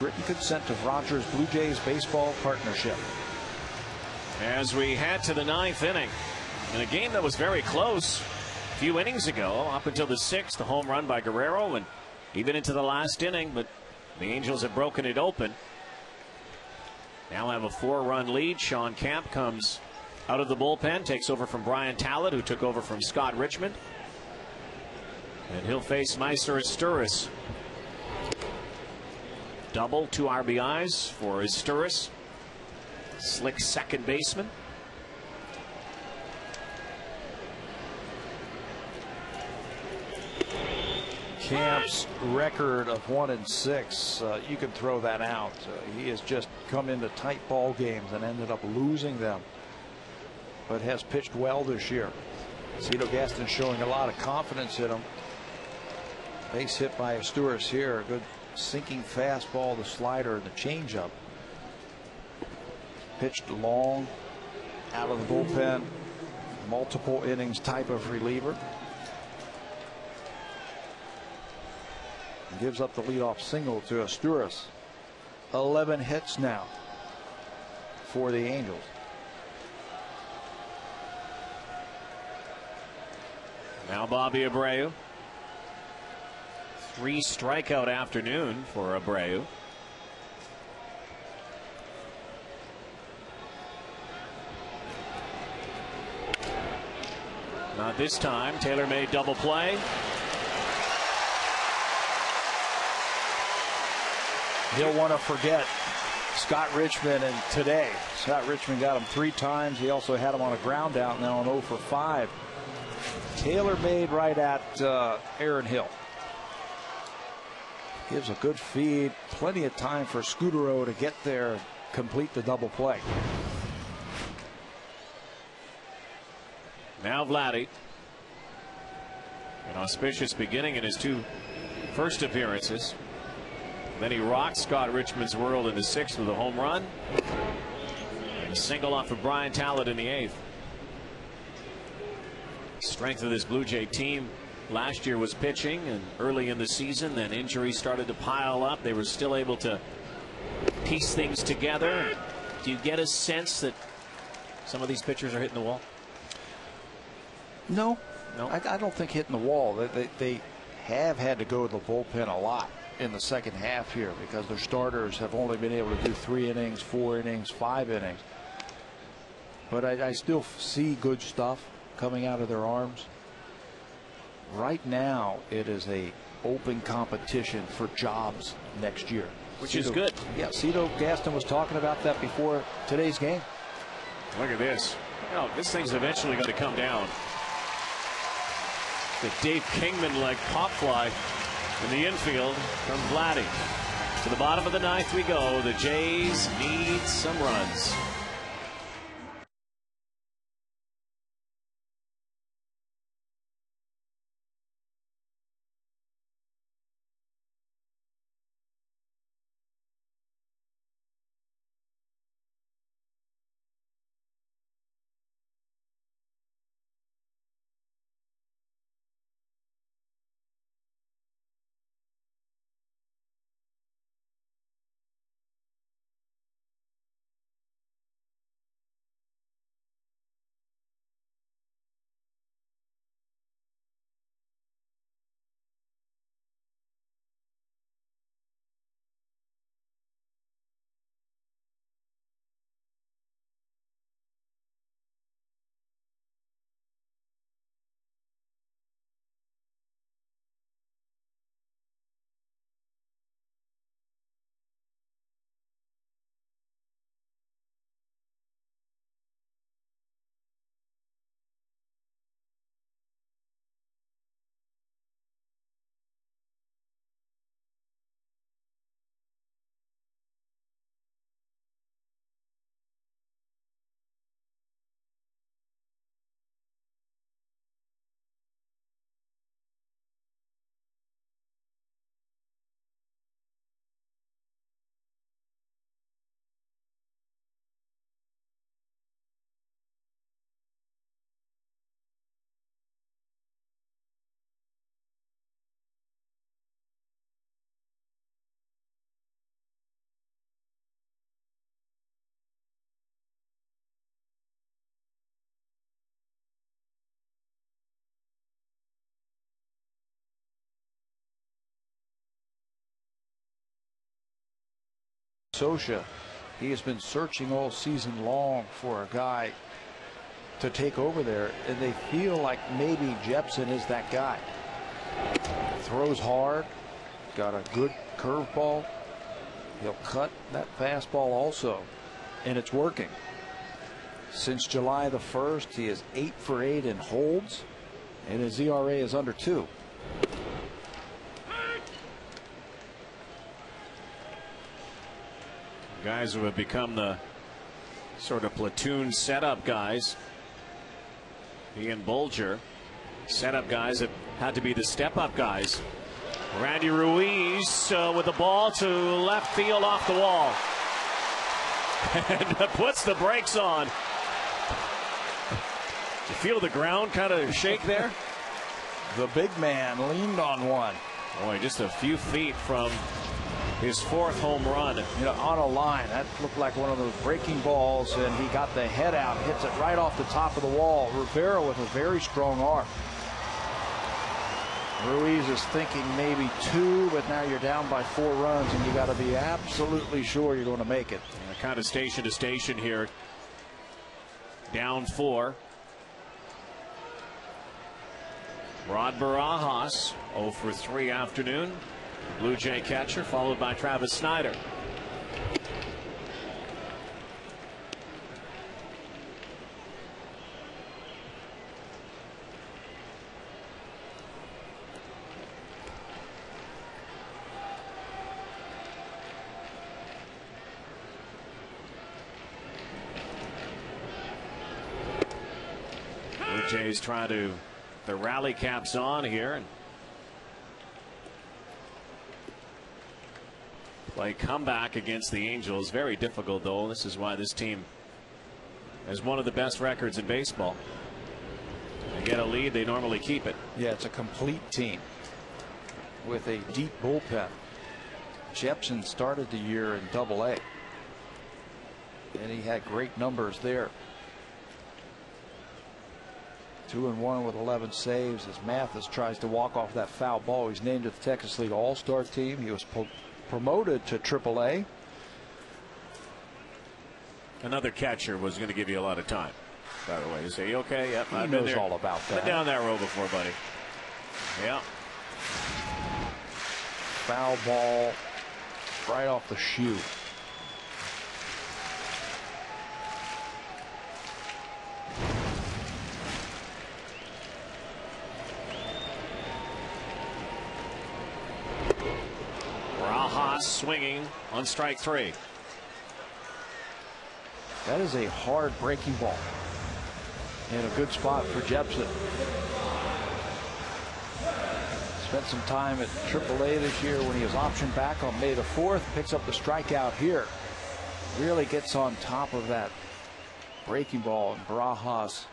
Written consent of Rogers Blue Jays Baseball Partnership. As we head to the 9th inning, in a game that was very close a few innings ago, up until the 6th, the home run by Guerrero, and even into the last inning, but the Angels have broken it open. Now have a 4-run lead. Sean Camp comes out of the bullpen, takes over from Brian Tallett, who took over from Scott Richmond. And he'll face Meister Esturris. Double, 2 RBIs for Esturris. Slick second baseman. Camp's record of 1-6, you can throw that out. He has just come into tight ball games and ended up losing them, but has pitched well this year. Cito Gaston showing a lot of confidence in him. Base hit by Asturias here. A good sinking fastball, the slider, and the changeup. Pitched long out of the bullpen. Multiple innings type of reliever. Gives up the leadoff single to Asturias. 11 hits now for the Angels. Now Bobby Abreu. 3 strikeout afternoon for Abreu. Not this time. Taylor made double play. He'll want to forget Scott Richmond, and today Scott Richmond got him 3 times. He also had him on a ground out, now on 0 for 5. Taylor made right at Aaron Hill. Gives a good feed, plenty of time for Scudero to get there and complete the double play. Now Vladdy. An auspicious beginning in his 2 first appearances. Then he rocked Scott Richmond's world in the 6th with a home run. And a single off of Brian Talbot in the 8th. Strength of this Blue Jay team last year was pitching, and early in the season then injuries started to pile up. They were still able to piece things together. Do you get a sense that some of these pitchers are hitting the wall? No. I don't think hitting the wall. They have had to go to the bullpen a lot in the second half here because their starters have only been able to do 3 innings, 4 innings, 5 innings. But I still see good stuff coming out of their arms. Right now it is a open competition for jobs next year, which is good. Yeah, Cito Gaston was talking about that before today's game. Look at this. This thing's eventually going to come down. The Dave Kingman-like pop fly in the infield from Vladdy. To the bottom of the 9th we go. The Jays need some runs. Scioscia, he has been searching all season long for a guy to take over there, and they feel like maybe Jepsen is that guy. Throws hard, got a good curveball. He'll cut that fastball also. and it's working. Since July the 1st, he is 8 for 8 in holds, and his ERA is under 2. Guys who have become the sort of platoon setup guys. He and Bulger, setup guys that had to be the step-up guys. Randy Ruiz with the ball to left field off the wall. And puts the brakes on. You feel the ground kind of shake there? The big man leaned on one. Boy, just a few feet from his 4th home run. You know, on a line, that looked like one of those breaking balls, and he got the head out, hits it right off the top of the wall. Rivera with a very strong arm. Ruiz is thinking maybe 2, but now you're down by 4 runs, and you got to be absolutely sure you're going to make it. Kind of station to station here. Down 4. Rod Barajas, 0 for 3 afternoon. Blue Jay catcher, followed by Travis Snyder. Blue Jays try to the rally caps on here and play comeback against the Angels. Very difficult, though. This is why this team has one of the best records in baseball. They get a lead, they normally keep it. Yeah, it's a complete team with a deep bullpen. Jepson started the year in Double-A, and he had great numbers there. 2-1 with 11 saves as Mathis tries to walk off that foul ball. He's named to the Texas League All-Star team. He was promoted to Triple-A. Another catcher was going to give you a lot of time, by the way. You say, okay, yep, he knows all about that. Been down that road before, buddy. Yeah. Foul ball right off the shoe. Swinging on strike 3. That is a hard breaking ball and a good spot for Jepson. Spent some time at Triple-A this year when he was optioned back on May the 4th. Picks up the strikeout here. Really gets on top of that breaking ball, and Barajas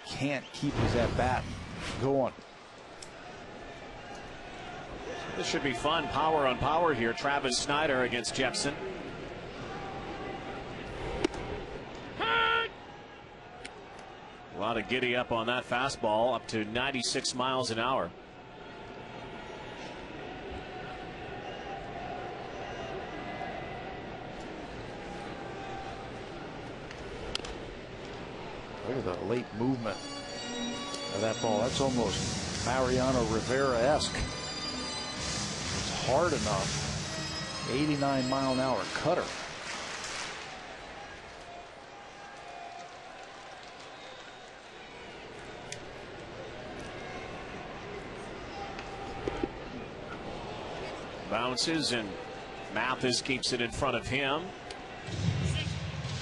can't keep his at bat going. This should be fun. Power on power here. Travis Snyder against Jepson. A lot of giddy up on that fastball, up to 96 miles an hour. Look at the late movement of that ball. That's almost Mariano Rivera-esque. Hard enough. 89-mile-an-hour cutter. Bounces, and Mathis keeps it in front of him,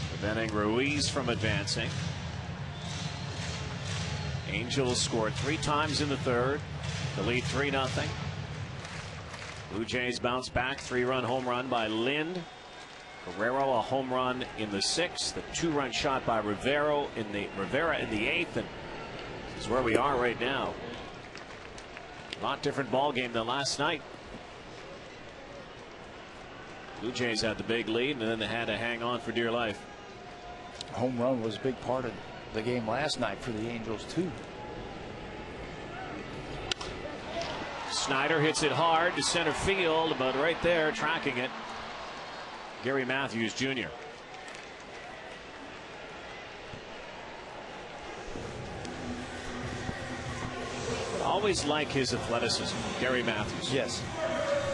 preventing Ruiz from advancing. Angels scored 3 times in the 3rd to lead 3-0. Blue Jays bounce back. 3-run home run by Lind. Guerrero a home run in the 6th. The 2-run shot by Rivera in the 8th. And this is where we are right now. A lot different ball game than last night. Blue Jays had the big lead, and then they had to hang on for dear life. Home run was a big part of the game last night for the Angels too. Snyder hits it hard to center field, but right there tracking it, Gary Matthews Jr. Always like his athleticism, Gary Matthews. Yes.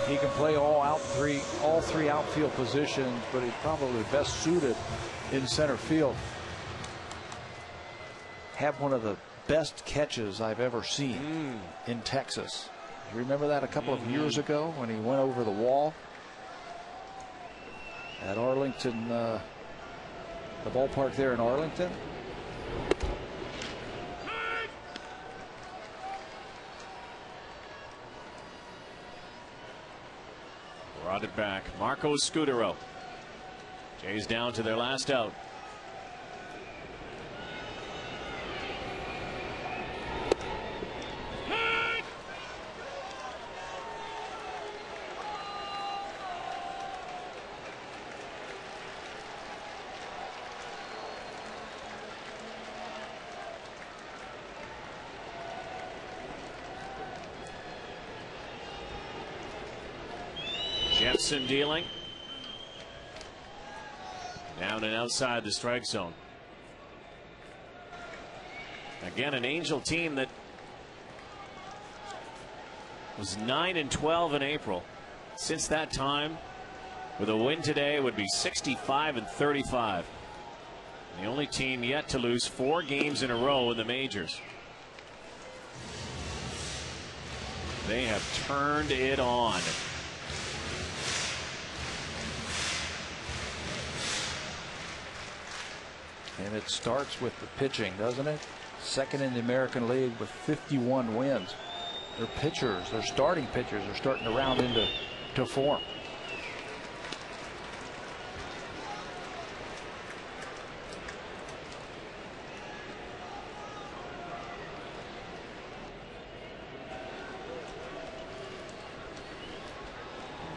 He can play all three outfield positions, but he's probably best suited in center field. Had one of the best catches I've ever seen in Texas. You remember that a couple of years ago when he went over the wall at Arlington, the ballpark there in Arlington? Brought it back. Marco Scutaro. Jays down to their last out. Jepson dealing. Down and outside the strike zone. Again, an Angel team that was 9-12 in April. Since that time, with a win today, it would be 65-35. The only team yet to lose 4 games in a row in the majors. They have turned it on. And it starts with the pitching, doesn't it? Second in the American League with 51 wins. Their pitchers, their starting pitchers, are starting to round into form.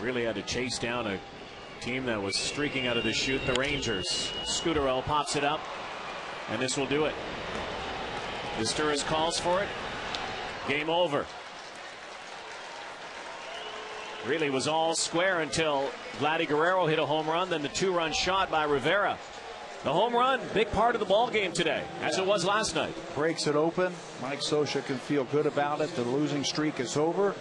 Really had to chase down a team that was streaking out of the chute, the Rangers. Scutaro pops it up, and this will do it. Misturis calls for it. Game over. Really was all square until Vladimir Guerrero hit a home run, then the 2-run shot by Rivera. The home run, big part of the ball game today, as it was last night. Breaks it open. Mike Scioscia can feel good about it. The losing streak is over.